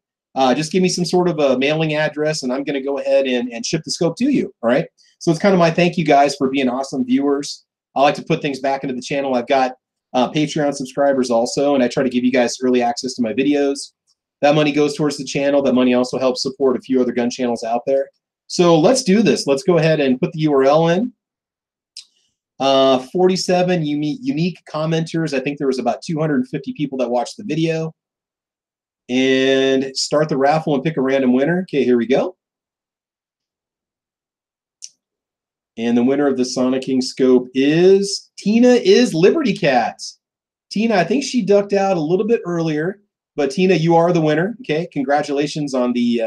Just give me some sort of a mailing address, and I'm going to go ahead and ship the scope to you. All right? So it's kind of my thank you guys for being awesome viewers. I like to put things back into the channel. I've got Patreon subscribers also, and I try to give you guys early access to my videos. That money goes towards the channel. That money also helps support a few other gun channels out there. So let's do this. Let's go ahead and put the URL in. 47 unique commenters. I think there was about 250 people that watched the video. And start the raffle and pick a random winner. Okay, here we go. And the winner of the Sonic King scope is Tina is Liberty Cat. Tina, I think she ducked out a little bit earlier, but Tina, you are the winner. Okay, congratulations on the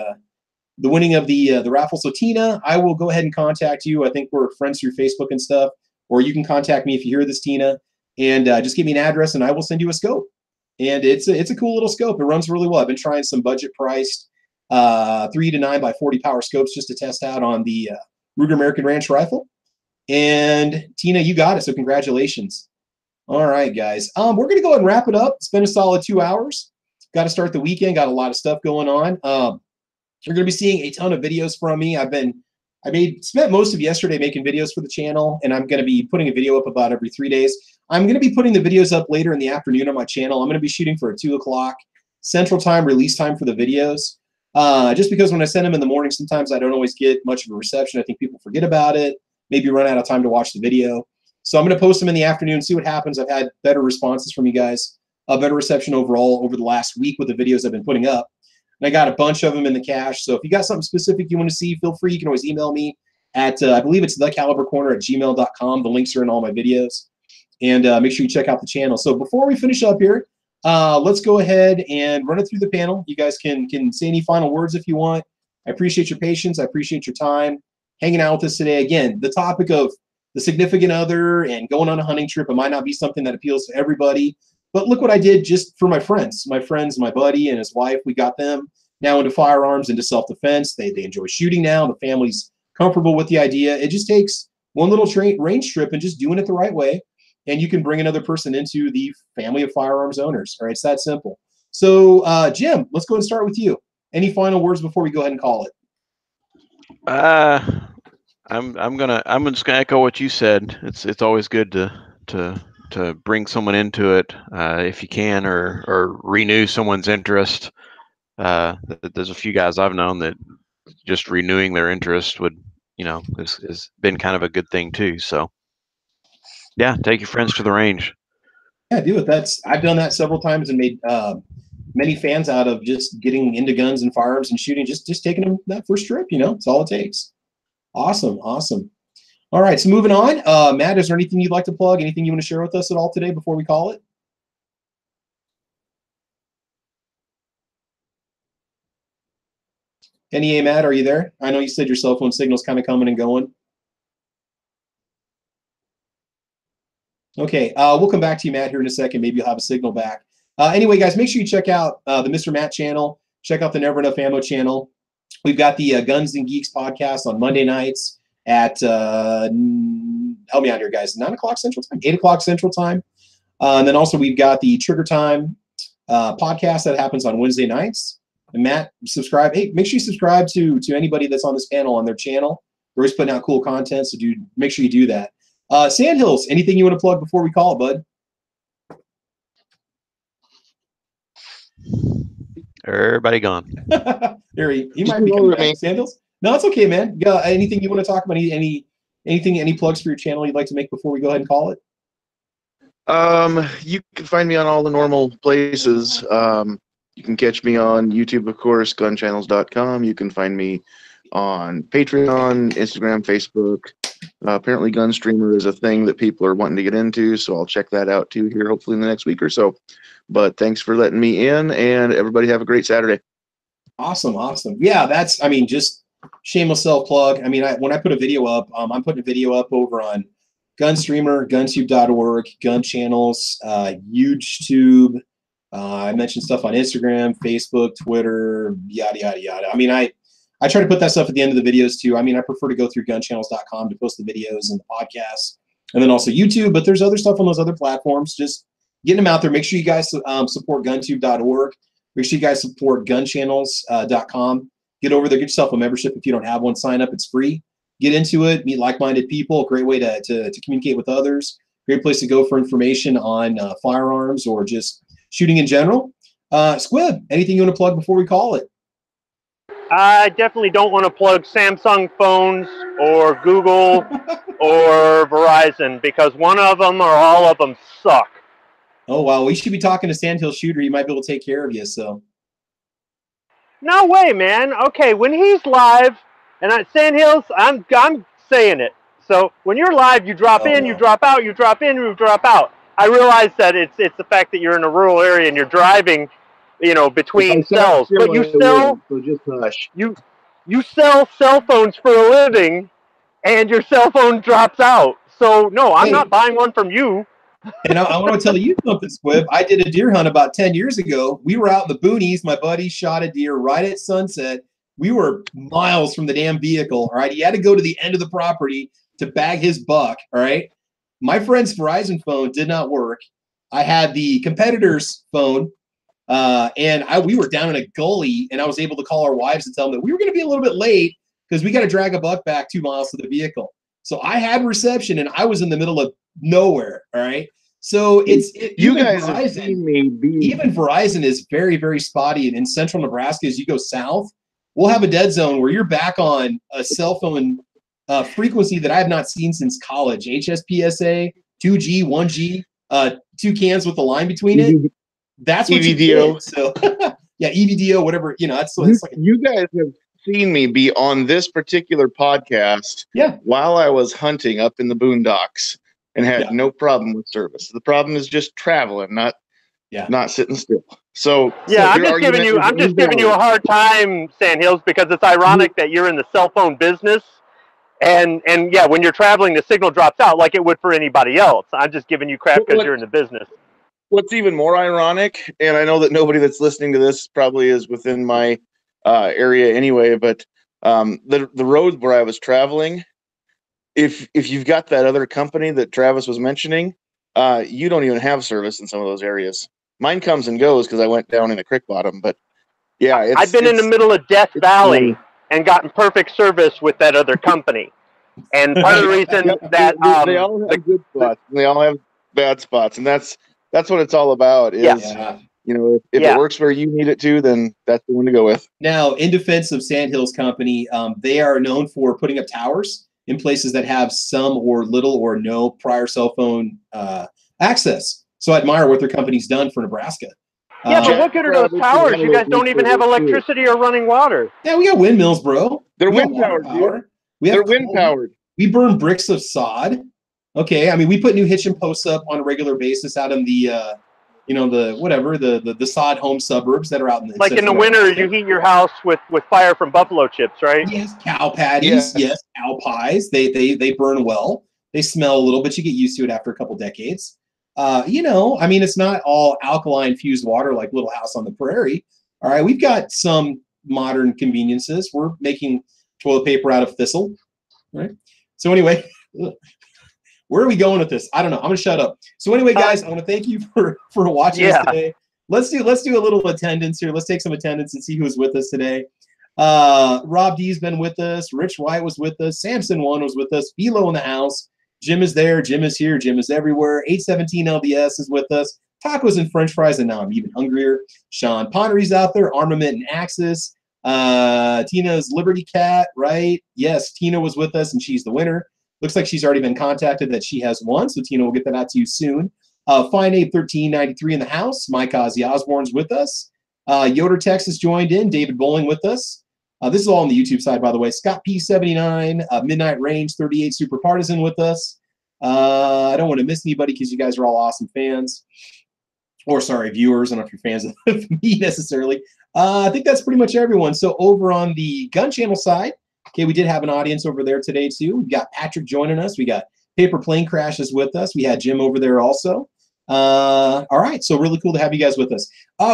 winning of the raffle. So Tina, I will go ahead and contact you. I think we're friends through Facebook and stuff, or you can contact me if you hear this, Tina, and just give me an address and I will send you a scope. And it's a cool little scope. It runs really well. I've been trying some budget priced 3 to 9 by 40 power scopes just to test out on the Ruger American Ranch rifle. And Tina, you got it. So congratulations. All right, guys. We're going to go ahead and wrap it up. It's been a solid 2 hours. Got to start the weekend. Got a lot of stuff going on. You're going to be seeing a ton of videos from me. Spent most of yesterday making videos for the channel, and I'm going to be putting a video up about every 3 days. I'm going to be putting the videos up later in the afternoon on my channel. I'm going to be shooting for a 2 o'clock Central Time release time for the videos. Just because when I send them in the morning, sometimes I don't always get much of a reception. I think people forget about it, maybe run out of time to watch the video. So I'm going to post them in the afternoon, see what happens. I've had better responses from you guys, a better reception overall over the last week with the videos I've been putting up. And I got a bunch of them in the cache. So if you got something specific you want to see, feel free. You can always email me at, I believe it's thecalibercorner@gmail.com. The links are in all my videos. And make sure you check out the channel. So before we finish up here, let's go ahead and run it through the panel. You guys can say any final words if you want. I appreciate your patience. I appreciate your time hanging out with us today. Again, the topic of the significant other and going on a hunting trip, it might not be something that appeals to everybody. But look what I did just for my friends, my buddy and his wife. We got them now into firearms, into self-defense. They enjoy shooting now. The family's comfortable with the idea. It just takes one little range trip and just doing it the right way. And you can bring another person into the family of firearms owners. All right, it's that simple. So, Jim, let's go and start with you. Any final words before we go ahead and call it? I'm just gonna echo what you said. It's always good to bring someone into it if you can, or renew someone's interest. There's a few guys I've known that just renewing their interest would, has been kind of a good thing too. So yeah, take your friends to the range. Yeah, do it. I've done that several times and made many fans out of just getting into guns and firearms and shooting, just taking them that first trip. It's all it takes. Awesome. All right, so moving on. Matt, is there anything you'd like to plug? Anything you want to share with us at all today before we call it? NEA, Matt, are you there? I know you said your cell phone signal's kind of coming and going. Okay, we'll come back to you, Matt, here in a second. Maybe you'll have a signal back. Anyway, guys, make sure you check out the Mr. Matt channel. Check out the Never Enough Ammo channel. We've got the Guns and Geeks podcast on Monday nights at, help me out here, guys, 9 o'clock Central Time, 8 o'clock Central Time. And then also we've got the Trigger Time podcast that happens on Wednesday nights. And Matt, subscribe. Hey, make sure you subscribe to anybody that's on this panel on their channel. We're always putting out cool content, so make sure you do that. Sandhills, anything you want to plug before we call it, bud? Everybody gone. Here he might be coming back. Sandhills? No, it's okay, man. Anything you want to talk about? Any plugs for your channel you'd like to make before we go ahead and call it? You can find me on all the normal places. You can catch me on YouTube, of course, gunchannels.com. You can find me on Patreon, Instagram, Facebook. Apparently Gunstreamer is a thing that people are wanting to get into, so I'll check that out too here hopefully in the next week or so. But thanks for letting me in, and everybody have a great Saturday. Awesome. Yeah, just shameless self-plug. When I put a video up, I'm putting a video up over on Gunstreamer, guntube.org, gun channels, YouTube. I mentioned stuff on Instagram, Facebook, Twitter, yada, yada, yada. I try to put that stuff at the end of the videos too. I prefer to go through gunchannels.com to post the videos and the podcasts, and then also YouTube, but there's other stuff on those other platforms. Just getting them out there. Make sure you guys support guntube.org. Make sure you guys support gunchannels.com. Get over there, get yourself a membership if you don't have one. Sign up, it's free. Get into it, meet like-minded people. Great way to communicate with others. Great place to go for information on firearms or just shooting in general. Squib, anything you want to plug before we call it? I definitely don't want to plug Samsung phones or Google or Verizon because one of them or all of them suck. Oh, wow. We should be talking to Sandhill Shooter. He might be able to take care of you, so. No way, man. Okay, when he's live, and at Sandhills, I'm saying it. So when you're live, you drop in, you drop out, you drop in, you drop out. I realize that it's the fact that you're in a rural area and you're driving, between cells, but you still so just hush. You sell cell phones for a living, and your cell phone drops out. So no, I'm not buying one from you. And I want to tell you something, Squib. I did a deer hunt about 10 years ago. We were out in the boonies. My buddy shot a deer right at sunset. We were miles from the damn vehicle, all right? He had to go to the end of the property to bag his buck, all right? My friend's Verizon phone did not work. I had the competitor's phone, and we were down in a gully, and I was able to call our wives and tell them that we were going to be a little bit late because we got to drag a buck back 2 miles to the vehicle. So I had reception, and I was in the middle of nowhere, all right? So you guys have seen me be. Even Verizon is very, very spotty. And in central Nebraska, as you go south, we'll have a dead zone where you're back on a cell phone frequency that I have not seen since college. HSPSA, 2G, 1G, 2 cans with a line between it. That's what you get. So yeah, EVDO, whatever, it's like you guys have seen me be on this particular podcast while I was hunting up in the boondocks and had no problem with service. The problem is just traveling, not sitting still. So I'm just giving you a hard time, Sandhills, because it's ironic that you're in the cell phone business, and when you're traveling, the signal drops out like it would for anybody else. I'm just giving you crap because you're in the business. What's even more ironic, and I know that nobody that's listening to this probably is within my area anyway, but the road where I was traveling, if you've got that other company that Travis was mentioning, you don't even have service in some of those areas. Mine comes and goes because I went down in a creek bottom, but I've been in the middle of Death Valley and gotten perfect service with that other company. And part of the reason that they all have good spots and they all have bad spots, and that's what it's all about. Is if it works where you need it to, then that's the one to go with. Now, in defense of Sandhills Company, they are known for putting up towers in places that have some or little or no prior cell phone access. So I admire what their company's done for Nebraska. But what good are those towers? You guys don't even have electricity or running water. Yeah, we got windmills, bro. They're wind powered. They're wind powered. We burn bricks of sod. Okay, I mean, we put new hitching posts up on a regular basis out in the the sod home suburbs that are out in the in the winter. You heat your house with fire from buffalo chips, right? Yes, cow patties. Yes, cow pies. They burn well. They smell a little, but you get used to it after a couple decades. I mean, it's not all alkaline fused water like Little House on the Prairie. All right, we've got some modern conveniences. We're making toilet paper out of thistle. Right. So anyway. Where are we going with this? I don't know. I'm gonna shut up. So anyway, guys, I want to thank you for watching us today. Let's do a little attendance here. Let's take some attendance and see who's with us today. Rob D's been with us. Rich White was with us. Samson One was with us. Philo in the house. Jim is there. Jim is here. Jim is everywhere. 817 LDS is with us. Tacos and French fries, and now I'm even hungrier. Sean Ponnery's out there. Armament and Axis. Tina's Liberty Cat, right? Yes, Tina was with us, and she's the winner. Looks like she's already been contacted that she has won, so Tina will get that out to you soon. Fine Abe 1393 in the house. Mike Ozzy Osborne's with us. Yoder Texas joined in. David Bowling with us. This is all on the YouTube side, by the way. Scott P79, Midnight Range 38 Super Partisan with us. I don't want to miss anybody because you guys are all awesome fans. Or, sorry, viewers. I don't know if you're fans of me necessarily. I think that's pretty much everyone. So over on the gun channel side, okay, we did have an audience over there today, too. We've got Patrick joining us. We got Paper Plane Crashes with us. We had Jim over there also. All right, so really cool to have you guys with us.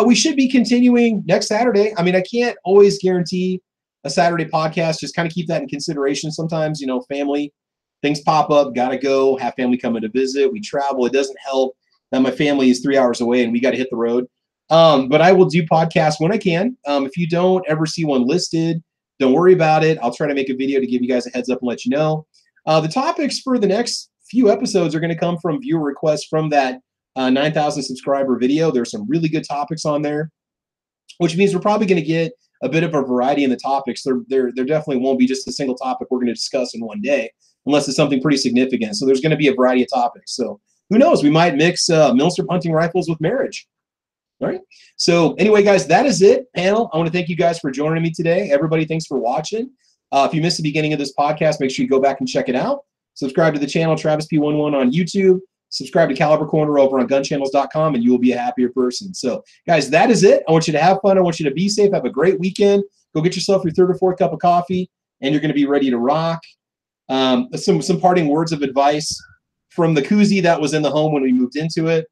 We should be continuing next Saturday. I mean, I can't always guarantee a Saturday podcast. Just kind of keep that in consideration. Sometimes, family, things pop up, got to go, have family coming to visit. We travel. It doesn't help that my family is 3 hours away and we got to hit the road. But I will do podcasts when I can. If you don't ever see one listed, don't worry about it. I'll try to make a video to give you guys a heads up and let you know. The topics for the next few episodes are going to come from viewer requests from that 9,000 subscriber video. There's some really good topics on there. which means we're probably going to get a bit of a variety in the topics. There definitely won't be just a single topic we're going to discuss in one day, unless it's something pretty significant. So there's going to be a variety of topics. So who knows? We might mix Milsurp hunting rifles with marriage. All right. So anyway, guys, that is it. Panel, I want to thank you guys for joining me today. Everybody, thanks for watching. If you missed the beginning of this podcast, make sure you go back and check it out. Subscribe to the channel, Travis P11 on YouTube. Subscribe to Caliber Corner over on gunchannels.com, and you will be a happier person. So, guys, that is it. I want you to have fun. I want you to be safe. Have a great weekend. Go get yourself your third or fourth cup of coffee, and you're going to be ready to rock. Some parting words of advice from the koozie that was in the home when we moved into it.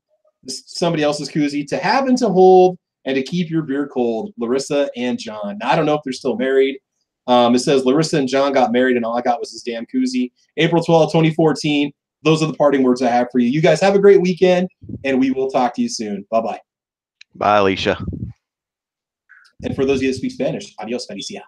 Somebody else's koozie. To have and to hold and to keep your beer cold, Larissa and John. Now, I don't know if they're still married. It says Larissa and John got married, and all I got was this damn koozie. April 12, 2014. Those are the parting words I have for you. You guys have a great weekend, and we will talk to you soon. Bye-bye. Bye, Alicia. And for those of you that speak Spanish, adios, Felicia.